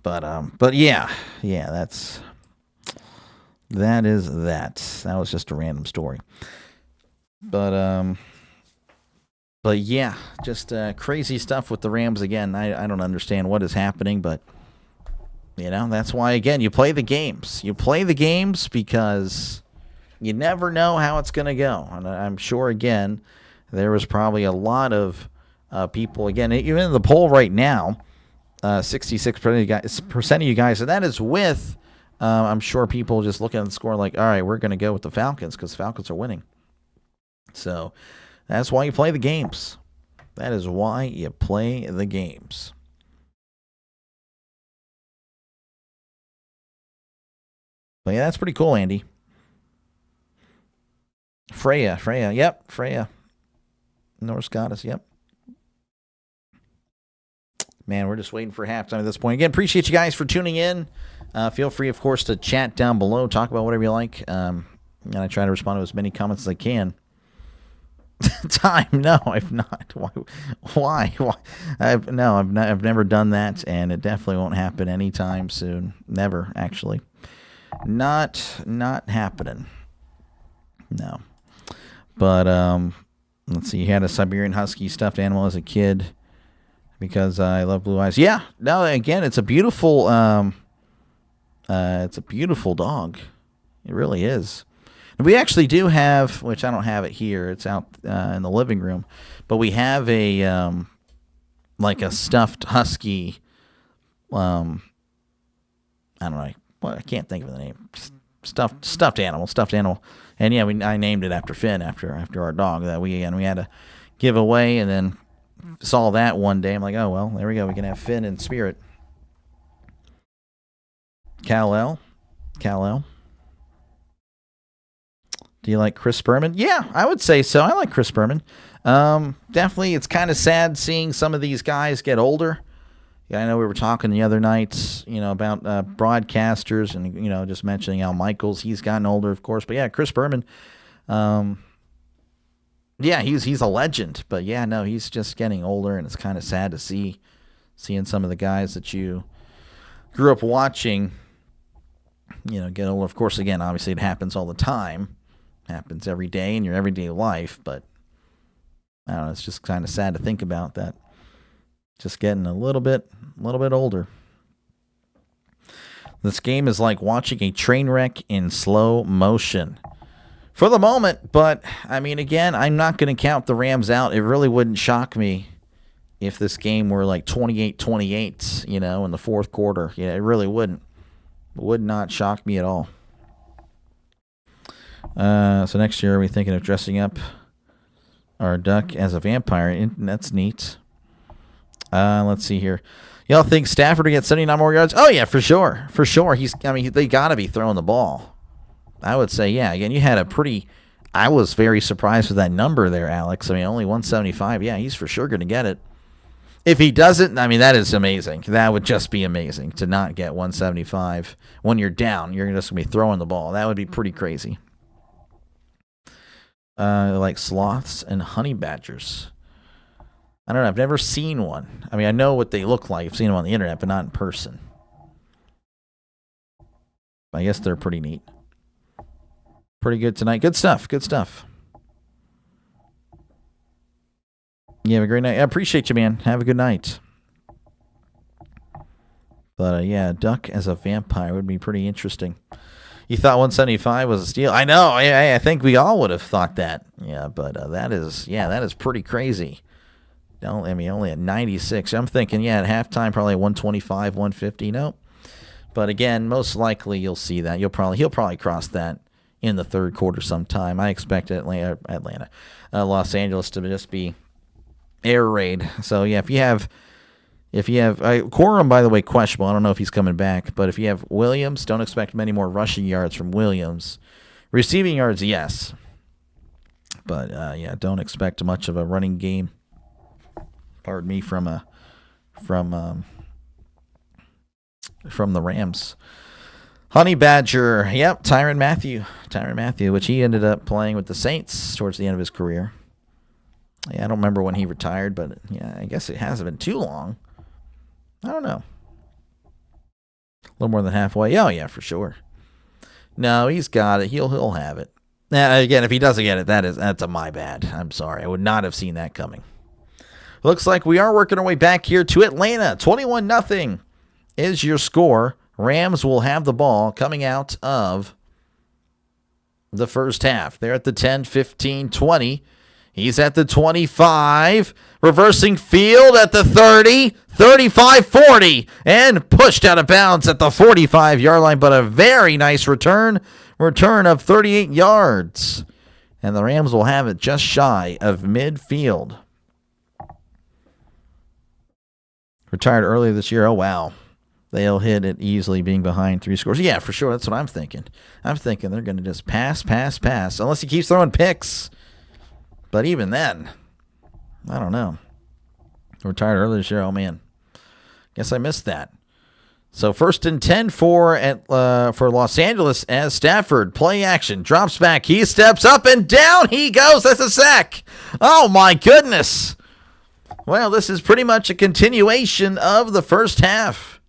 But yeah, that is that. That was just a random story. But yeah, just crazy stuff with the Rams again. I don't understand what is happening, but you know, that's why, again, you play the games. You play the games because you never know how it's going to go. And I'm sure, again, there was probably a lot of people, again, even in the poll right now, 66% of you guys, and that is with, I'm sure, people just looking at the score like, all right, we're going to go with the Falcons because the Falcons are winning. So that's why you play the games. That is why you play the games. But yeah, that's pretty cool, Andy. Freya. Yep, Freya. Norse goddess, yep. Man, we're just waiting for halftime at this point. Again, appreciate you guys for tuning in. Feel free, of course, to chat down below. Talk about whatever you like. And I try to respond to as many comments as I can. Time? No, I've not. Why? I've never done that, and it definitely won't happen anytime soon. Never, actually. Not happening. No. But let's see. You had a Siberian Husky stuffed animal as a kid because I love blue eyes. Yeah. No. Again, it's a beautiful. It's a beautiful dog. It really is. And we actually do have, which I don't have it here. It's out in the living room, but we have a like a stuffed husky. I don't know. Well, I can't think of the name. Stuffed animal. And yeah, I named it after Finn, after our dog. That we had to give away, and then saw that one day. I'm like, oh, well, there we go. We can have Finn and Spirit. Kal-El. Do you like Chris Berman? Yeah, I would say so. I like Chris Berman. Definitely, it's kind of sad seeing some of these guys get older. Yeah, I know we were talking the other night, about broadcasters and, just mentioning Al Michaels. He's gotten older, of course. But, yeah, Chris Berman, he's a legend. But, yeah, no, he's just getting older, and it's kind of sad to seeing some of the guys that you grew up watching, get older. Of course, again, obviously it happens all the time. Happens every day in your everyday life. But, I don't know, it's just kind of sad to think about that. Just getting a little bit older. This game is like watching a train wreck in slow motion for the moment. But, I mean, again, I'm not going to count the Rams out. It really wouldn't shock me if this game were like 28-28, in the fourth quarter. Yeah, it really wouldn't. It would not shock me at all. So next year, are we thinking of dressing up our duck as a vampire? That's neat. Let's see here. Y'all think Stafford will get 79 more yards? Oh, yeah, for sure. For sure. They got to be throwing the ball. I would say, yeah. Again, you had I was very surprised with that number there, Alex. Only 175. Yeah, he's for sure going to get it. If he doesn't, that is amazing. That would just be amazing to not get 175. When you're down, you're just going to be throwing the ball. That would be pretty crazy. Like sloths and honey badgers. I don't know. I've never seen one. I know what they look like. I've seen them on the internet, but not in person. I guess they're pretty neat. Pretty good tonight. Good stuff. You have a great night. I appreciate you, man. Have a good night. But, duck as a vampire would be pretty interesting. You thought 175 was a steal? I know. I think we all would have thought that. Yeah, but that is pretty crazy. Only at 96. I'm thinking, at halftime, probably 125, 150. Nope. But again, most likely you'll see that. He'll probably cross that in the third quarter sometime. I expect Los Angeles to just be air raid. So yeah, if you have Corum, by the way, questionable. I don't know if he's coming back. But if you have Williams, don't expect many more rushing yards from Williams. Receiving yards, yes. But don't expect much of a running game. Pardon me, from the Rams. Honey Badger, yep, Tyrann Mathieu, which he ended up playing with the Saints towards the end of his career. Yeah, I don't remember when he retired, but I guess it hasn't been too long. I don't know. A little more than halfway. Oh yeah, for sure. No, he's got it. He'll have it. Now again, if he doesn't get it, that's a my bad. I'm sorry. I would not have seen that coming. Looks like we are working our way back here to Atlanta. 21-0 is your score. Rams will have the ball coming out of the first half. They're at the 10, 15, 20. He's at the 25. Reversing field at the 30, 35, 40. And pushed out of bounds at the 45-yard line. But a very nice return of 38 yards. And the Rams will have it just shy of midfield. Retired earlier this year. Oh, wow. They'll hit it easily being behind 3 scores. Yeah, for sure. That's what I'm thinking. I'm thinking they're going to just pass. Unless he keeps throwing picks. But even then, I don't know. Retired earlier this year. Oh, man. Guess I missed that. So 1st and 10 for Los Angeles as Stafford. Play action. Drops back. He steps up and down he goes. That's a sack. Oh, my goodness. Well, this is pretty much a continuation of the first half.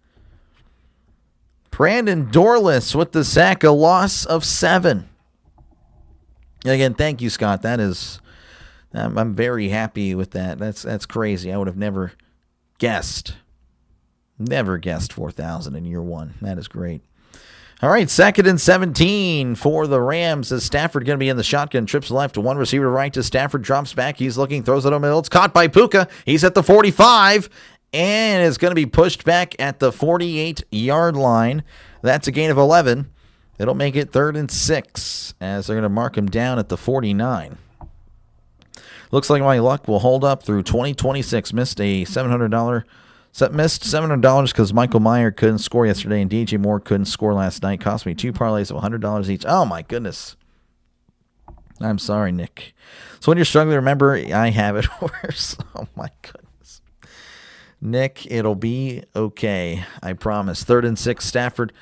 Brandon Dorless with the sack, a loss of 7. Again, thank you, Scott. That is, I'm very happy with that. That's crazy. I would have never guessed 4,000 in year one. That is great. All right, 2nd and 17 for the Rams as Stafford going to be in the shotgun. Trips left to one receiver right to Stafford. Drops back. He's looking, throws it over the middle. It's caught by Puka. He's at the 45 and is going to be pushed back at the 48-yard line. That's a gain of 11. It'll make it 3rd and 6 as they're going to mark him down at the 49. Looks like my luck will hold up through 2026. Missed $700 because Michael Meyer couldn't score yesterday and DJ Moore couldn't score last night. Cost me 2 parlays of $100 each. Oh, my goodness. I'm sorry, Nick. So when you're struggling, remember, I have it worse. Oh, my goodness. Nick, it'll be okay. I promise. 3rd and 6, Stafford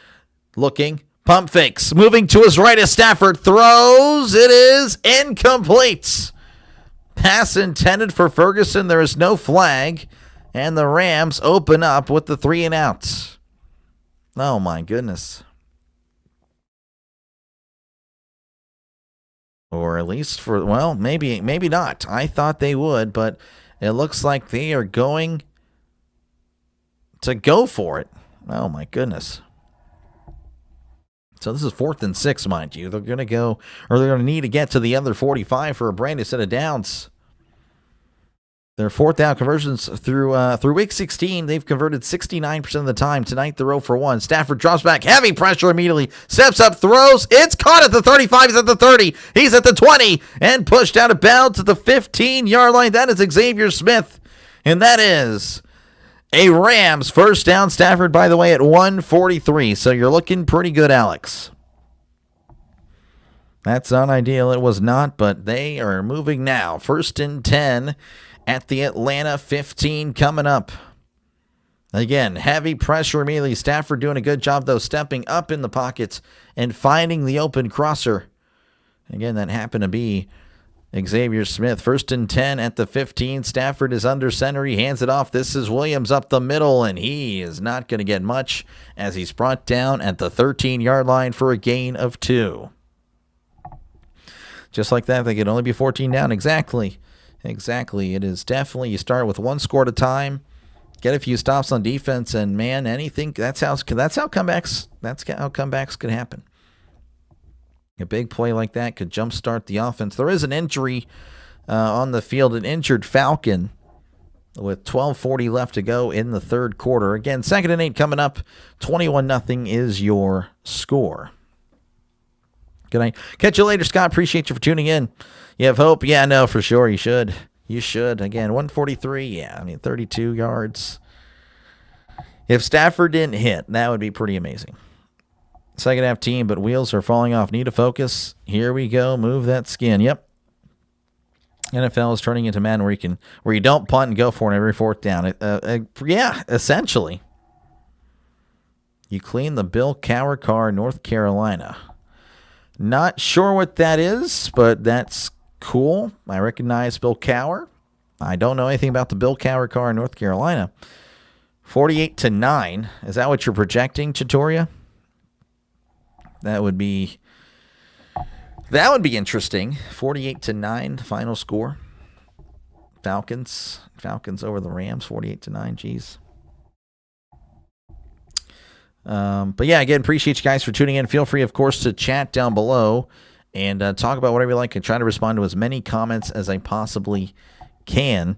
looking. Pump fakes. Moving to his right as Stafford throws. It is incomplete. Pass intended for Ferguson. There is no flag. And the Rams open up with the 3 and out. Oh, my goodness. Or at least for, well, maybe not. I thought they would, but it looks like they are going to go for it. Oh, my goodness. So this is 4th and 6, mind you. They're going to go, or they're going to need to get to the other 45 for a brand new set of downs. Their 4th down conversions through week 16, they've converted 69% of the time. Tonight, they're 0 for 1. Stafford drops back, heavy pressure immediately, steps up, throws. It's caught at the 35. He's at the 30. He's at the 20, and pushed out of bounds to the 15-yard line. That is Xavier Smith, and that is a Rams first down. Stafford, by the way, at 143. So you're looking pretty good, Alex. That's not ideal. It was not, but they are moving now. 1st and 10 at the Atlanta 15 coming up. Again, heavy pressure immediately. Stafford doing a good job, though, stepping up in the pockets and finding the open crosser. Again, that happened to be Xavier Smith. 1st and 10 at the 15. Stafford is under center. He hands it off. This is Williams up the middle, and he is not going to get much as he's brought down at the 13-yard line for a gain of 2. Just like that, they could only be 14 down. Exactly. It is definitely, you start with 1 score at a time, get a few stops on defense, and man, anything, that's how comebacks could happen. A big play like that could jumpstart the offense. There is an injury on the field, an injured Falcon with 12:40 left to go in the 3rd quarter. Again, 2nd and 8 coming up. 21-0 is your score. Good night. Catch you later, Scott. Appreciate you for tuning in. You have hope? Yeah, no, for sure. You should. Again, 143. Yeah, I mean, 32 yards. If Stafford didn't hit, that would be pretty amazing. Second half team, but wheels are falling off. Need to focus. Here we go. Move that skin. Yep. NFL is turning into Madden where you don't punt and go for it every 4th down. Yeah, essentially. You clean the Bill Cowher car, North Carolina. Not sure what that is, but that's cool. I recognize Bill Cowher. I don't know anything about the Bill Cowher car in North Carolina. 48-9. Is that what you're projecting, Chitoria? That would be interesting. 48-9 final score. Falcons over the Rams. 48-9. Geez. But yeah, again, appreciate you guys for tuning in. Feel free, of course, to chat down below and talk about whatever you like. And try to respond to as many comments as I possibly can.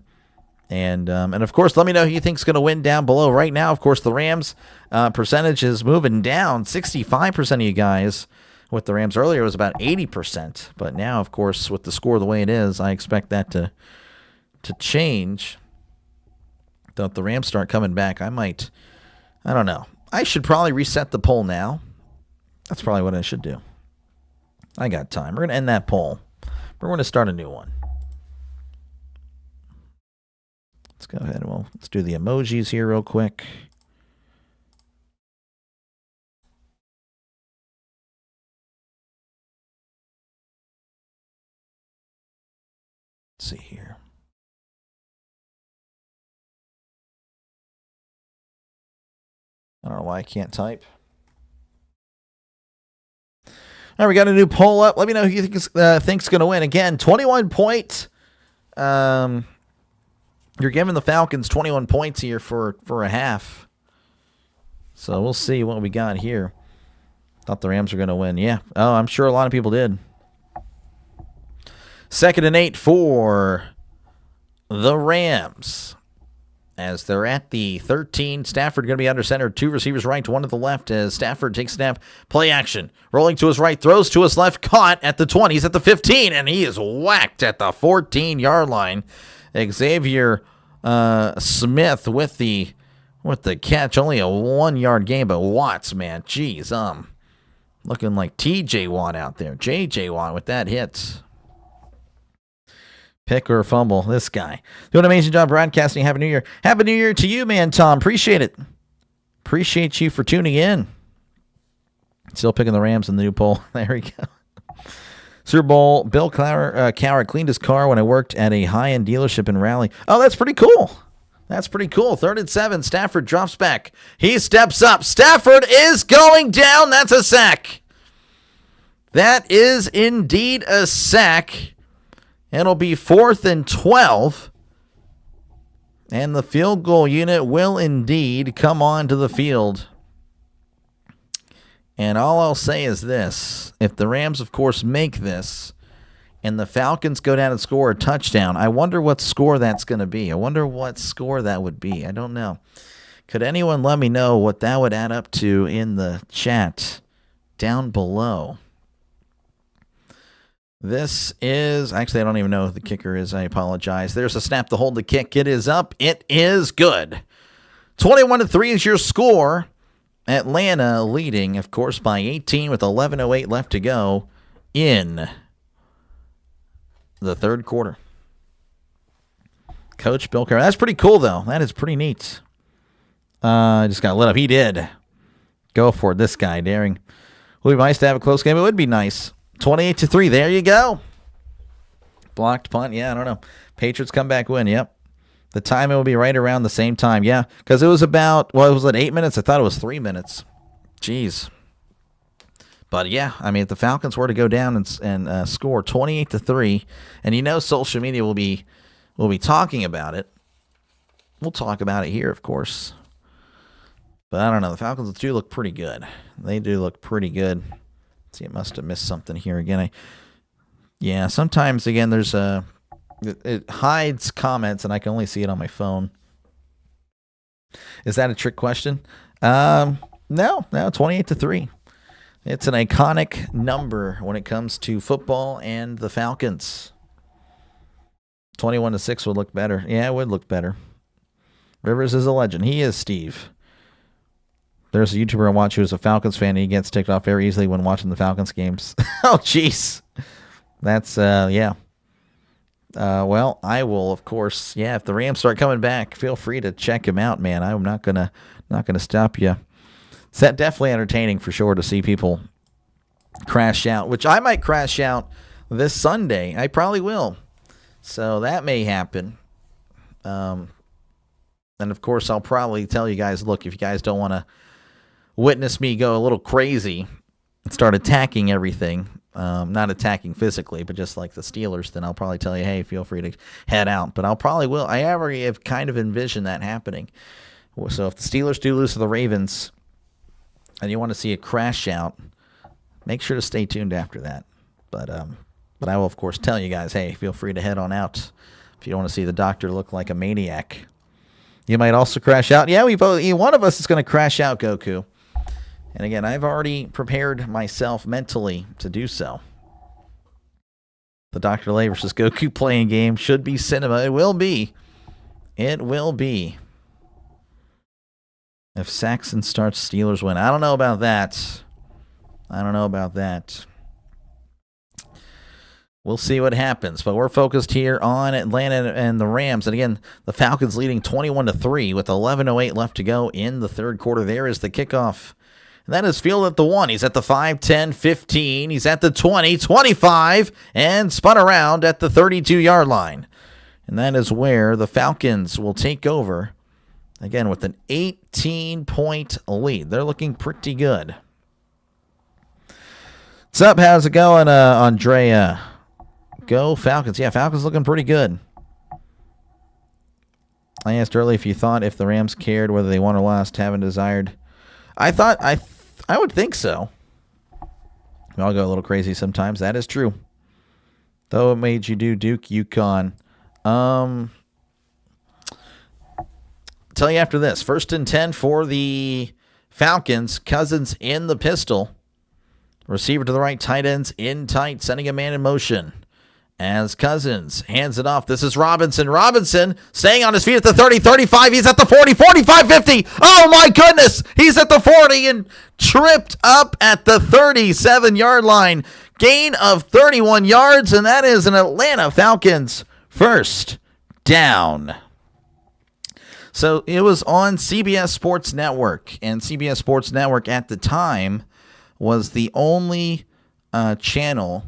And of course, let me know who you think is going to win down below. Right now, of course, the Rams percentage is moving down. 65% of you guys with the Rams earlier was about 80%. But now, of course, with the score the way it is, I expect that to change. If the Rams start coming back, I don't know. I should probably reset the poll now. That's probably what I should do. I got time. We're going to end that poll. We're going to start a new one. Let's go ahead and let's do the emojis here real quick. Let's see here. I don't know why I can't type. All right, we got a new poll up. Let me know who you think's going to win. Again, 21 points. You're giving the Falcons 21 points here for a half. So we'll see what we got here. Thought the Rams were going to win. Yeah. Oh, I'm sure a lot of people did. 2nd and 8 for the Rams. as they're at the 13. Stafford going to be under center. 2 receivers right, 1 to the left as Stafford takes snap. Play action. Rolling to his right, throws to his left, caught at the 20. He's at the 15, and he is whacked at the 14-yard line. Xavier Smith with the catch. Only a 1-yard gain, but Watts, man, jeez, looking like TJ Watt out there. JJ Watt with that hit. Pick or fumble, this guy. Doing an amazing job broadcasting. Happy New Year. Happy New Year to you, man, Tom. Appreciate it. Appreciate you for tuning in. Still picking the Rams in the new poll. There we go. Super Bowl, Bill Cowher cleaned his car when I worked at a high-end dealership in Raleigh. Oh, that's pretty cool. That's pretty cool. 3rd and 7. Stafford drops back. He steps up. Stafford is going down. That's a sack. That is indeed a sack. It'll be 4th and 12. And the field goal unit will indeed come onto the field. And all I'll say is this. If the Rams, of course, make this, and the Falcons go down and score a touchdown, I wonder what score that's going to be. I wonder what score that would be. I don't know. Could anyone let me know what that would add up to in the chat down below? This is, actually, I don't even know who the kicker is. I apologize. There's a snap to hold the kick. It is up. It is good. 21-3 is your score. Atlanta leading, of course, by 18 with 11:08 left to go in the 3rd quarter. Coach Bill Cowher. That's pretty cool, though. That is pretty neat. Just got lit up. He did. Go for it. This guy, daring. Would be nice to have a close game. It would be nice. 28-3. There you go. Blocked punt. Yeah, I don't know. Patriots come back win. Yep. The timing will be right around the same time. Yeah, because it was about, well, it was at 8 minutes. I thought it was 3 minutes. Jeez. But yeah, I mean, if the Falcons were to go down and score 28-3, and you know social media will be talking about it. We'll talk about it here, of course. But I don't know. The Falcons do look pretty good. They do look pretty good. See, it must have missed something here again. Yeah, sometimes, again, there's it hides comments, and I can only see it on my phone. Is that a trick question? No, 28-3. It's an iconic number when it comes to football and the Falcons. 21-6 would look better. Yeah, it would look better. Rivers is a legend. He is, Steve. There's a YouTuber I watch who's a Falcons fan, and he gets ticked off very easily when watching the Falcons games. Oh, jeez. That's, yeah. Well, I will, of course, yeah, if the Rams start coming back, feel free to check him out, man. I'm not gonna stop you. It's definitely entertaining for sure to see people crash out, which I might crash out this Sunday. I probably will. So that may happen. And, of course, I'll probably tell you guys, look, if you guys don't want to witness me go a little crazy and start attacking everything, not attacking physically, but just like the Steelers, then I'll probably tell you, hey, feel free to head out. But I'll probably will. I already have kind of envisioned that happening. So if the Steelers do lose to the Ravens and you want to see a crash out, make sure to stay tuned after that. But I will, of course, tell you guys, hey, feel free to head on out if you don't want to see the doctor look like a maniac. You might also crash out. Yeah, one of us is going to crash out, Goku. And again, I've already prepared myself mentally to do so. The Dr. Lay versus Goku playing game should be cinema. It will be. It will be. If Saxon starts, Steelers win. I don't know about that. We'll see what happens, but we're focused here on Atlanta and the Rams. And again, the Falcons leading 21-3 with 11:08 left to go in the 3rd quarter. There is the kickoff. And that is field at the 1. He's at the 5, 10, 15. He's at the 20, 25, and spun around at the 32-yard line. And that is where the Falcons will take over, again, with an 18-point lead. They're looking pretty good. What's up? How's it going, Andrea? Go Falcons. Yeah, Falcons looking pretty good. I asked earlier if you thought if the Rams cared whether they won or lost, haven't desired. I would think so. We all go a little crazy sometimes. That is true. Though it made you do Duke, UConn. tell you after this. 1st and 10 for the Falcons. Cousins in the pistol. Receiver to the right, tight ends in tight, sending a man in motion. As Cousins hands it off. This is Robinson. Robinson staying on his feet at the 30, 35. He's at the 40, 45, 50. Oh, my goodness. He's at the 40 and tripped up at the 37-yard line. Gain of 31 yards, and that is an Atlanta Falcons first down. So it was on CBS Sports Network, and CBS Sports Network at the time was the only channel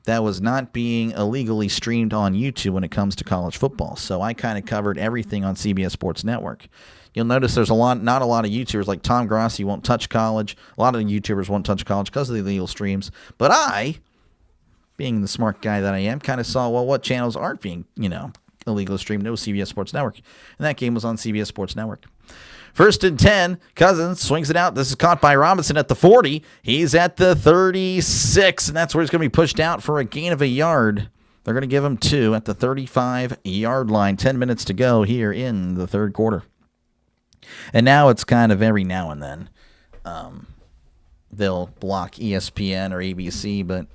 that was not being illegally streamed on YouTube when it comes to college football. So I kind of covered everything on CBS Sports Network. You'll notice there's not a lot of YouTubers like Tom Grossi won't touch college. A lot of the YouTubers won't touch college because of the illegal streams. But I, being the smart guy that I am, kind of saw, well, what channels aren't being, illegal streamed? No, CBS Sports Network. And that game was on CBS Sports Network. 1st and 10, Cousins swings it out. This is caught by Robinson at the 40. He's at the 36, and that's where he's going to be pushed out for a gain of a yard. They're going to give him 2 at the 35-yard line. 10 minutes to go here in the third quarter. And now it's kind of every now and then they'll block ESPN or ABC, but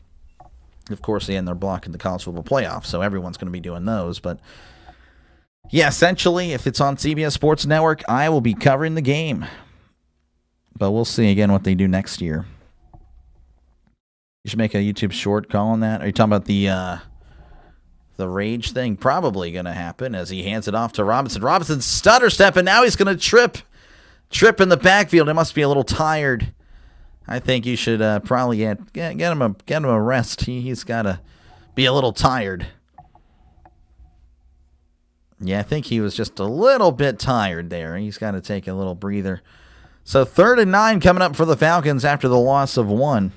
of course they're blocking the college football playoff, so everyone's going to be doing those. But yeah, essentially, if it's on CBS Sports Network, I will be covering the game. But we'll see again what they do next year. You should make a YouTube short calling that. Are you talking about the rage thing? Probably going to happen as he hands it off to Robinson. Robinson stutter step, and now he's going to trip in the backfield. He must be a little tired. I think you should probably get him a rest. He's got to be a little tired. Yeah, I think he was just a little bit tired there. He's got to take a little breather. So 3rd and 9 coming up for the Falcons after the loss of 1.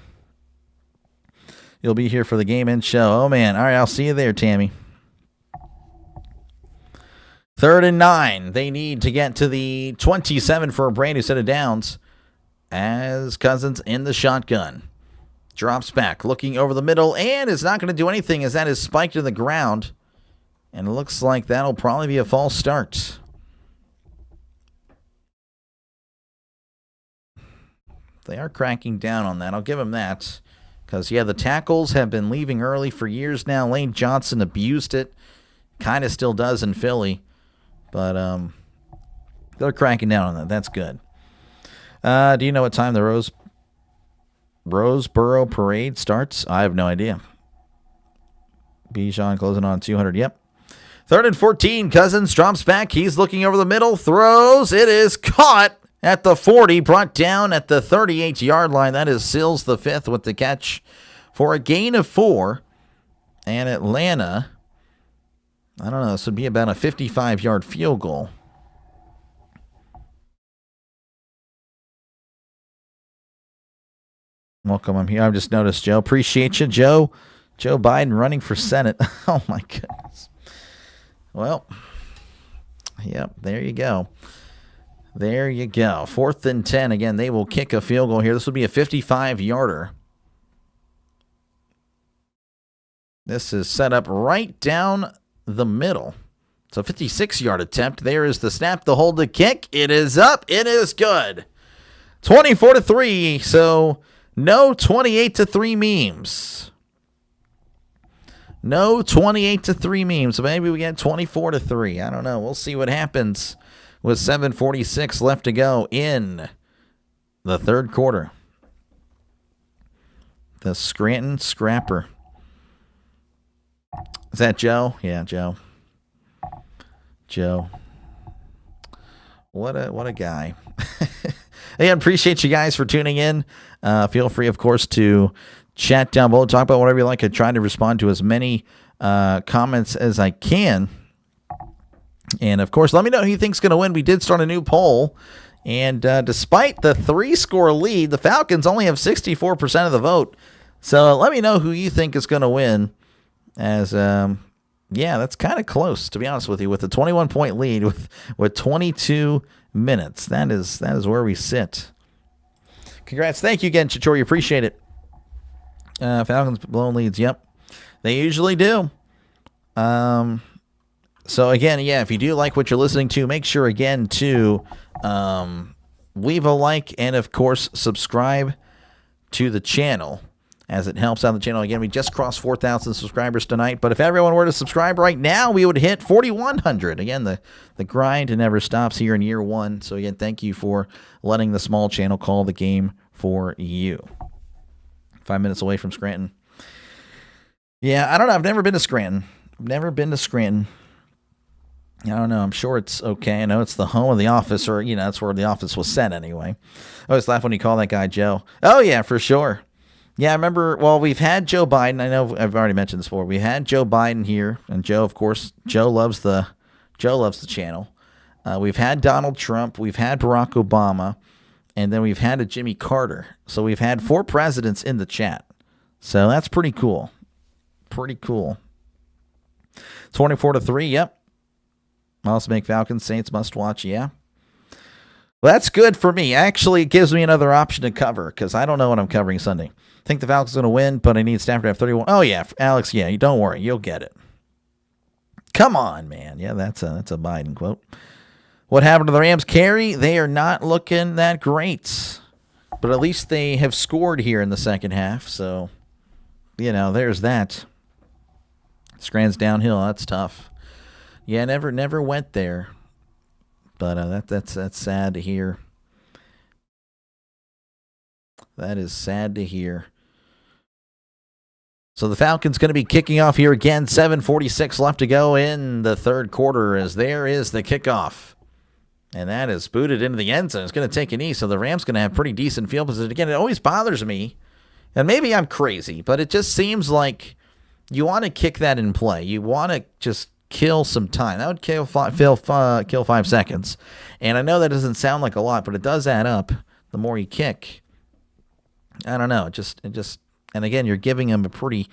You'll be here for the game and show. Oh, man. All right, I'll see you there, Tammy. 3rd and 9. They need to get to the 27 for a brand new set of downs as Cousins in the shotgun. Drops back, looking over the middle, and is not going to do anything as that is spiked to the ground. And it looks like that'll probably be a false start. They are cracking down on that. I'll give them that. Because, yeah, the tackles have been leaving early for years now. Lane Johnson abused it. Kind of still does in Philly. But they're cracking down on that. That's good. Do you know what time the Roseboro Parade starts? I have no idea. Bijan closing on 200. Yep. 3rd and 14. Cousins drops back. He's looking over the middle. Throws. It is caught at the 40. Brought down at the 38-yard line. That is Sills the 5th with the catch for a gain of 4. And Atlanta, I don't know, this would be about a 55-yard field goal. Welcome. I'm here. I've just noticed, Joe. Appreciate you, Joe. Joe Biden running for Senate. Oh, my goodness. Well, yep, there you go. There you go. 4th and 10. Again, they will kick a field goal here. This will be a 55-yarder. This is set up right down the middle. It's a 56-yard attempt. There is the snap, the hold, the kick. It is up. It is good. 24-3. So no 28-3 memes. No 28-3 memes. So maybe we get 24-3. I don't know. We'll see what happens with 7:46 left to go in the third quarter. The Scranton Scrapper. Is that Joe? Yeah, Joe. Joe. What a guy. Again, appreciate you guys for tuning in. Feel free, of course, to chat down below. Talk about whatever you like. I try to respond to as many comments as I can. And, of course, let me know who you think's going to win. We did start a new poll. And despite the 3-score lead, the Falcons only have 64% of the vote. So let me know who you think is going to win. As, yeah, that's kind of close, to be honest with you, with a 21-point lead with 22 minutes. That is where we sit. Congrats. Thank you again, Chichori. Appreciate it. Falcons blowing leads. Yep. They usually do. So, again, yeah, if you do like what you're listening to, make sure, again, to leave a like and, of course, subscribe to the channel, as it helps out the channel. Again, we just crossed 4,000 subscribers tonight, but if everyone were to subscribe right now, we would hit 4,100. Again, the grind never stops here in year one. So, again, thank you for letting the small channel call the game for you. 5 minutes away from Scranton. Yeah, I don't know. I've never been to Scranton. I don't know. I'm sure it's okay. I know it's the home of The Office, or, that's where The Office was set anyway. I always laugh when you call that guy Joe. Oh, yeah, for sure. Yeah, I remember, we've had Joe Biden. I know I've already mentioned this before. We had Joe Biden here, and Joe, of course, Joe loves the channel. We've had Donald Trump. We've had Barack Obama. And then we've had a Jimmy Carter. So we've had 4 presidents in the chat. So that's pretty cool. 24-3, yep. Also make Falcons, Saints must watch, yeah. Well, that's good for me. Actually, it gives me another option to cover because I don't know what I'm covering Sunday. I think the Falcons are going to win, but I need Stafford to have 31. Oh, yeah, Alex, yeah, don't worry. You'll get it. Come on, man. Yeah, that's a Biden quote. What happened to the Rams? Carey, they are not looking that great. But at least they have scored here in the second half. So, there's that. Scranton's downhill. That's tough. Yeah, never went there. But that's sad to hear. That is sad to hear. So the Falcons going to be kicking off here again. 7:46 left to go in the third quarter as there is the kickoff. And that is booted into the end zone. It's going to take a knee, so the Rams going to have pretty decent field position. Again, it always bothers me, and maybe I'm crazy, but it just seems like you want to kick that in play. You want to just kill some time. That would kill 5 seconds. And I know that doesn't sound like a lot, but it does add up the more you kick. I don't know. It just, and again, you're giving him a pretty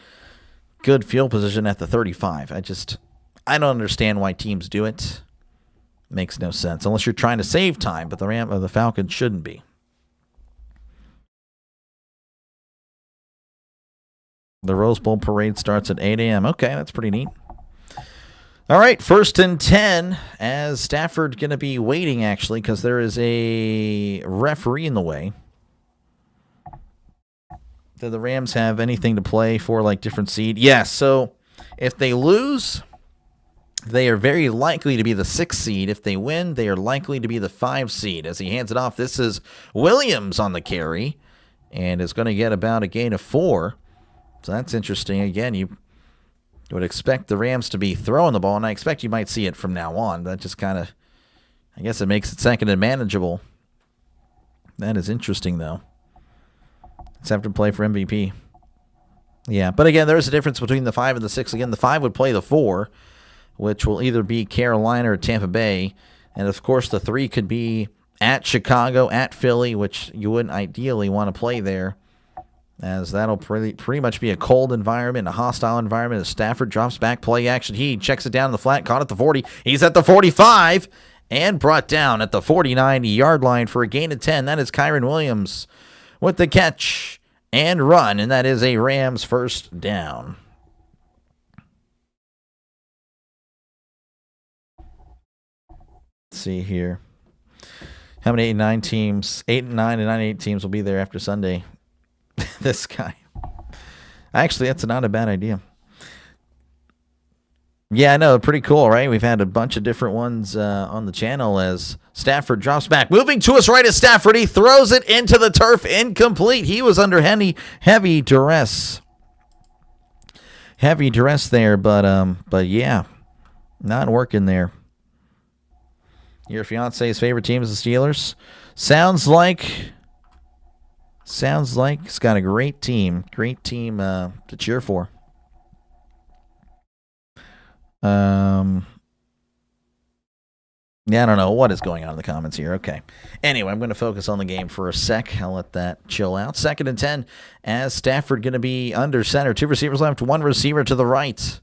good field position at the 35. I don't understand why teams do it. Makes no sense unless you're trying to save time, but the Falcons shouldn't be. The Rose Bowl parade starts at 8 a.m. Okay, that's pretty neat. All right, 1st and 10 as Stafford going to be waiting, actually, because there is a referee in the way. Do the Rams have anything to play for, like different seed? Yes, so if they lose, they are very likely to be the 6th seed. If they win, they are likely to be the 5 seed. As he hands it off, this is Williams on the carry, and is going to get about a gain of 4. So that's interesting. Again, you would expect the Rams to be throwing the ball, and I expect you might see it from now on. That just kind of, I guess it makes it second and manageable. That is interesting, though. Let's have to play for MVP. Yeah, but again, there's a difference between the 5 and the 6. Again, the 5 would play the 4, which will either be Carolina or Tampa Bay. And, of course, the 3 could be at Chicago, at Philly, which you wouldn't ideally want to play there, as that'll pretty much be a cold environment, a hostile environment. As Stafford drops back, play action. He checks it down in the flat, caught at the 40. He's at the 45 and brought down at the 49-yard line for a gain of 10. That is Kyren Williams with the catch and run, and that is a Rams first down. Let's see here. How many 8 and 9 teams? 8 and 9 and 9 and 8 teams will be there after Sunday. This guy. Actually, that's not a bad idea. Yeah, I know. Pretty cool, right? We've had a bunch of different ones on the channel as Stafford drops back. Moving to his right is Stafford. He throws it into the turf. Incomplete. He was under heavy duress. Heavy duress there, but yeah, not working there. Your fiance's favorite team is the Steelers. Sounds like it's got a great team to cheer for. Yeah, I don't know what is going on in the comments here. Okay. Anyway, I'm going to focus on the game for a sec. I'll let that chill out. 2nd and 10 as Stafford going to be under center. 2 receivers left, 1 receiver to the right.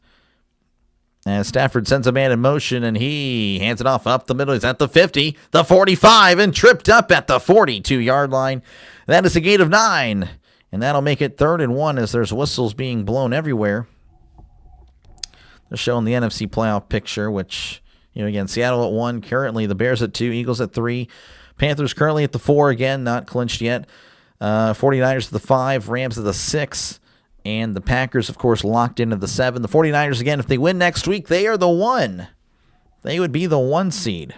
As Stafford sends a man in motion, and he hands it off up the middle. He's at the 50, the 45, and tripped up at the 42-yard line. That is a gain of 9, and that'll make it 3rd and 1 as there's whistles being blown everywhere. They're showing the NFC playoff picture, which, again, Seattle at 1, currently the Bears at 2, Eagles at 3, Panthers currently at the 4, again, not clinched yet. 49ers at the 5, Rams at the 6, and the Packers, of course, locked into the 7. The 49ers, again, if they win next week, they are the 1. They would be the 1 seed.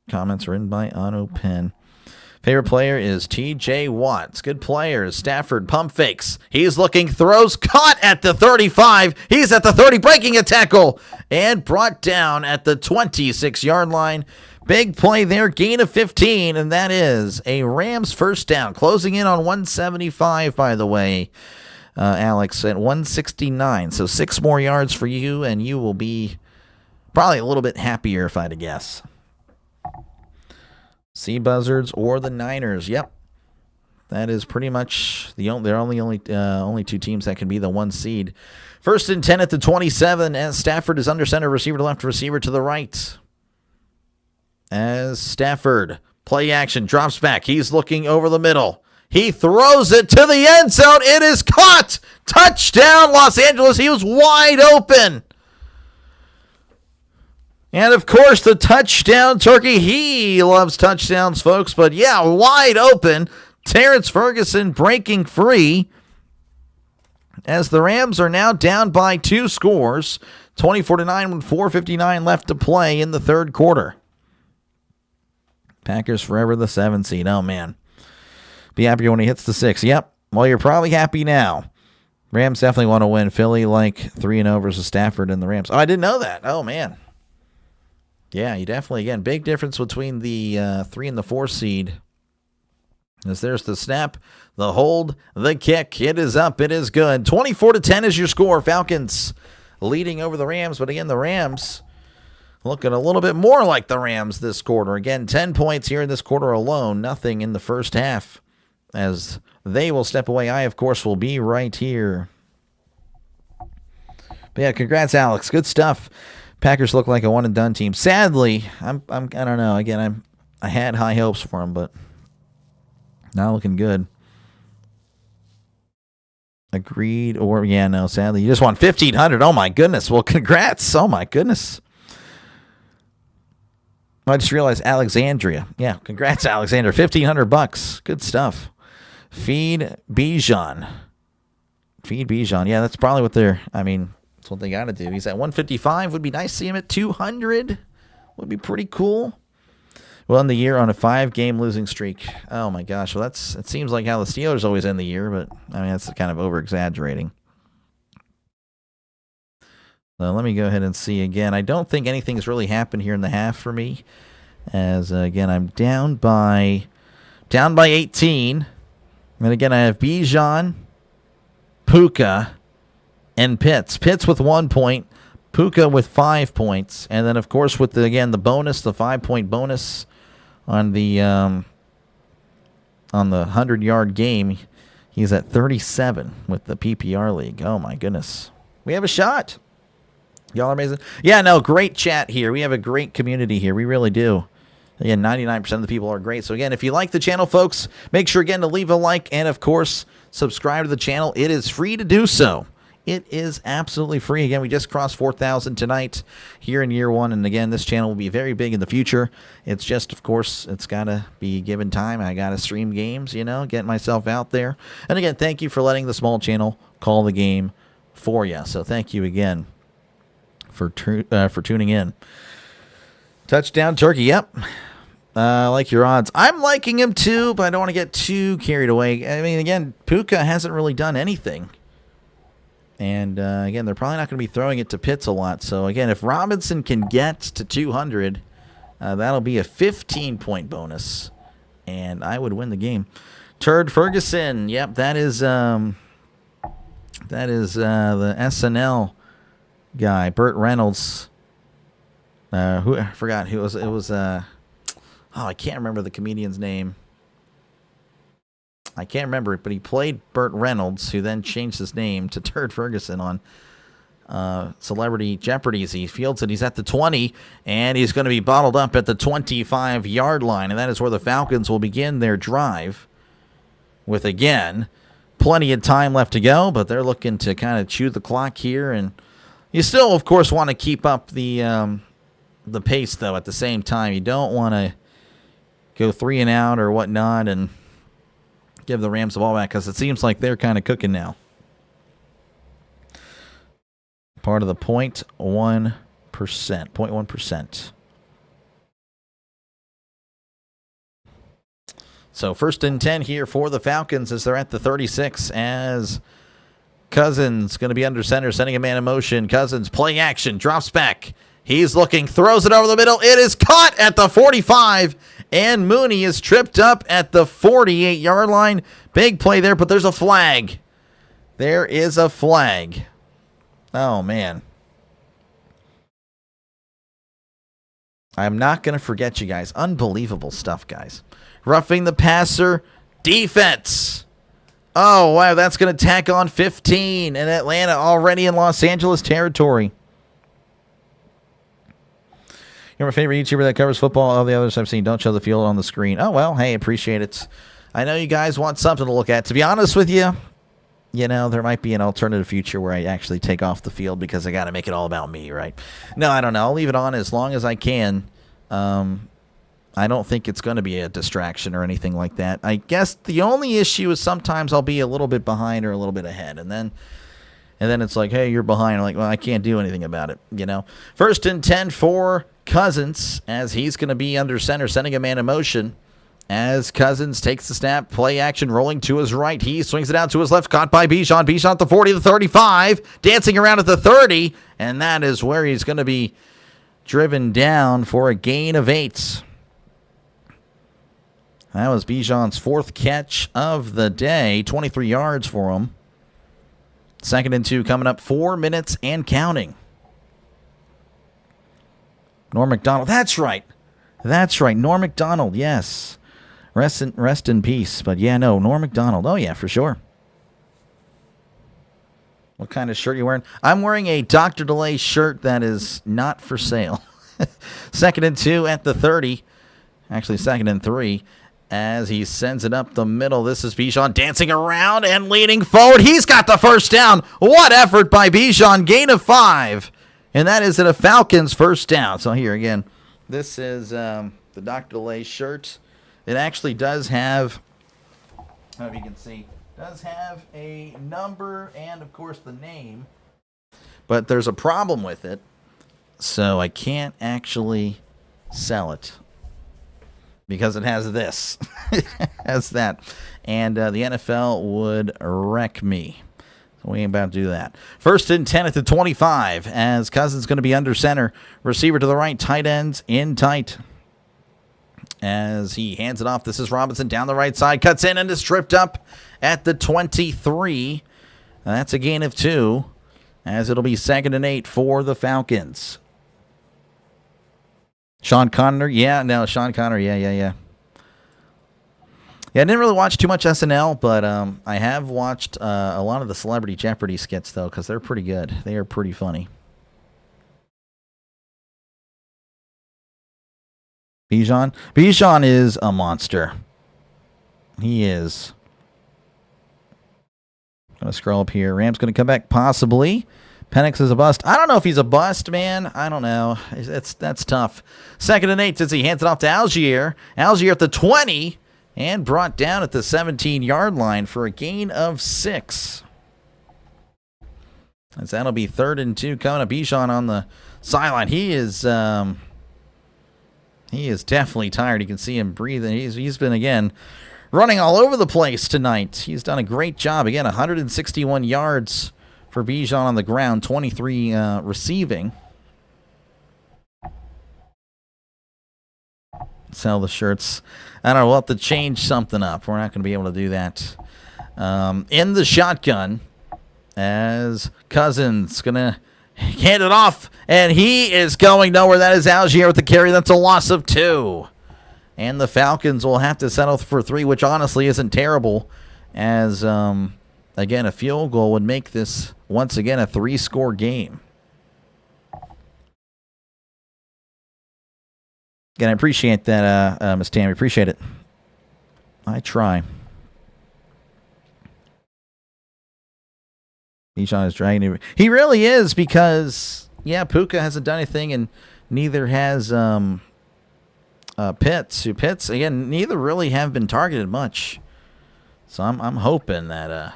Comments written by Otto Penn. Favorite player is T.J. Watts. Good players. Stafford, pump fakes. He's looking, throws, caught at the 35. He's at the 30, breaking a tackle, and brought down at the 26-yard line. Big play there, gain of 15, and that is a Rams first down. Closing in on 175, by the way, Alex, at 169. So 6 more yards for you, and you will be probably a little bit happier if I had to guess. Sea Buzzards or the Niners. Yep. That is pretty much they're only 2 teams that can be the 1 seed. First and 10 at the 27 as Stafford is under center, receiver to left, receiver to the right. As Stafford, play action, drops back. He's looking over the middle. He throws it to the end zone. It is caught. Touchdown, Los Angeles. He was wide open. And, of course, the touchdown turkey. He loves touchdowns, folks. But, yeah, wide open. Terrence Ferguson breaking free as the Rams are now down by 2 scores. 24-9 with 4:59 left to play in the third quarter. Packers forever the 7 seed. Oh, man. Be happier when he hits the 6. Yep. Well, you're probably happy now. Rams definitely want to win. Philly like 3-0 versus Stafford and the Rams. Oh, I didn't know that. Oh, man. Yeah, you definitely, again, big difference between the 3 and the 4 seed. As there's the snap, the hold, the kick. It is up. It is good. 24-10 is your score. Falcons leading over the Rams. But again, the Rams looking a little bit more like the Rams this quarter. Again, 10 points here in this quarter alone. Nothing in the first half as they will step away. I, of course, will be right here. But yeah, congrats, Alex. Good stuff. Packers look like a one-and-done team. Sadly, I don't know. Again, I had high hopes for them, but not looking good. Agreed, or yeah, no. Sadly, you just won $1,500. Oh my goodness. Well, congrats. Oh my goodness. I just realized Alexandria. Yeah, congrats, Alexander. $1,500. Good stuff. Feed Bijan. Yeah, that's probably what they're. That's what they got to do. He's at 155. Would be nice to see him at 200. Would be pretty cool. Well, in the year on a 5-game losing streak. Oh my gosh. Well, it seems like how the Steelers always end the year, but that's kind of over exaggerating. So let me go ahead and see again. I don't think anything's really happened here in the half for me. As again, I'm down by 18. And again, I have Bijan, Puka, and Pitts. Pitts with 1 point, Puka with 5 points, and then of course with the bonus, the 5-point bonus on the 100-yard game, he's at 37 with the PPR league. Oh my goodness, we have a shot. Y'all are amazing. Yeah, no, great chat here. We have a great community here. We really do. Again, 99% of the people are great. So again, if you like the channel, folks, make sure again to leave a like and of course subscribe to the channel. It is free to do so. It is absolutely free. Again, we just crossed 4,000 tonight here in year 1. And again, this channel will be very big in the future. It's just, of course, it's got to be given time. I got to stream games, get myself out there. And again, thank you for letting the small channel call the game for you. So thank you again for tuning in. Touchdown turkey. Yep. I like your odds. I'm liking him too, but I don't want to get too carried away. Again, Puka hasn't really done anything. And, again, they're probably not going to be throwing it to Pitts a lot. So, again, if Robinson can get to 200, that'll be a 15-point bonus. And I would win the game. Turd Ferguson. Yep, that is the SNL guy, Burt Reynolds. Who I forgot who it was. I can't remember the comedian's name. I can't remember it, but he played Burt Reynolds, who then changed his name to Turd Ferguson on Celebrity Jeopardy. He fields it. He's at the 20, and he's going to be bottled up at the 25-yard line, and that is where the Falcons will begin their drive with, again, plenty of time left to go, but they're looking to kind of chew the clock here. And you still, of course, want to keep up the pace, though, at the same time. You don't want to go 3 and out or whatnot and give the Rams the ball back, because it seems like they're kind of cooking now. Part of the 0.1%. 0.1%. So 1st and 10 here for the Falcons as they're at the 36, as Cousins going to be under center, sending a man in motion. Cousins, play action, drops back. He's looking, throws it over the middle. It is caught at the 45, and Mooney is tripped up at the 48-yard line. Big play there, but there's a flag. There is a flag. Oh, man. I'm not going to forget you guys. Unbelievable stuff, guys. Roughing the passer, defense. Oh, wow, that's going to tack on 15, and Atlanta already in Los Angeles territory. You're my favorite YouTuber that covers football. All the others I've seen don't show the field on the screen. Oh, well, hey, appreciate it. I know you guys want something to look at. To be honest with you, there might be an alternative future where I actually take off the field because I got to make it all about me, right? No, I don't know. I'll leave it on as long as I can. I don't think it's going to be a distraction or anything like that. I guess the only issue is sometimes I'll be a little bit behind or a little bit ahead, and then it's like, hey, you're behind. I'm like, well, I can't do anything about it, 1st and 10 for Cousins, as he's going to be under center, sending a man in motion. As Cousins takes the snap, play action, rolling to his right. He swings it out to his left, caught by Bijan. Bijan at the 40, the 35, dancing around at the 30, and that is where he's going to be driven down for a gain of 8. That was Bijan's 4th catch of the day, 23 yards for him. 2nd and 2 coming up, 4 minutes and counting. Norm Macdonald, that's right. Norm Macdonald, yes. Rest in peace. But yeah, no, Norm Macdonald. Oh yeah, for sure. What kind of shirt are you wearing? I'm wearing a Dr. Delay shirt that is not for sale. 2nd and 2 at the 30. Actually, 2nd and 3. As he sends it up the middle. This is Bijan dancing around and leaning forward. He's got the first down. What effort by Bijan. Gain of 5. And that is a Falcons first down. So here again, this is the Dr. Delay shirt. It actually does have, I don't know if you can see, does have a number and, of course, the name. But there's a problem with it, so I can't actually sell it because it has this. It has that. And the NFL would wreck me. So we ain't about to do that. 1st and 10 at the 25 as Cousins going to be under center. Receiver to the right, tight ends in tight. As he hands it off, this is Robinson down the right side, cuts in and is tripped up at the 23. That's a gain of 2, as it'll be 2nd and 8 for the Falcons. Sean Connery, yeah. Yeah, I didn't really watch too much SNL, but I have watched a lot of the Celebrity Jeopardy skits, though, because they're pretty good. They are pretty funny. Bijan is a monster. He is. Going to scroll up here. Rams going to come back, possibly. Penix is a bust. I don't know if he's a bust, man. I don't know. That's tough. 2nd and 8 as he hands it off to Algier. Algier at the 20 and brought down at the 17-yard line for a gain of 6. As that'll be 3rd and 2 coming up. Bijan on the sideline. He is definitely tired. You can see him breathing. He's been, again, running all over the place tonight. He's done a great job. Again, 161 yards for Bijan on the ground, 23 receiving. Sell the shirts. I don't know. We'll have to change something up. We're not going to be able to do that. In the shotgun, as Cousins going to hand it off, and he is going nowhere. That is Algier with the carry. That's a loss of 2. And the Falcons will have to settle for 3, which honestly isn't terrible, as, again, a field goal would make this, once again, a 3-score game. Again, I appreciate that, Miss Tammy. Appreciate it. I try. Bijan is dragging it. He really is because, yeah, Puka hasn't done anything, and neither has Pitts. Pitts, again, neither really have been targeted much. So I'm hoping that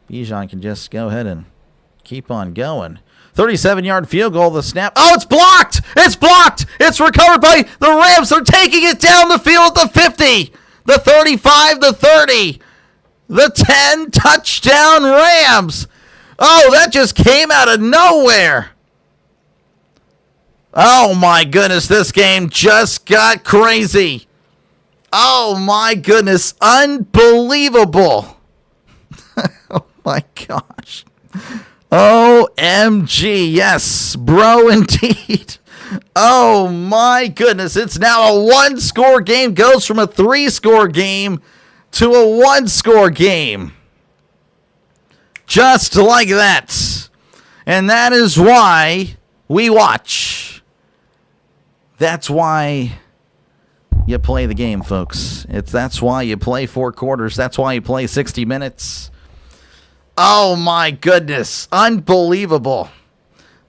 Bijan can just go ahead and keep on going. 37-yard field goal, the snap. Oh, it's blocked! It's blocked! It's recovered by the Rams. They're taking it down the field at the 50, the 35, the 30, the 10, touchdown Rams. Oh, that just came out of nowhere. Oh, my goodness, this game just got crazy. Oh, my goodness, unbelievable. Oh, my gosh. OMG, yes, bro, indeed. Oh, my goodness, it's now a one-score game. Goes from a three-score game to a one-score game. Just like that. And that is why we watch. That's why you play the game, folks. That's why you play 4 quarters. That's why you play 60 minutes. Oh, my goodness. Unbelievable.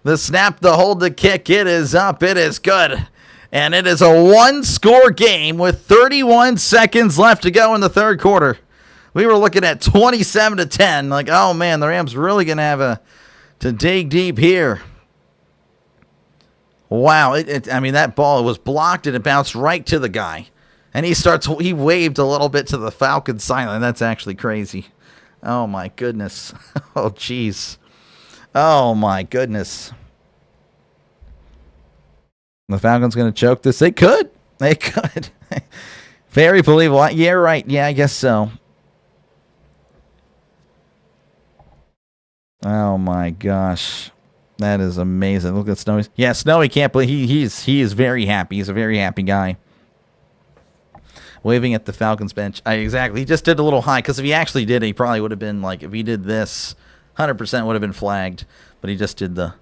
The snap, the hold, the kick. It is up. It is good. And it is a one-score game with 31 seconds left to go in the third quarter. We were looking at 27-10. Like, oh, man, the Rams really going to have to dig deep here. Wow. I mean, that ball was blocked and it bounced right to the guy. And he waved a little bit to the Falcons sideline. That's actually crazy. Oh, my goodness. Oh, jeez. Oh, my goodness. The Falcons going to choke this? They could. They could. Very believable. Yeah, right. Yeah, I guess so. Oh, my gosh. That is amazing. Look at Snowy. Yeah, Snowy can't believe he is very happy. He's a very happy guy. Waving at the Falcons bench. Exactly. He just did a little high, because if he actually did, he probably would have been like, if he did this, 100% would have been flagged. But he just did the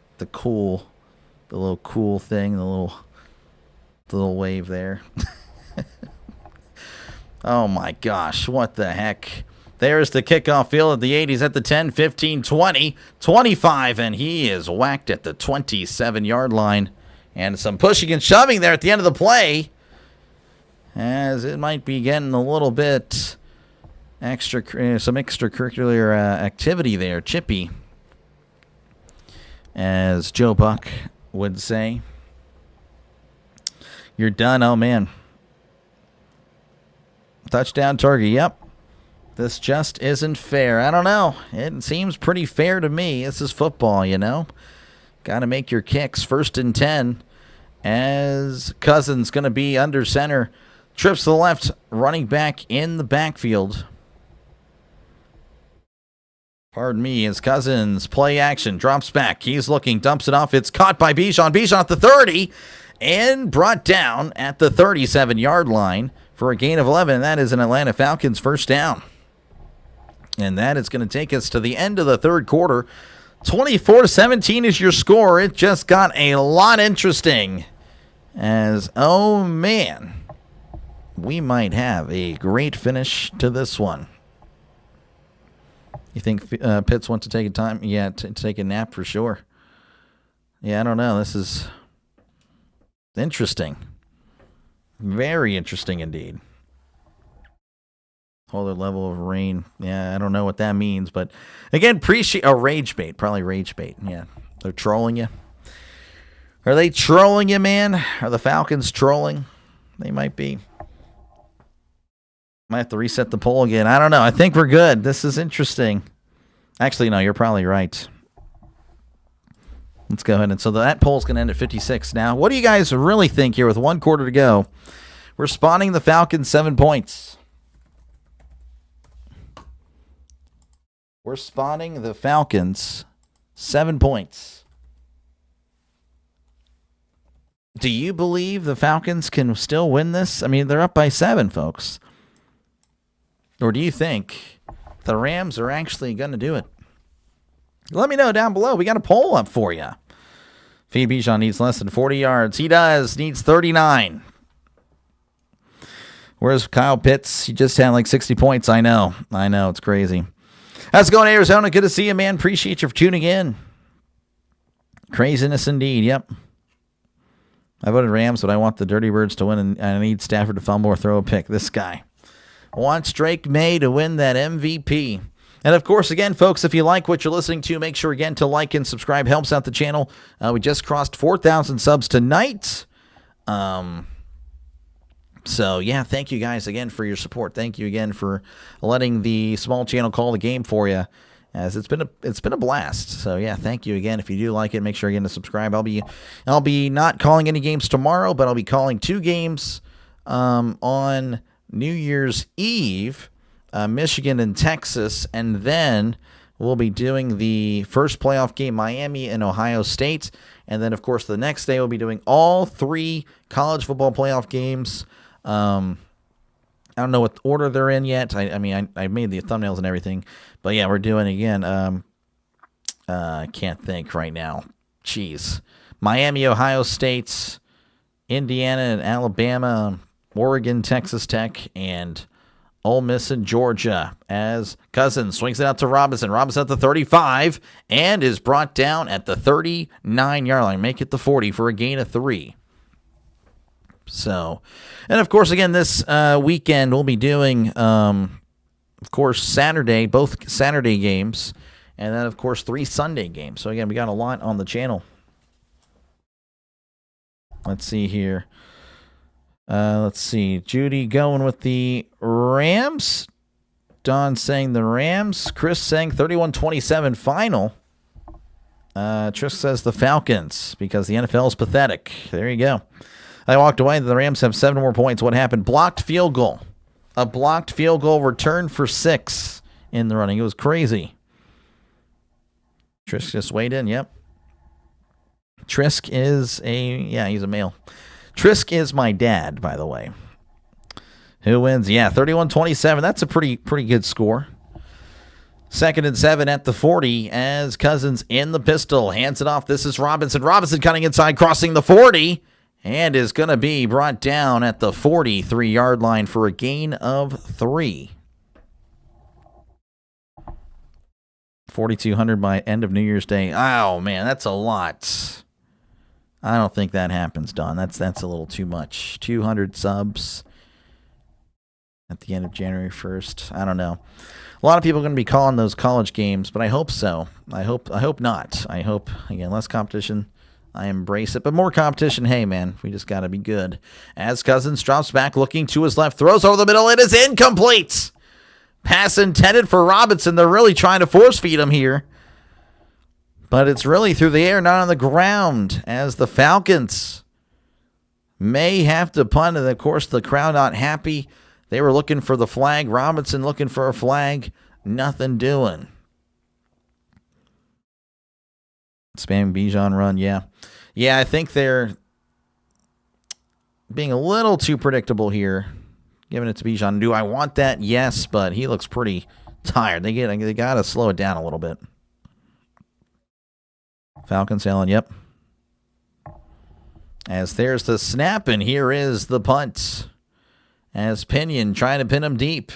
little cool thing, the little wave there. Oh my gosh, what the heck. There's the kickoff field at the 80s at the 10, 15, 20, 25, and he is whacked at the 27-yard line. And some pushing and shoving there at the end of the play, as it might be getting a little bit some extracurricular activity there, chippy, as Joe Buck would say. You're done. Oh, man. Touchdown target. Yep. This just isn't fair. I don't know. It seems pretty fair to me. This is football, you know. Got to make your kicks. 1st and 10, as Cousins going to be under center. Trips to the left, running back in the backfield. Pardon me, as Cousins, play action, drops back. He's looking, dumps it off. It's caught by Bijan. Bijan at the 30, and brought down at the 37-yard line for a gain of 11. And that is an Atlanta Falcons first down. And that is going to take us to the end of the third quarter. 24-17 is your score. It just got a lot interesting. As, oh, man, we might have a great finish to this one. You think Pitts wants to take a time? Yeah, to take a nap for sure. Yeah, I don't know. This is interesting. Very interesting indeed. Whole other level of rain. Yeah, I don't know what that means, but again, rage bait. Probably rage bait. Yeah, they're trolling you. Are they trolling you, man? Are the Falcons trolling? They might be. Might have to reset the poll again. I don't know. I think we're good. This is interesting. Actually, no, you're probably right. Let's go ahead. And so that poll's going to end at 56. Now, what do you guys really think here with 1 quarter to go? We're spawning the Falcons 7 points. We're spawning the Falcons 7 points. Do you believe the Falcons can still win this? I mean, they're up by 7, folks. Or do you think the Rams are actually going to do it? Let me know down below. We got a poll up for you. Feed Bijan needs less than 40 yards. He does. Needs 39. Where's Kyle Pitts? He just had like 60 points. I know. It's crazy. How's it going, Arizona? Good to see you, man. Appreciate you for tuning in. Craziness indeed. Yep. I voted Rams, but I want the Dirty Birds to win, and I need Stafford to fumble or throw a pick. This guy wants Drake May to win that MVP. And, of course, again, folks, if you like what you're listening to, make sure, again, to like and subscribe. Helps out the channel. We just crossed 4,000 subs tonight. So, yeah, thank you guys again for your support. Thank you again for letting the small channel call the game for you, as it's been a blast. So, yeah, thank you again. If you do like it, make sure again to subscribe. I'll be not calling any games tomorrow, but I'll be calling 2 games on New Year's Eve. Michigan and Texas, and then we'll be doing the first playoff game, Miami and Ohio State, and then, of course, the next day we'll be doing all 3 college football playoff games. I don't know what order they're in yet. I made the thumbnails and everything, but yeah, we're doing again. I can't think right now. Jeez, Miami, Ohio State, Indiana and Alabama, Oregon, Texas Tech, and Ole Miss and Georgia, as Cousins swings it out to Robinson. Robinson at the 35 and is brought down at the 39-yard line. Make it the 40 for a gain of 3. So, and of course, again, this weekend we'll be doing, of course, Saturday, both Saturday games, and then, of course, 3 Sunday games. So, again, we got a lot on the channel. Let's see here. Let's see. Judy going with the Rams. Don saying the Rams. Chris saying 31-27 final. Trish says the Falcons because the NFL is pathetic. There you go. I walked away. The Rams have 7 more points. What happened? Blocked field goal. A blocked field goal returned for 6 in the running. It was crazy. Trish just weighed in. Yep. Trisk is he's a male. Trisk is my dad, by the way. Who wins? Yeah, 31-27. That's a pretty good score. 2nd and 7 at the 40 as Cousins in the pistol. Hands it off. This is Robinson. Robinson cutting inside, crossing the 40, and is going to be brought down at the 43-yard line for a gain of 3. 4,200 by end of New Year's Day. Oh, man, that's a lot. I don't think that happens, Don. That's a little too much. 200 subs at the end of January 1st. I don't know. A lot of people are going to be calling those college games, but I hope so. I hope not. I hope, again, less competition. I embrace it. But more competition, hey, man, we just got to be good. As Cousins drops back, looking to his left, throws over the middle. It is incomplete. Pass intended for Robinson. They're really trying to force feed him here. But it's really through the air, not on the ground, as the Falcons may have to punt. And, of course, the crowd not happy. They were looking for the flag. Robinson looking for a flag. Nothing doing. Spam Bijan run, yeah. Yeah, I think they're being a little too predictable here. Giving it to Bijan. Do I want that? Yes, but he looks pretty tired. They got to slow it down a little bit. Falcons Allen, yep. As there's the snap, and here is the punt. As Pinion trying to pin him deep.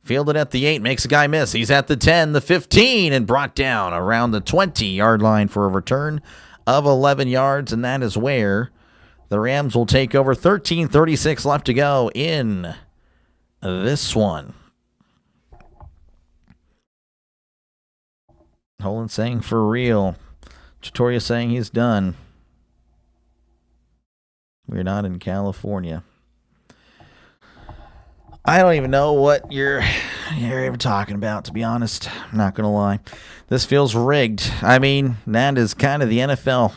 Fielded at the 8, makes a guy miss. He's at the 10, the 15, and brought down around the 20-yard line for a return of 11 yards, and that is where the Rams will take over. 13:36 left to go in this one. Holland saying for real. Trattoria saying he's done. We're not in California. I don't even know what you're even talking about, to be honest. I'm not going to lie. This feels rigged. I mean, that is kind of the NFL.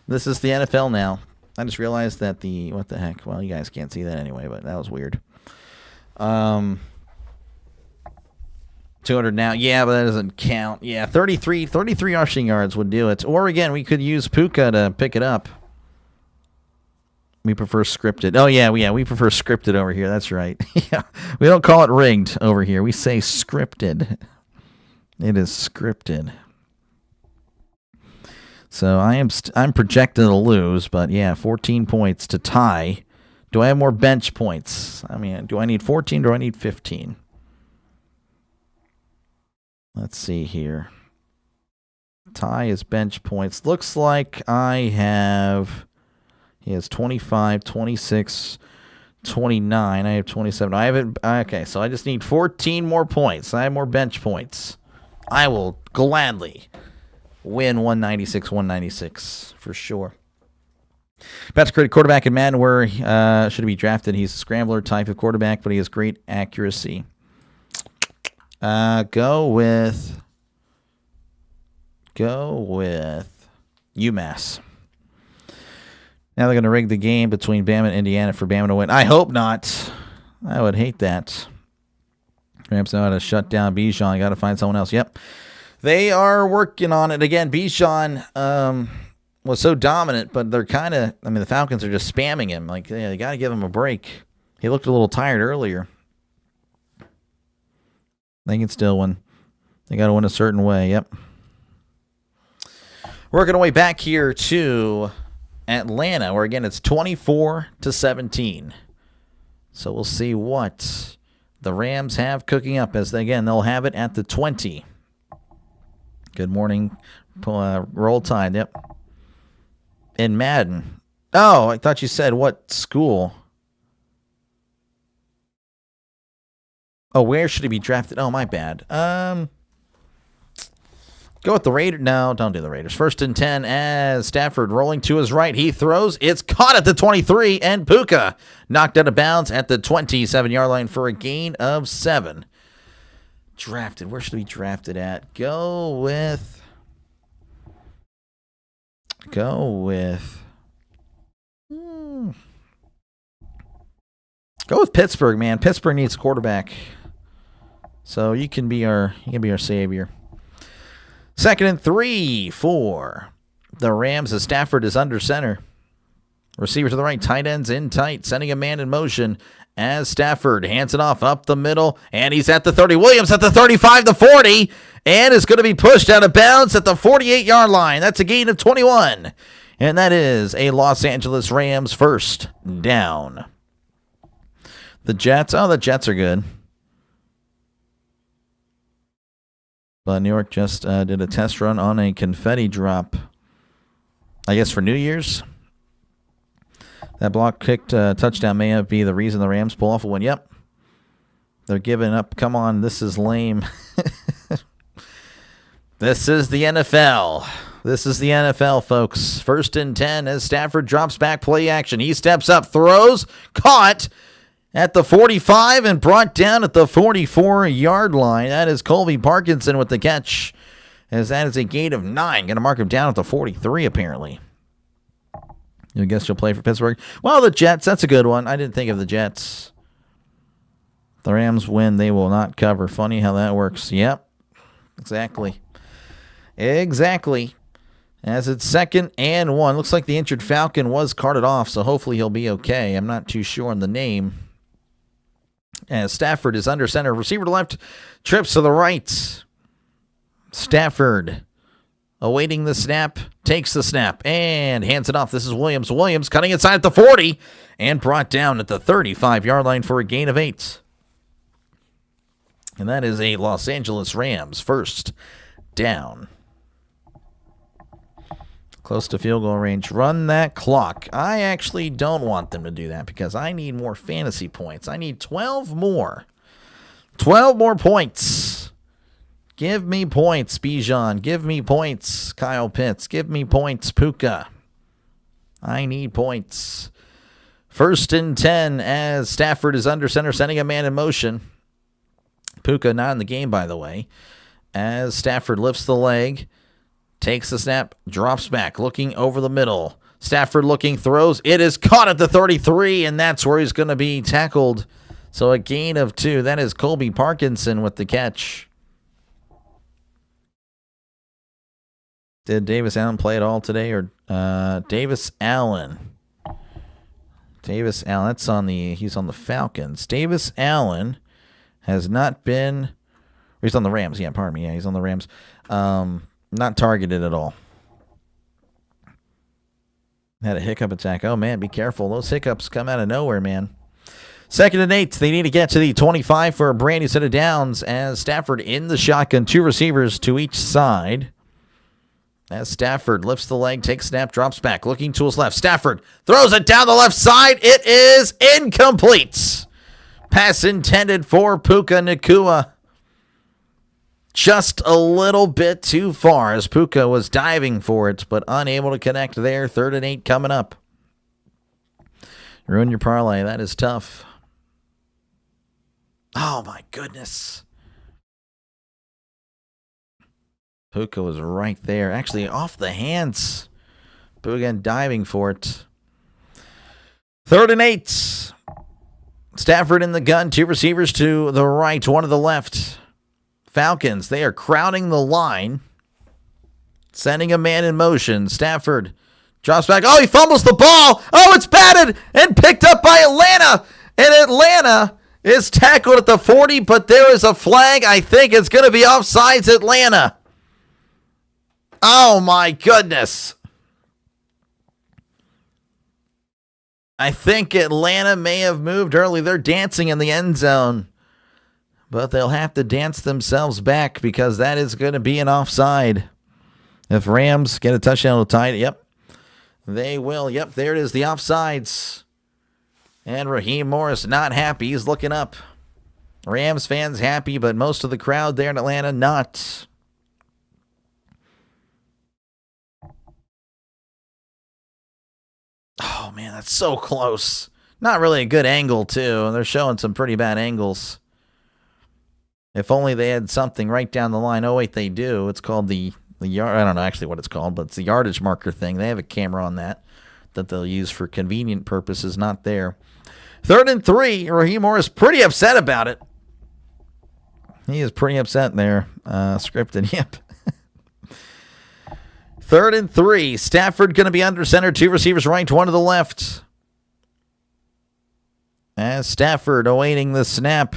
This is the NFL now. I just realized that what the heck? Well, you guys can't see that anyway, but that was weird. 200 now. Yeah, but that doesn't count. Yeah, 33 rushing yards would do it. Or, again, we could use Puka to pick it up. We prefer scripted. Oh, yeah, we prefer scripted over here. That's right. Yeah, we don't call it rigged over here. We say scripted. It is scripted. So I'm projected to lose, but, yeah, 14 points to tie. Do I have more bench points? I mean, do I need 14 or do I need 15? Let's see here. Ty is bench points. Looks like he has 25, 26, 29. I have 27. I haven't. Okay, so I just need 14 more points. I have more bench points. I will gladly win 196, 196 for sure. Best created quarterback in Madden, where should he be drafted? He's a scrambler type of quarterback, but he has great accuracy. Go with UMass. Now they're going to rig the game between Bama and Indiana for Bama to win. I hope not. I would hate that. Rams know how to shut down Bijan. You got to find someone else. Yep. They are working on it. Again, Bijan was so dominant, but they're kind of, the Falcons are just spamming him. Like, yeah, they got to give him a break. He looked a little tired earlier. They can still win. They got to win a certain way. Yep. Working our way back here to Atlanta, where again it's 24-17. So we'll see what the Rams have cooking up as they'll have it at the 20. Good morning. Roll Tide. Yep. In Madden. Oh, I thought you said what school. Oh, where should he be drafted? Oh, my bad. Go with the Raiders. No, don't do the Raiders. 1st and 10 as Stafford rolling to his right. He throws. It's caught at the 23, and Puka knocked out of bounds at the 27-yard line for a gain of 7. Drafted. Where should he be drafted at? Go with Pittsburgh, man. Pittsburgh needs a quarterback. So you can be our savior. 2nd and 3 for the Rams as Stafford is under center. Receiver to the right, tight ends in tight, sending a man in motion as Stafford hands it off up the middle, and he's at the 30. Williams at the 35, the 40, and is going to be pushed out of bounds at the 48-yard line. That's a gain of 21, and that is a Los Angeles Rams first down. The Jets are good. But New York just did a test run on a confetti drop, I guess, for New Year's. That block kicked touchdown may be the reason the Rams pull off a win. Yep. They're giving up. Come on, this is lame. This is the NFL. This is the NFL, folks. 1st and 10 as Stafford drops back, play action. He steps up, throws, caught at the 45 and brought down at the 44-yard line. That is Colby Parkinson with the catch, as that is a gain of 9. Going to mark him down at the 43, apparently. I guess you'll play for Pittsburgh. Well, the Jets, that's a good one. I didn't think of the Jets. The Rams win, they will not cover. Funny how that works. Yep, exactly. As it's 2nd and 1. Looks like the injured Falcon was carted off, so hopefully he'll be okay. I'm not too sure on the name. As Stafford is under center. Receiver to left, trips to the right. Stafford awaiting the snap, takes the snap, and hands it off. This is Williams. Williams cutting inside at the 40 and brought down at the 35-yard line for a gain of 8. And that is a Los Angeles Rams first down. Close to field goal range. Run that clock. I actually don't want them to do that because I need more fantasy points. I need 12 more. 12 more points. Give me points, Bijan. Give me points, Kyle Pitts. Give me points, Puka. I need points. 1st and 10 as Stafford is under center, sending a man in motion. Puka not in the game, by the way. As Stafford lifts the leg. Takes the snap, drops back, looking over the middle. Stafford looking, throws. It is caught at the 33, and that's where he's going to be tackled. So a gain of 2. That is Colby Parkinson with the catch. Did Davis Allen play at all today? Or Davis Allen. Davis Allen, he's on the Falcons. Davis Allen has not been, he's on the Rams. Yeah, pardon me. Yeah, he's on the Rams. Not targeted at all. Had a hiccup attack. Oh, man, be careful. Those hiccups come out of nowhere, man. 2nd and 8. They need to get to the 25 for a brand new set of downs as Stafford in the shotgun. 2 receivers to each side. As Stafford lifts the leg, takes snap, drops back, looking to his left. Stafford throws it down the left side. It is incomplete. Pass intended for Puka Nacua. Just a little bit too far as Puka was diving for it, but unable to connect there. 3rd and 8 coming up. Ruin your parlay. That is tough. Oh, my goodness. Puka was right there. Actually, off the hands. Puka diving for it. 3rd and 8. Stafford in the gun. 2 receivers to the right, 1 to the left. Falcons, they are crowding the line. Sending a man in motion. Stafford drops back. Oh, he fumbles the ball. Oh, it's batted and picked up by Atlanta. And Atlanta is tackled at the 40, but there is a flag. I think it's going to be offsides Atlanta. Oh, my goodness. I think Atlanta may have moved early. They're dancing in the end zone. But they'll have to dance themselves back because that is going to be an offside. If Rams get a touchdown, it'll tie it. Yep, they will. Yep, there it is, the offsides. And Raheem Morris not happy. He's looking up. Rams fans happy, but most of the crowd there in Atlanta not. Oh, man, that's so close. Not really a good angle, too. They're showing some pretty bad angles. If only they had something right down the line. Oh, wait, they do. It's called the yard. I don't know actually what it's called, but it's the yardage marker thing. They have a camera on that they'll use for convenient purposes, not there. 3rd and 3. Raheem Morris pretty upset about it. He is pretty upset there. Scripted, yep. 3rd and 3. Stafford going to be under center. 2 receivers right, 1 to the left. As Stafford awaiting the snap.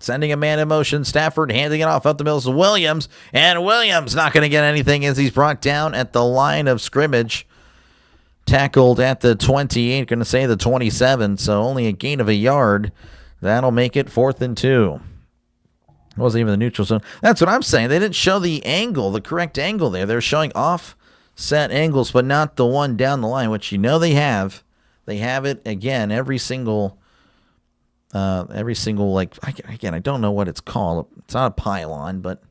Sending a man in motion. Stafford handing it off up the middle to Williams. And Williams not going to get anything as he's brought down at the line of scrimmage. Tackled at the 28. Going to say the 27. So only a gain of a yard. That'll make it 4th and 2. It wasn't even the neutral zone. That's what I'm saying. They didn't show the angle, the correct angle there. They're showing offset angles, but not the one down the line, which you know they have. They have it, again, every single like, again, I don't know what it's called. It's not a pylon, but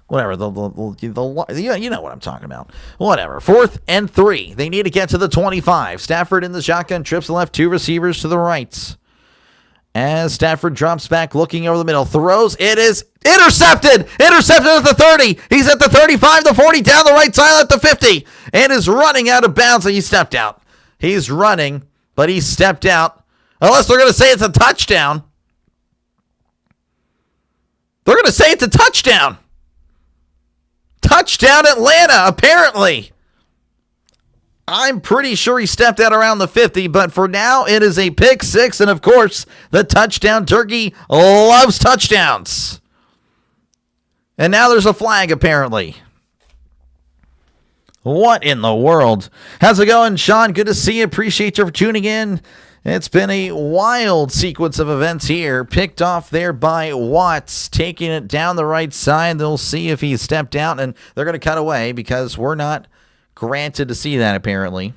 whatever. You know what I'm talking about. Whatever. 4th and 3. They need to get to the 25. Stafford in the shotgun, trips left, 2 receivers to the right. As Stafford drops back, looking over the middle, throws. It is intercepted. Intercepted at the 30. He's at the 35, the 40, down the right side at the 50, and is running out of bounds. And he stepped out. He's running, but he stepped out. Unless they're going to say it's a touchdown. They're going to say it's a touchdown. Touchdown Atlanta, apparently. I'm pretty sure he stepped out around the 50, but for now, it is a pick 6, and of course, the touchdown turkey loves touchdowns. And now there's a flag, apparently. What in the world? How's it going, Sean? Good to see you. Appreciate you for tuning in. It's been a wild sequence of events here. Picked off there by Watts, taking it down the right side. They'll see if he stepped out, and they're going to cut away because we're not granted to see that, apparently.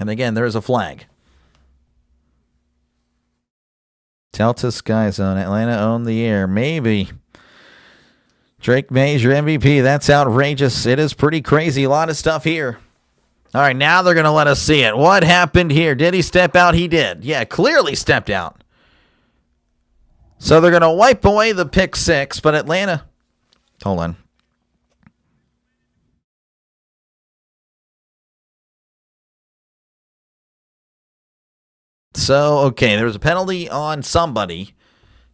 And again, there's a flag. Delta Sky Zone. Atlanta owned the air. Maybe. Drake Mays, your MVP. That's outrageous. It is pretty crazy. A lot of stuff here. All right, now they're going to let us see it. What happened here? Did he step out? He did. Yeah, clearly stepped out. So they're going to wipe away the pick 6, but Atlanta... Hold on. So, okay, there was a penalty on somebody.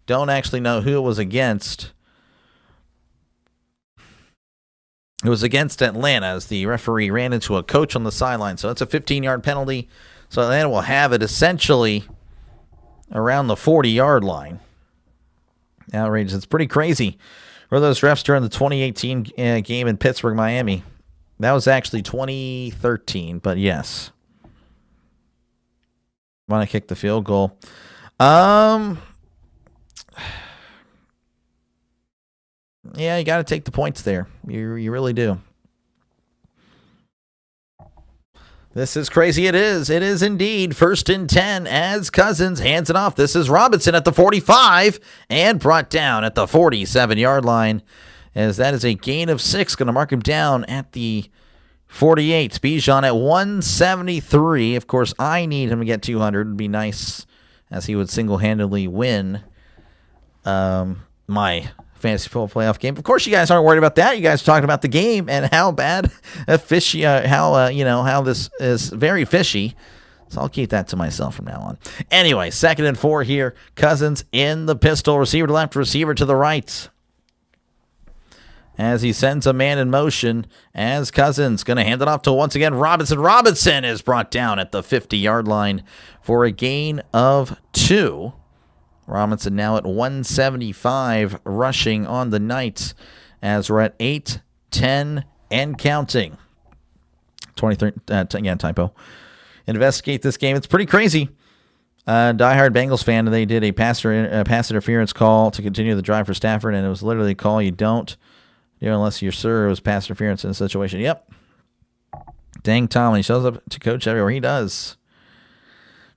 Don't actually know who it was against. It was against Atlanta as the referee ran into a coach on the sideline. So it's a 15-yard penalty. So Atlanta will have it essentially around the 40-yard line. Outrageous. It's pretty crazy. Were those refs during the 2018 game in Pittsburgh, Miami? That was actually 2013, but yes. Want to kick the field goal? Yeah, you got to take the points there. You really do. This is crazy. It is. It is indeed 1st and 10 as Cousins hands it off. This is Robinson at the 45 and brought down at the 47-yard line, as that is a gain of 6. Going to mark him down at the 48. Bijan at 173. Of course, I need him to get 200. It'd be nice, as he would single-handedly win my fantasy football playoff game. Of course, you guys aren't worried about that. You guys are talking about the game and how bad fishy, how this is very fishy. So I'll keep that to myself from now on. Anyway, 2nd and 4 here. Cousins in the pistol. Receiver to left, receiver to the right, as he sends a man in motion, as Cousins going to hand it off to, once again, Robinson. Robinson is brought down at the 50-yard line for a gain of 2. Robinson now at 175 rushing on the night, as we're at 8, 10, and counting. 23, typo. Investigate this game. It's pretty crazy. Diehard Bengals fan, they did a pass interference call to continue the drive for Stafford, and it was literally a call you don't do unless you're sure it was pass interference in a situation. Yep. Dang Tom, he shows up to coach everywhere. He does.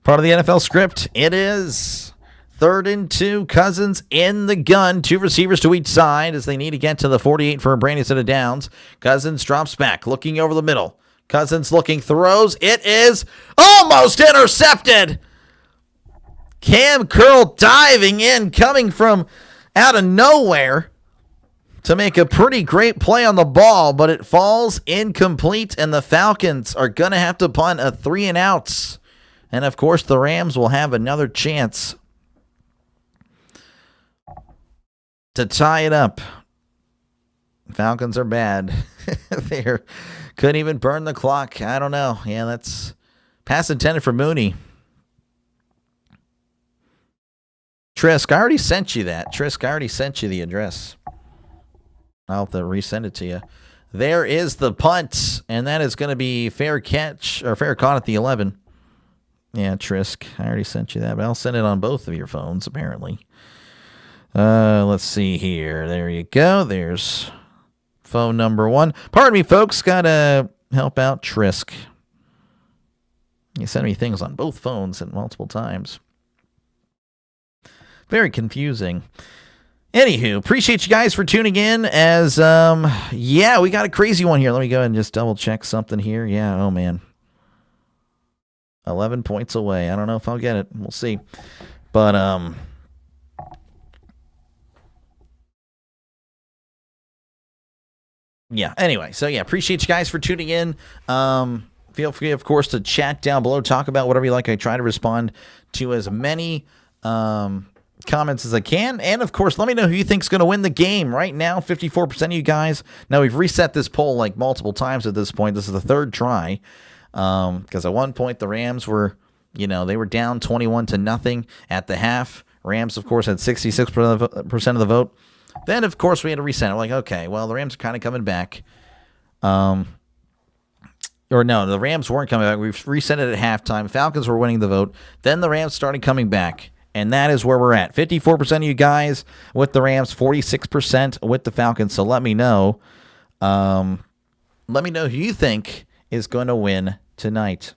Part of the NFL script. It is 3rd and 2. Cousins in the gun. 2 receivers to each side as they need to get to the 48 for a brand new set of downs. Cousins drops back, looking over the middle. Cousins looking, throws. It is almost intercepted. Cam Curl diving in, coming from out of nowhere to make a pretty great play on the ball, but it falls incomplete, and the Falcons are going to have to punt a 3-and-outs. And, of course, the Rams will have another chance to tie it up. Falcons are bad. They couldn't even burn the clock. I don't know. Yeah, that's pass intended for Mooney. Trisk, I already sent you that. Trisk, I already sent you the address. I'll have to resend it to you. There is the punt, and that is going to be fair catch, or fair caught at the 11. Yeah, Trisk, I already sent you that, but I'll send it on both of your phones, apparently. Let's see here. There you go. There's phone number 1. Pardon me, folks. Got to help out Trisk. You send me things on both phones at multiple times. Very confusing. Anywho, appreciate you guys for tuning in as, yeah, we got a crazy one here. Let me go ahead and just double check something here. Yeah, oh man. 11 points away. I don't know if I'll get it. We'll see. But, yeah, anyway. So, yeah, appreciate you guys for tuning in. Feel free, of course, to chat down below. Talk about whatever you like. I try to respond to as many, comments as I can, and of course let me know who you think's going to win the game. Right now 54% of you guys, now we've reset this poll like multiple times at this point. This is the 3rd try, because at one point the Rams were, they were down 21-0 at the half. Rams of course had 66% of the vote. Then of course we had to reset it. We're like, okay, well the Rams are kind of coming back, or no, the Rams weren't coming back. We've reset it at halftime. Falcons were winning the vote, then the Rams started coming back. And that is where we're at. 54% of you guys with the Rams, 46% with the Falcons. So let me know. Let me know who you think is going to win tonight.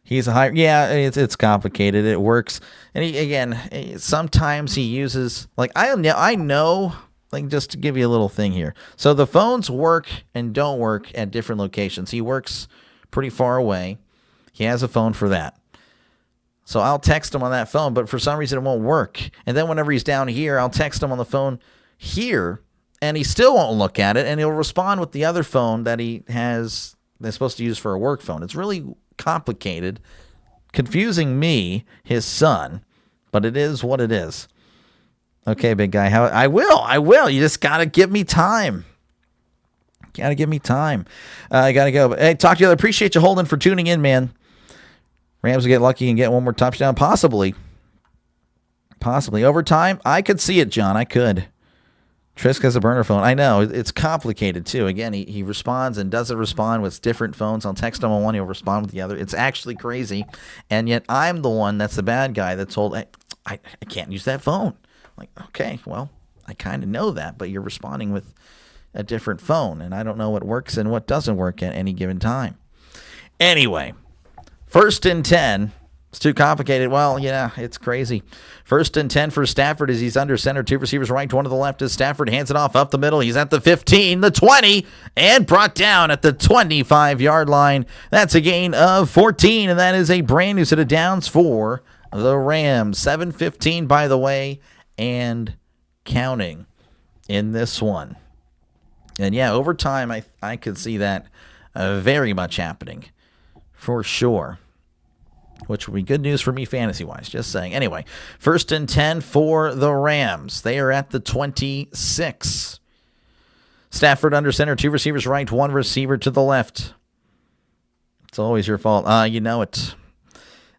He's a high. Yeah, it's complicated. It works. And sometimes he uses, like, I know, like, just to give you a little thing here. So the phones work and don't work at different locations. He works pretty far away. He has a phone for that. So I'll text him on that phone, but for some reason it won't work. And then whenever he's down here, I'll text him on the phone here, and he still won't look at it, and he'll respond with the other phone that he has, that's supposed to use for a work phone. It's really complicated, confusing me, his son, but it is what it is. Okay, big guy, I will. You just got to give me time. Got to give me time. I got to go. But hey, talk to you. I appreciate you holding for tuning in, man. Rams will get lucky and get one more touchdown. Possibly. Overtime? I could see it, John. I could. Trisk has a burner phone. I know. It's complicated, too. Again, he responds and doesn't respond with different phones. I'll text him on one, he'll respond with the other. It's actually crazy. And yet I'm the one that's the bad guy that's told, I can't use that phone. Like, okay, well, I kind of know that, but you're responding with a different phone, and I don't know what works and what doesn't work at any given time. Anyway, 1st and 10. It's too complicated. Well, yeah, it's crazy. 1st and 10 for Stafford as he's under center. 2 receivers right, 1 to the left as Stafford hands it off up the middle. He's at the 15, the 20, and brought down at the 25-yard line. That's a gain of 14, and that is a brand new set of downs for the Rams. 7:15, by the way, and counting in this one. And yeah, over time, I could see that very much happening for sure, which would be good news for me fantasy-wise, just saying. Anyway, 1st and 10 for the Rams. They are at the 26. Stafford under center, 2 receivers right, 1 receiver to the left. It's always your fault. You know it.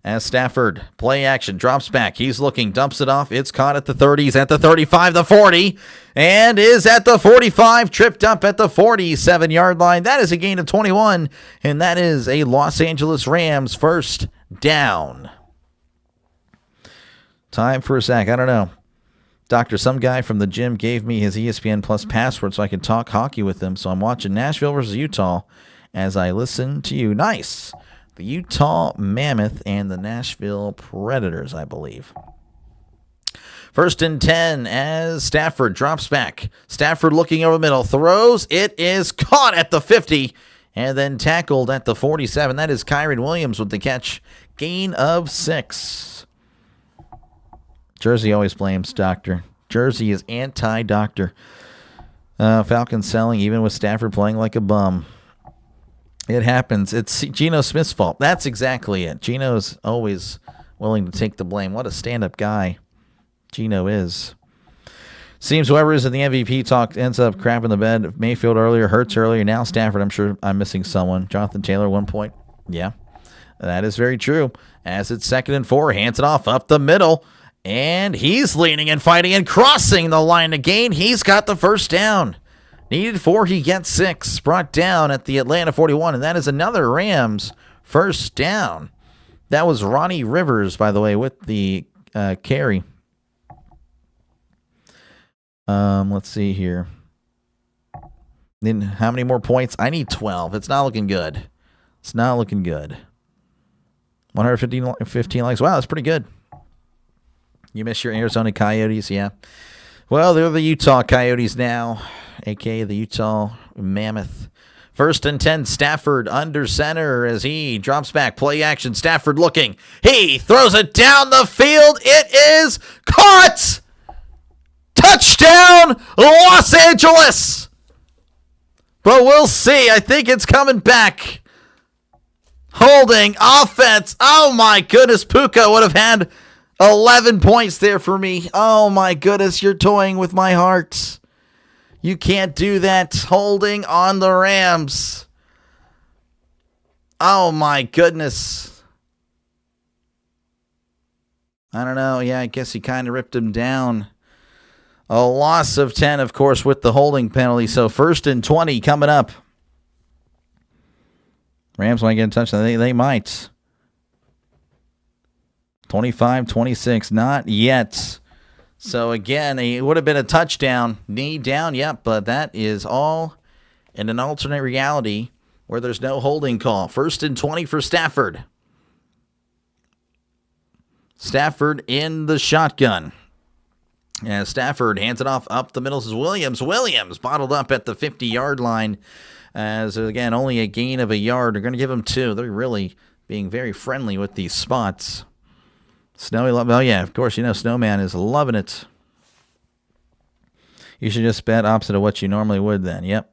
As Stafford, play action, drops back. He's looking, dumps it off. It's caught at the 30. He's at the 35, the 40, and is at the 45, tripped up at the 47-yard line. That is a gain of 21, and that is a Los Angeles Rams first down. Time for a sack. I don't know. Doctor, some guy from the gym gave me his ESPN Plus password so I can talk hockey with him. So I'm watching Nashville versus Utah as I listen to you. Nice. The Utah Mammoth and the Nashville Predators, I believe. 1st and 10 as Stafford drops back. Stafford looking over the middle. Throws. It is caught at the 50 and then tackled at the 47. That is Kyron Williams with the catch. Gain of 6. Jersey always blames Doctor. Jersey is anti-Doctor. Falcons selling even with Stafford playing like a bum. It happens. It's Geno Smith's fault. That's exactly it. Geno's always willing to take the blame. What a stand-up guy Geno is. Seems whoever is in the MVP talk ends up crapping the bed. Mayfield earlier, Hurts earlier. Now Stafford. I'm sure I'm missing someone. Jonathan Taylor, 1 point. Yeah, that is very true. As it's 2nd and 4, hands it off up the middle. And he's leaning and fighting and crossing the line to gain. He's got the first down. Needed 4, he gets 6. Brought down at the Atlanta 41, and that is another Rams first down. That was Ronnie Rivers, by the way, with the carry. Let's see here. Then how many more points? I need 12. It's not looking good. It's not looking good. 115 likes. Wow, that's pretty good. You miss your Arizona Coyotes, yeah. Well, they're the Utah Coyotes now, a.k.a. the Utah Mammoth. 1st and 10, Stafford under center as he drops back. Play action, Stafford looking. He throws it down the field. It is caught! Touchdown, Los Angeles! But we'll see. I think it's coming back. Holding offense. Oh, my goodness. Puka would have had 11 points there for me. Oh, my goodness. You're toying with my heart. You can't do that. Holding on the Rams. Oh, my goodness. I don't know. Yeah, I guess he kind of ripped him down. A loss of 10, of course, with the holding penalty. So 1st and 20 coming up. Rams might get in touch. They might. 25-26, not yet. So again, it would have been a touchdown. Knee down, yep, but that is all in an alternate reality where there's no holding call. 1st and 20 for Stafford. Stafford in the shotgun. As Stafford hands it off up the middle is Williams. Williams bottled up at the 50-yard line. As, again, only a gain of a yard. They're going to give him 2. They're really being very friendly with these spots. Snowy, oh, yeah, of course, you know Snowman is loving it. You should just bet opposite of what you normally would then. Yep,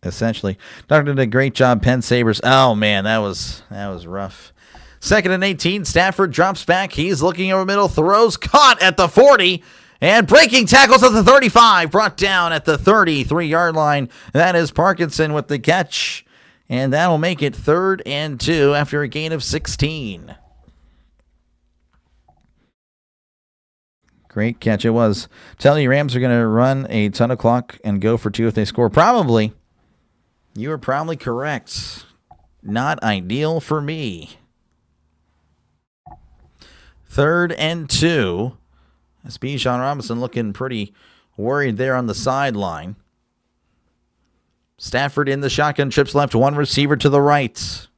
essentially. Doctor did a great job, Penn Sabres. Oh, man, that was rough. 2nd and 18, Stafford drops back. He's looking over middle, throws, caught at the 40. And breaking tackles at the 35, brought down at the 33-yard line. That is Parkinson with the catch. And that'll make it 3rd and 2 after a gain of 16. Great catch it was. Telling you, Rams are going to run a ton of clock and go for 2 if they score. Probably. You are probably correct. Not ideal for me. 3rd and 2. That's Bijan Robinson looking pretty worried there on the sideline. Stafford in the shotgun, trips left, 1 receiver to the right.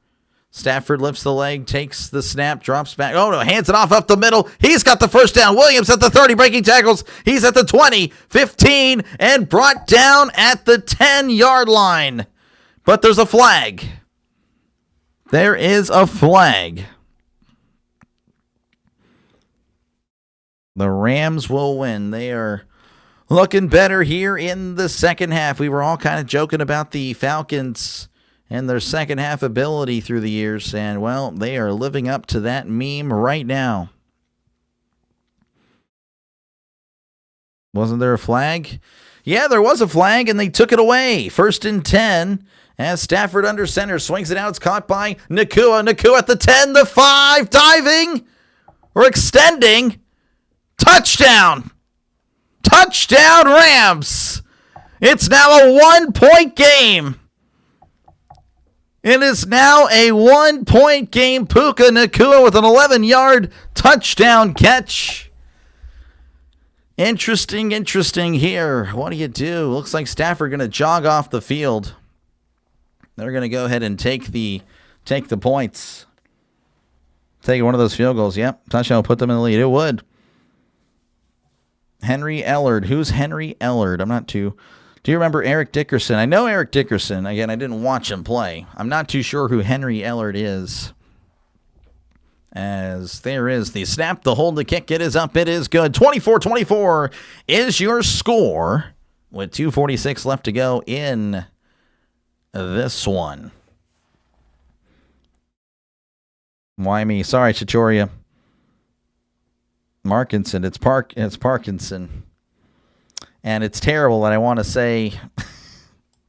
Stafford lifts the leg, takes the snap, drops back. Oh, no, hands it off up the middle. He's got the first down. Williams at the 30, breaking tackles. He's at the 20, 15, and brought down at the 10-yard line. But there's a flag. There is a flag. The Rams will win. They are looking better here in the second half. We were all kind of joking about the Falcons and their second half ability through the years. And, well, they are living up to that meme right now. Wasn't there a flag? Yeah, there was a flag, and they took it away. 1st and 10 as Stafford under center. Swings it out. It's caught by Nakua. Nakua at the 10, the 5, diving or extending. Touchdown. Touchdown, Rams. It's now a 1-point game. It is now a 1-point game. Puka Nakua with an 11-yard touchdown catch. Interesting here. What do you do? Looks like Stafford going to jog off the field. They're going to go ahead and take the points. Take one of those field goals. Yep. Touchdown will put them in the lead. It would. Henry Ellard. Who's Henry Ellard? I'm not too... Do you remember Eric Dickerson? I know Eric Dickerson. Again, I didn't watch him play. I'm not too sure who Henry Ellard is. As there is the snap, the hold, the kick. It is up. It is good. 24-24 is your score with 2:46 left to go in this one. Why me? Sorry, Chichoria. Markinson. It's Parkinson. And it's terrible that I want to say,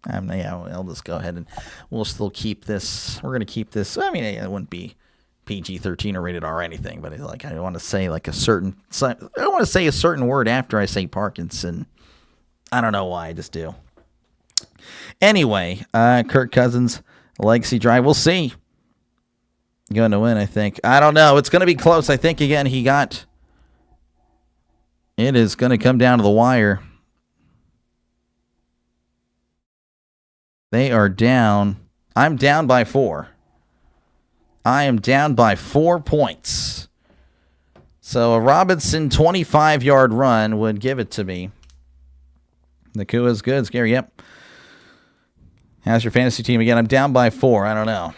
I'll just go ahead and we'll still keep this. We're going to keep this. I mean, it wouldn't be PG-13 or rated R or anything, but like I want to say like a certain word after I say Parkinson. I don't know why, I just do. Anyway, Kirk Cousins, legacy drive. We'll see. Going to win, I think. I don't know. It's going to be close. I think, again, it is going to come down to the wire. They are down. I'm down by 4. I am down by 4 points. So a Robinson 25-yard run would give it to me. Nakua is good. Scary, yep. How's your fantasy team? Again, I'm down by 4. I don't know.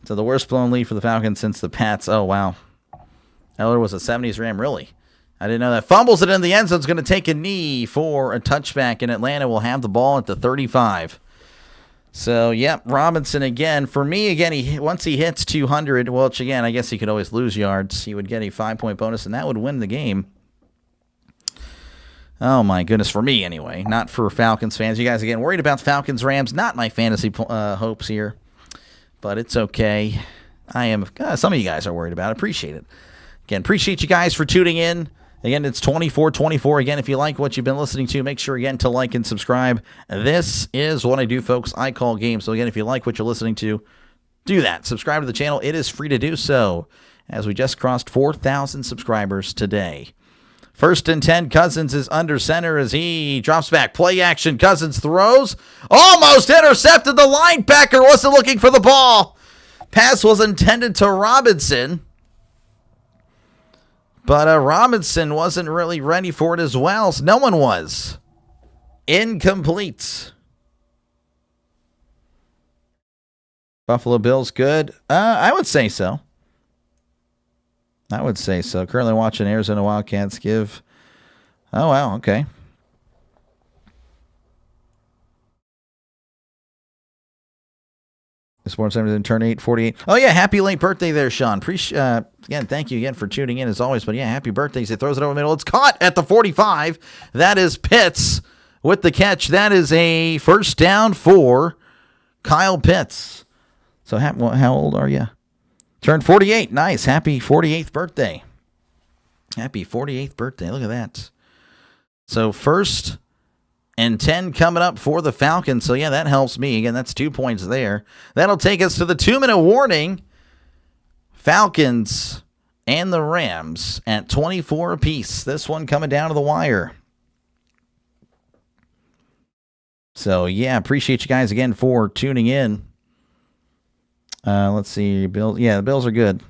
So the worst blown lead for the Falcons since the Pats. Oh, wow. Eller was a 70s Ram, really? I didn't know that. Fumbles it in the end zone. It's going to take a knee for a touchback, and Atlanta will have the ball at the 35. So, yep, Robinson again. For me, again, once he hits 200, which, again, I guess he could always lose yards. He would get a 5-point bonus, and that would win the game. Oh, my goodness, for me, anyway. Not for Falcons fans. You guys, again, worried about Falcons-Rams. Not my fantasy hopes here, but it's okay. I am. Some of you guys are worried about it. Appreciate it. Again, appreciate you guys for tuning in. Again, it's 24-24. Again, if you like what you've been listening to, make sure, again, to like and subscribe. This is what I do, folks. I call games. So, again, if you like what you're listening to, do that. Subscribe to the channel. It is free to do so, as we just crossed 4,000 subscribers today. 1st and 10, Cousins is under center as he drops back. Play action. Cousins throws. Almost intercepted. The linebacker wasn't looking for the ball. Pass was intended to Robinson. But Robinson wasn't really ready for it as well. So no one was. Incomplete. Buffalo Bills good? I would say so. Currently watching Arizona Wildcats give. Oh, wow. Okay. Sports Center didn't turn 8:48. Oh, yeah. Happy late birthday there, Sean. Again, thank you again for tuning in as always. But, yeah, happy birthday. He throws it over the middle. It's caught at the 45. That is Pitts with the catch. That is a first down for Kyle Pitts. So, how old are you? Turned 48. Nice. Happy 48th birthday. Happy 48th birthday. Look at that. So 1st and 10 coming up for the Falcons. So, yeah, that helps me. Again, that's 2 points there. That'll take us to the 2-minute warning. Falcons and the Rams at 24 apiece. This one coming down to the wire. So, yeah, appreciate you guys again for tuning in. Let's see. Bills. Yeah, the Bills are good.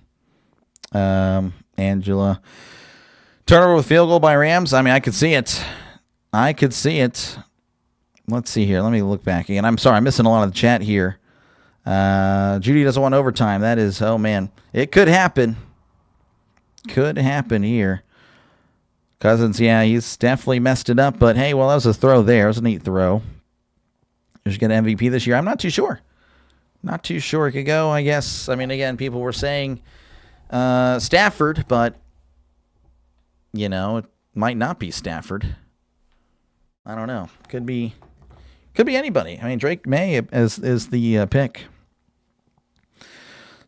Angela. Turnover with field goal by Rams. I mean, I could see it. Let's see here. Let me look back again. I'm sorry. I'm missing a lot of the chat here. Judy doesn't want overtime. That is, oh, man. It could happen. Could happen here. Cousins, yeah, he's definitely messed it up. But, hey, well, that was a throw there. It was a neat throw. Who's going to MVP this year? I'm not too sure. Not too sure. It could go, I guess. I mean, again, people were saying Stafford, but, you know, it might not be Stafford. I don't know. Could be anybody. I mean, Drake May is the pick.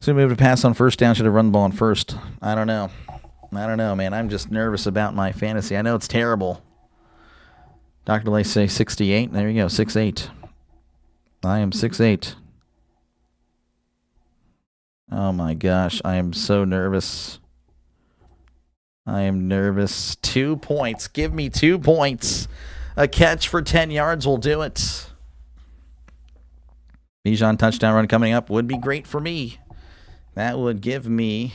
So move to pass on first down. Should have run the ball on first. I don't know, man. I'm just nervous about my fantasy. I know it's terrible. Dr. DeLay say 68. There you go, 6'8". I am 6'8". Oh my gosh, I am so nervous. I am nervous. 2 points. Give me 2 points. A catch for 10 yards will do it. Bijan touchdown run coming up would be great for me. That would give me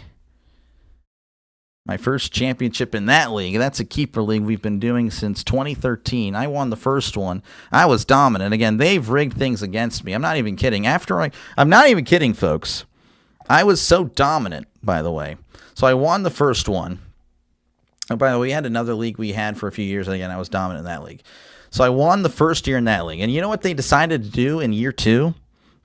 my first championship in that league. That's a keeper league we've been doing since 2013. I won the first one. I was dominant. Again, they've rigged things against me. I'm not even kidding. I'm not even kidding, folks. I was so dominant, by the way. So I won the first one. Oh, by the way, we had another league we had for a few years. And again, I was dominant in that league. So I won the first year in that league. And you know what they decided to do in year 2?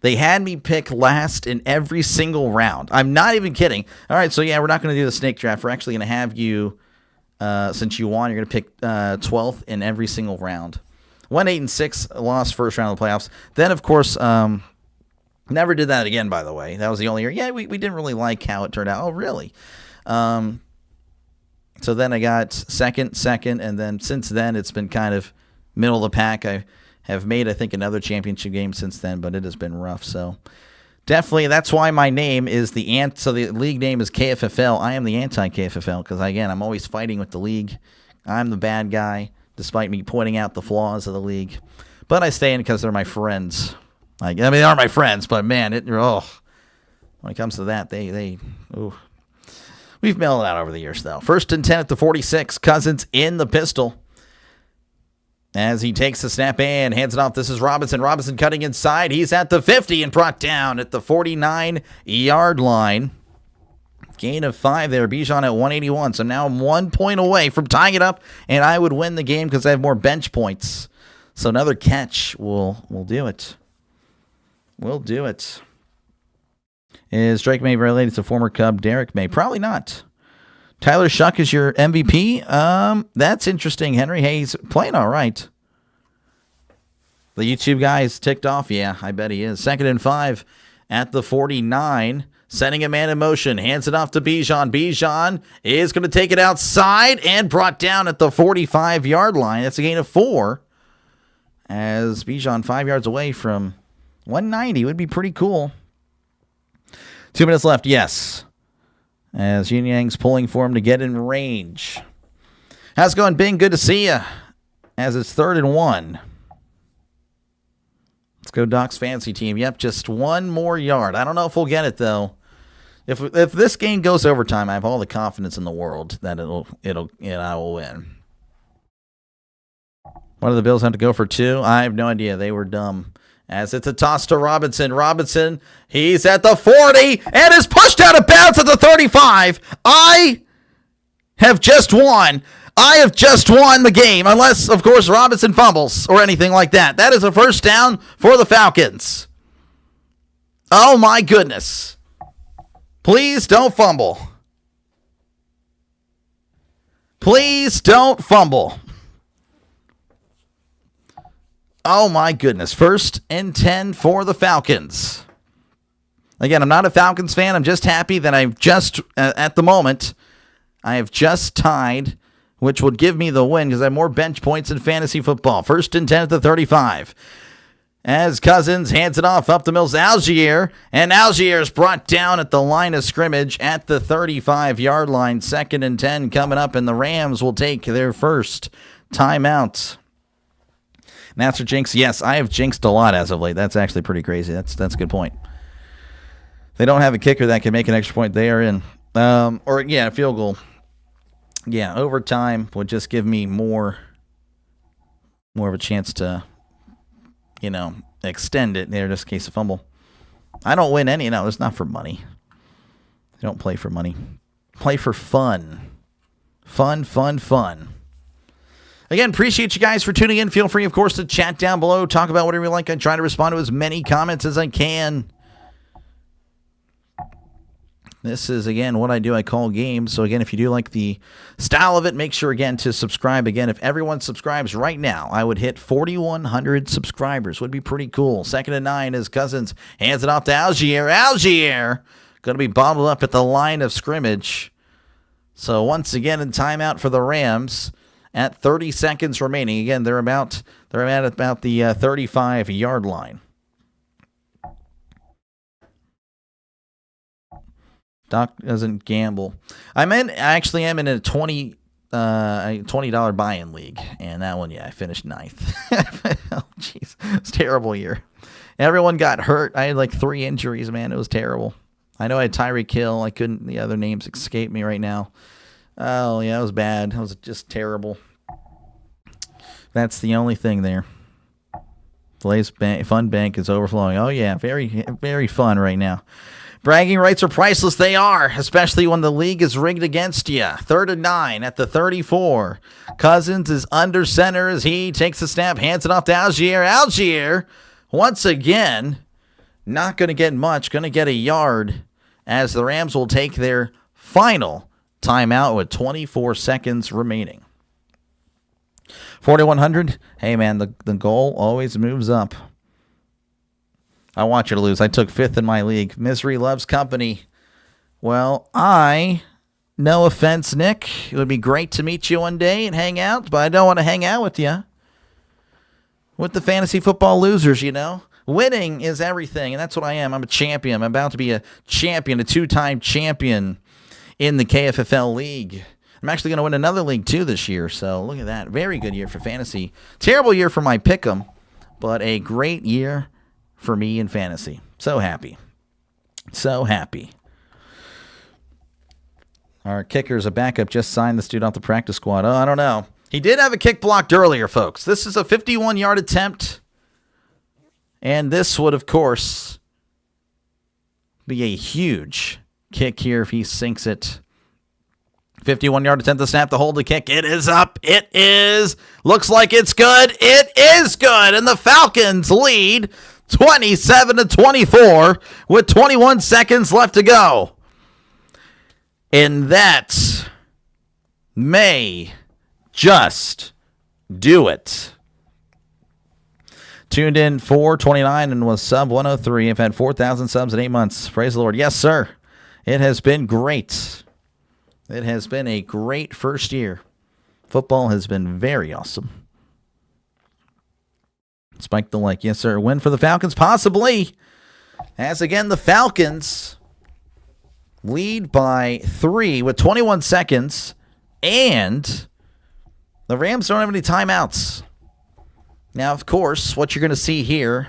They had me pick last in every single round. I'm not even kidding. All right, so yeah, we're not going to do the snake draft. We're actually going to have you, since you won, you're going to pick 12th in every single round. 1-8-6, lost first round of the playoffs. Then, of course, never did that again, by the way. That was the only year. Yeah, we didn't really like how it turned out. Oh, really? So then I got second, and then since then it's been kind of middle of the pack. I have made, I think, another championship game since then, but it has been rough. So definitely, that's why my name is so the league name is KFFL. I am the anti-KFFL because, again, I'm always fighting with the league. I'm the bad guy, despite me pointing out the flaws of the league. But I stay in because they're my friends. I mean, they are my friends, but man, when it comes to that, we've mellowed out over the years, though. 1st and 10 at the 46. Cousins in the pistol. As he takes the snap and hands it off, this is Robinson. Robinson cutting inside. He's at the 50 and brought down at the 49-yard line. Gain of 5 there. Bijan at 181. So now I'm 1 point away from tying it up, and I would win the game because I have more bench points. So another catch will do it. Will do it. Is Drake May related to former Cub Derek May? Probably not. Tyler Shuck is your MVP. That's interesting. Henry Hayes playing all right. The YouTube guy is ticked off. Yeah, I bet he is. 2nd and 5 at the 49. Setting a man in motion. Hands it off to Bijan. Bijan is going to take it outside and brought down at the 45-yard line. That's a gain of 4. As Bijan 5 yards away from 190 would be pretty cool. 2 minutes left. Yes. As Yin Yang's pulling for him to get in range. How's it going, Bing? Good to see you. As it's 3rd and 1. Let's go Doc's fantasy team. Yep, just 1 more yard. I don't know if we'll get it, though. If this game goes overtime, I have all the confidence in the world that I will win. What do the Bills have to go for 2? I have no idea. They were dumb. As it's a toss to Robinson. Robinson, he's at the 40 and is pushed out of bounds at the 35. I have just won. I have just won the game, unless, of course, Robinson fumbles or anything like that. That is a first down for the Falcons. Oh, my goodness. Please don't fumble. Please don't fumble. Oh, my goodness. 1st and 10 for the Falcons. Again, I'm not a Falcons fan. I'm just happy that I've just, at the moment, I have just tied, which would give me the win because I have more bench points in fantasy football. 1st and 10 at the 35. As Cousins hands it off up the middle to Algier, and Algier is brought down at the line of scrimmage at the 35-yard line. 2nd and 10 coming up, and the Rams will take their first timeout. Master Jinx, yes, I have jinxed a lot as of late. That's actually pretty crazy. That's a good point. They don't have a kicker that can make an extra point. They are in. A field goal. Yeah, overtime would just give me more of a chance to, extend it there just in case of fumble. I don't win any. No, it's not for money. I don't play for money. Play for fun. Fun. Again, appreciate you guys for tuning in. Feel free, of course, to chat down below. Talk about whatever you like. I try to respond to as many comments as I can. This is, again, what I do. I call games. So, again, if you do like the style of it, make sure, again, to subscribe. Again, if everyone subscribes right now, I would hit 4,100 subscribers. Would be pretty cool. 2nd and 9 as Cousins hands it off to Algier. Algier going to be bottled up at the line of scrimmage. So, once again, in timeout for the Rams at 30 seconds remaining. Again, they're at about the 35-yard line. Doc doesn't gamble. I actually am in a $20 buy-in league, and that one, I finished 9th. Oh, jeez, it's a terrible year. Everyone got hurt. I had like 3 injuries, man. It was terrible. I know I had Tyreek Hill. I couldn't. The other names escape me right now. Oh yeah, it was bad. It was just terrible. That's the only thing there. Blaze Fun Bank is overflowing. Oh yeah, very, very fun right now. Bragging rights are priceless. They are, especially when the league is rigged against you. 3rd and 9 at the 34. Cousins is under center as he takes the snap, hands it off to Algier. Algier, once again, not going to get much, going to get a yard as the Rams will take their final timeout with 24 seconds remaining. 4,100. Hey, man, the goal always moves up. I want you to lose. I took 5th in my league. Misery loves company. Well, no offense, Nick. It would be great to meet you one day and hang out, but I don't want to hang out with you. With the fantasy football losers, Winning is everything, and that's what I am. I'm a champion. I'm about to be a champion, a 2-time champion in the KFFL league. I'm actually going to win another league, too, this year, so look at that. Very good year for fantasy. Terrible year for my pick'em, but a great year for me in fantasy. So happy. Our kicker's a backup. Just signed this dude off the practice squad. Oh, I don't know. He did have a kick blocked earlier, folks. This is a 51-yard attempt. And this would, of course, be a huge kick here if he sinks it. 51-yard attempt to snap the hold to kick. It is up. It is. Looks like it's good. It is good. And the Falcons lead 27-24 with 21 seconds left to go. And that may just do it. Tuned in 429 and was sub 103. I've had 4,000 subs in 8 months. Praise the Lord. Yes, sir. It has been great. It has been a great first year. Football has been very awesome. Spike the like. Yes, sir. Win for the Falcons? Possibly. As again, the Falcons lead by 3 with 21 seconds. And the Rams don't have any timeouts. Now, of course, what you're going to see here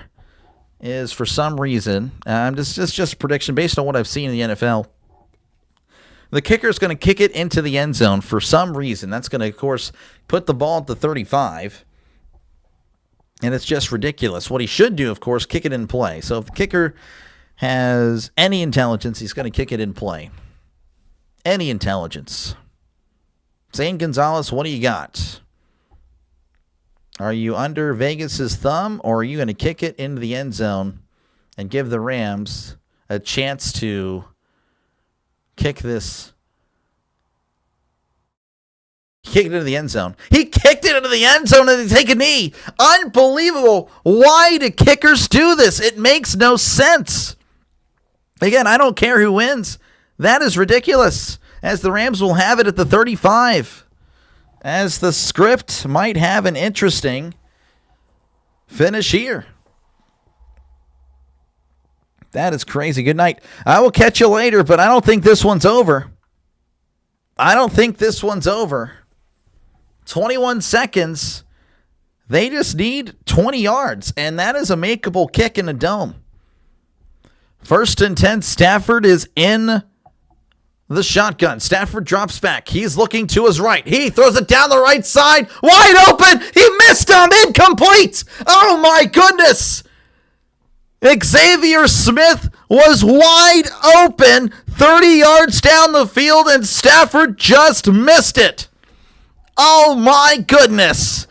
is for some reason, just a prediction based on what I've seen in the NFL. The kicker is going to kick it into the end zone for some reason. That's going to, of course, put the ball at the 35. And it's just ridiculous. What he should do, of course, kick it in play. So if the kicker has any intelligence, he's going to kick it in play. Any intelligence. Zane Gonzalez, what do you got? Are you under Vegas's thumb, or are you going to kick it into the end zone and give the Rams a chance to kick this? Kicked it into the end zone. He kicked it into the end zone and he take a knee. Unbelievable. Why do kickers do this? It makes no sense. Again, I don't care who wins. That is ridiculous. as the Rams will have it at the 35. As the script might have an interesting finish here. That is crazy. Good night. I will catch you later, but I don't think this one's over. 21 seconds. They just need 20 yards, and that is a makeable kick in a dome. 1st and 10. Stafford is in the shotgun. Stafford drops back. He's looking to his right. He throws it down the right side. Wide open. He missed him. Incomplete. Oh, my goodness. Xavier Smith was wide open 30 yards down the field, and Stafford just missed it. Oh, my goodness.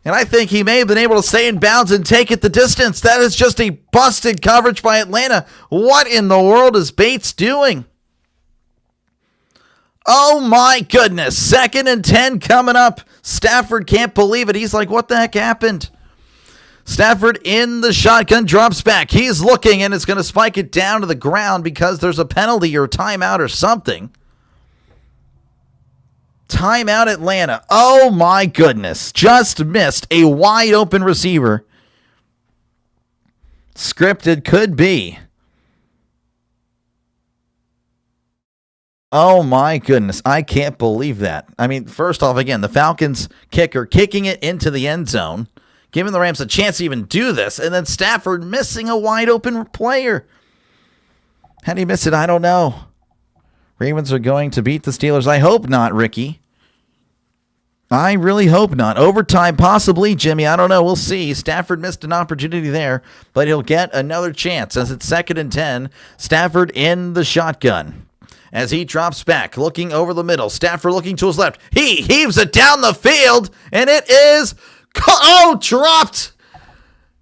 And I think he may have been able to stay in bounds and take it the distance. That is just a busted coverage by Atlanta. What in the world is Bates doing? Oh, my goodness. 2nd and 10 coming up. Stafford can't believe it. He's like, what the heck happened? Stafford in the shotgun, drops back. He's looking, and it's going to spike it down to the ground because there's a penalty or timeout or something. Timeout Atlanta. Oh, my goodness. Just missed a wide open receiver. Scripted could be. Oh, my goodness. I can't believe that. I mean, first off, again, the Falcons kicker kicking it into the end zone, giving the Rams a chance to even do this, and then Stafford missing a wide open player. How do you miss it? I don't know. Ravens are going to beat the Steelers. I hope not, Ricky. I really hope not. Overtime, possibly, Jimmy. I don't know. We'll see. Stafford missed an opportunity there, but he'll get another chance as it's 2nd and 10. Stafford in the shotgun as he drops back, looking over the middle. Stafford looking to his left. He heaves it down the field, and it is dropped.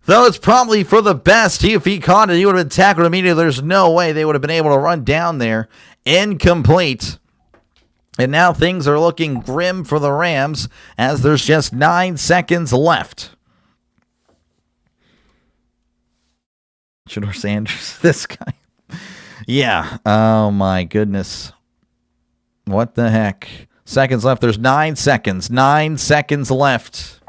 Though it's probably for the best. If he caught it, he would have been tackled immediately. There's no way they would have been able to run down there. Incomplete. And now things are looking grim for the Rams as there's just 9 seconds left. Shador Sanders, this guy. Yeah. Oh, my goodness. What the heck? Seconds left. There's 9 seconds. 9 seconds left.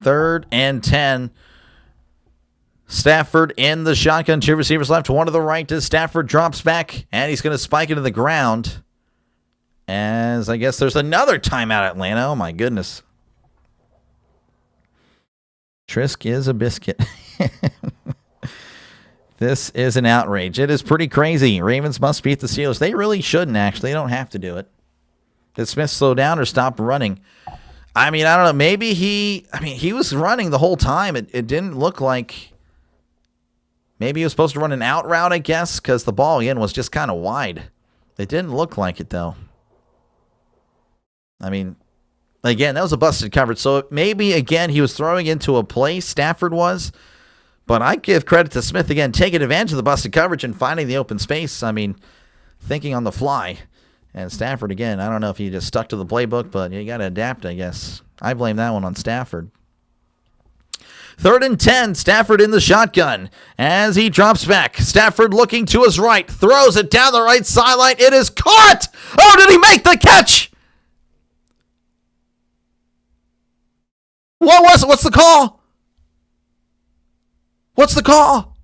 Third and 10. Stafford in the shotgun. 2 receivers left. 1 to the right as Stafford drops back, and he's going to spike into the ground. As I guess there's another timeout, Atlanta. Oh, my goodness. Trisk is a biscuit. This is an outrage. It is pretty crazy. Ravens must beat the Steelers. They really shouldn't, actually. They don't have to do it. Did Smith slow down or stop running? I mean, I don't know. Maybe he was running the whole time. It didn't look like... Maybe he was supposed to run an out route, I guess, because the ball, again, was just kind of wide. It didn't look like it, though. I mean, again, that was a busted coverage. So maybe, again, he was throwing into a place, Stafford was. But I give credit to Smith, again, taking advantage of the busted coverage and finding the open space. I mean, thinking on the fly. And Stafford, again, I don't know if he just stuck to the playbook, but you got to adapt, I guess. I blame that one on Stafford. 3rd and 10, Stafford in the shotgun as he drops back. Stafford looking to his right, throws it down the right sideline. It is caught. Oh, did he make the catch? What was it? What's the call? What's the call?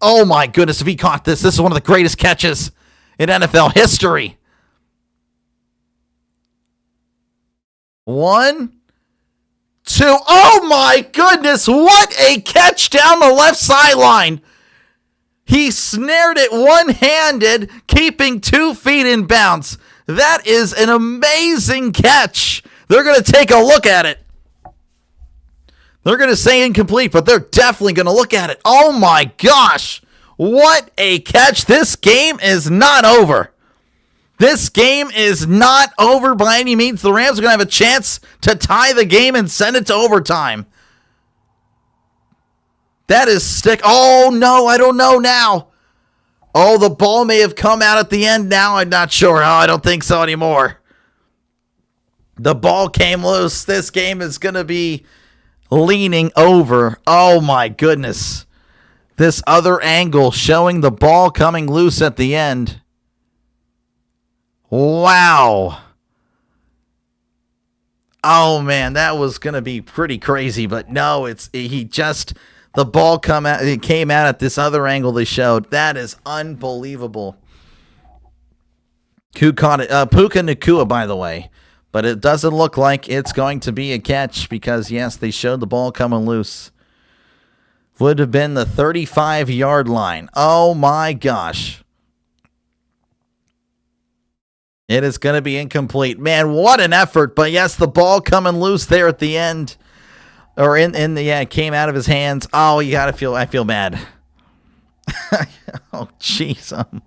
Oh, my goodness, if he caught this, this is one of the greatest catches in NFL history. 1, 2. Oh, my goodness. What a catch down the left sideline. He snared it one-handed, keeping 2 feet in bounds. That is an amazing catch. They're going to take a look at it. They're going to say incomplete, but they're definitely going to look at it. Oh, my gosh. What a catch. This game is not over. This game is not over by any means. The Rams are going to have a chance to tie the game and send it to overtime. That is stick. Oh, no, I don't know now. Oh, the ball may have come out at the end now. I'm not sure. Oh, I don't think so anymore. The ball came loose. This game is going to be leaning over. Oh, my goodness. This other angle showing the ball coming loose at the end. Wow. Oh, man, that was going to be pretty crazy. But no, the ball came out at this other angle they showed. That is unbelievable. Who caught it? Puka Nacua, by the way. But it doesn't look like it's going to be a catch because, yes, they showed the ball coming loose. Would have been the 35-yard line. Oh, my gosh. It is going to be incomplete. Man, what an effort. But, yes, the ball coming loose there at the end. Or it came out of his hands. Oh, I feel bad. Oh, jeez.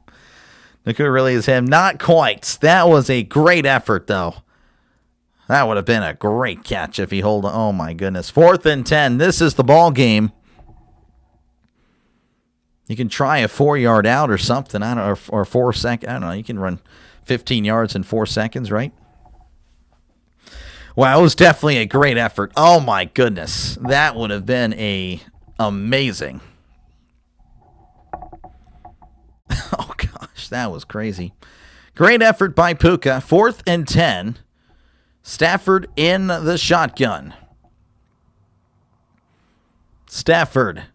Nacua really is him. Not quite. That was a great effort, though. That would have been a great catch if he hold on. Oh, my goodness. 4th and 10. This is the ball game. You can try a 4-yard out or something. I don't know, or 4 seconds. I don't know. You can run 15 yards in 4 seconds, right? Wow, it was definitely a great effort. Oh, my goodness. That would have been amazing. Oh, gosh. That was crazy. Great effort by Puka. 4th and 10. Stafford in the shotgun. Stafford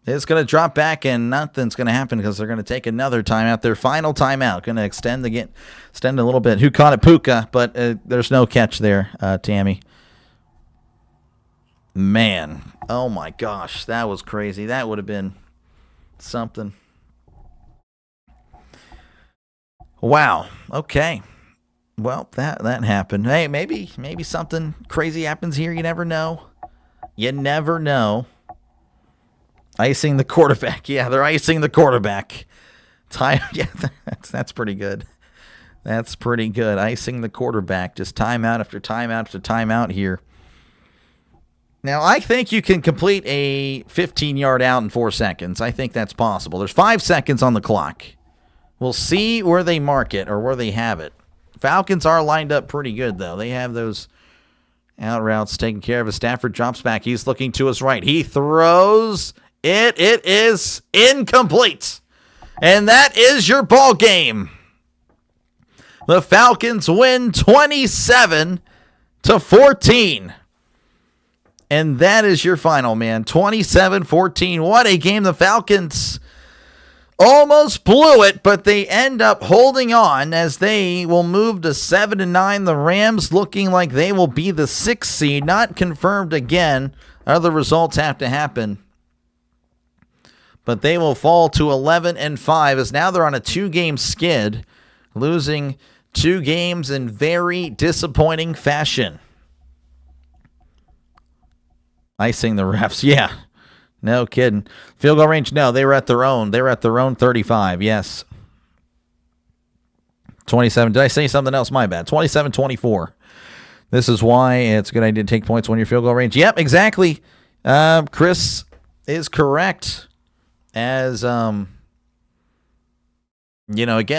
is going to drop back, and nothing's going to happen because they're going to take another timeout. Their final timeout. Going to extend a little bit. Who caught it? Puka, but there's no catch there, Tammy. Man. Oh, my gosh. That was crazy. That would have been something. Wow. Okay. Well, that happened. Hey, maybe something crazy happens here. You never know. You never know. Icing the quarterback. Yeah, they're icing the quarterback. Yeah, that's pretty good. That's pretty good. Icing the quarterback. Just timeout after timeout after timeout here. Now, I think you can complete a 15-yard out in 4 seconds. I think that's possible. There's 5 seconds on the clock. We'll see where they mark it or where they have it. Falcons are lined up pretty good, though. They have those out routes taken care of. As Stafford drops back, he's looking to his right. He throws it. It is incomplete. And that is your ball game. The Falcons win 27-14. And that is your final, man. 27-14. What a game. The Falcons almost blew it, but they end up holding on as they will move to 7-9. The Rams looking like they will be the 6th seed. Not confirmed again. Other results have to happen. But they will fall to 11-5 as now they're on a 2-game skid, losing 2 games in very disappointing fashion. Icing the refs, yeah. No kidding. Field goal range, no, they were at their own. They were at their own 35, yes. 27. Did I say something else? My bad. 27-24. This is why it's a good idea to take points when your field goal range. Yep, exactly. Chris is correct. As, again,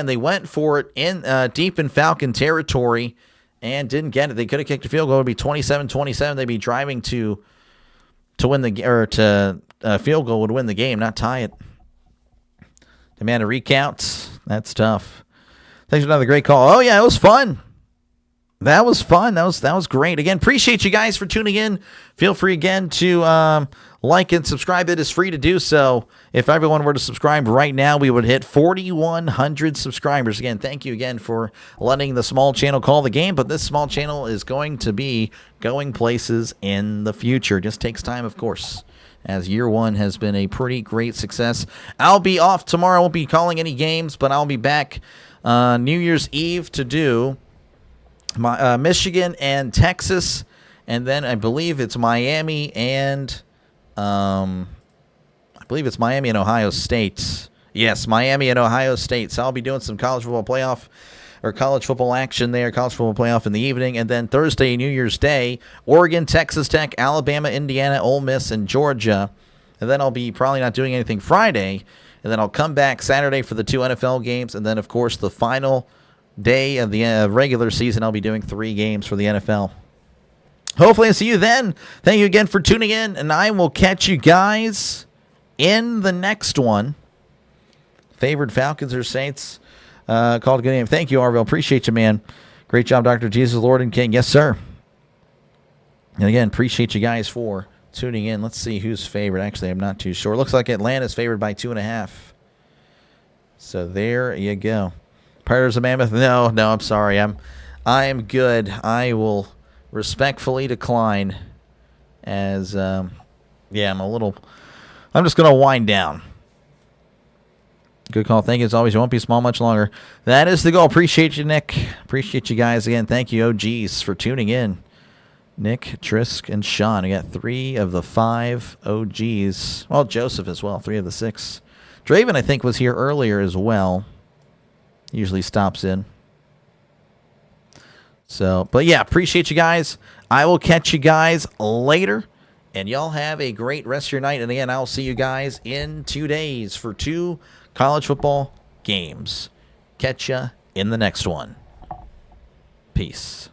they went for it in deep in Falcon territory and didn't get it. They could have kicked a field goal. It would be 27-27. They'd be driving to win field goal would win the game, not tie it. Demand a recount. That's tough. Thanks for another great call. Oh, yeah, it was fun. That was fun. That was great. Again, appreciate you guys for tuning in. Feel free again to like and subscribe. It is free to do so. If everyone were to subscribe right now, we would hit 4,100 subscribers. Again, thank you again for letting the small channel call the game. But this small channel is going to be going places in the future. Just takes time, of course, as year one has been a pretty great success. I'll be off tomorrow. I won't be calling any games, but I'll be back New Year's Eve to do my Michigan and Texas, and then I believe it's Miami and Ohio State. Yes, Miami and Ohio State. So I'll be doing some college football playoff or college football action there, college football playoff in the evening, and then Thursday, New Year's Day, Oregon, Texas Tech, Alabama, Indiana, Ole Miss, and Georgia. And then I'll be probably not doing anything Friday, and then I'll come back Saturday for the 2 NFL games, and then, of course, the final day of the regular season, I'll be doing 3 games for the NFL. hopefully I'll see you then. Thank you again for tuning in, and I will catch you guys in the next one. Favored Falcons or Saints? Called a good game. Thank you, Arville. Appreciate you, man. Great job, Dr. Jesus, Lord and King. Yes, sir. And again, appreciate you guys for tuning in. Let's see who's favored. Actually, I'm not too sure. Looks like Atlanta's favored by 2.5. So there you go. Predators of Mammoth? No, I'm sorry. I am good. I will respectfully decline as, I'm just going to wind down. Good call. Thank you. As always, you won't be small much longer. That is the goal. Appreciate you, Nick. Appreciate you guys again. Thank you, OGs, for tuning in. Nick, Trisk, and Sean. I got 3 of the 5 OGs. Well, Joseph as well. 3 of the 6. Draven, I think, was here earlier as well. Usually stops in. So, but yeah, appreciate you guys. I will catch you guys later. And y'all have a great rest of your night. And again, I'll see you guys in 2 days for 2 college football games. Catch ya in the next one. Peace.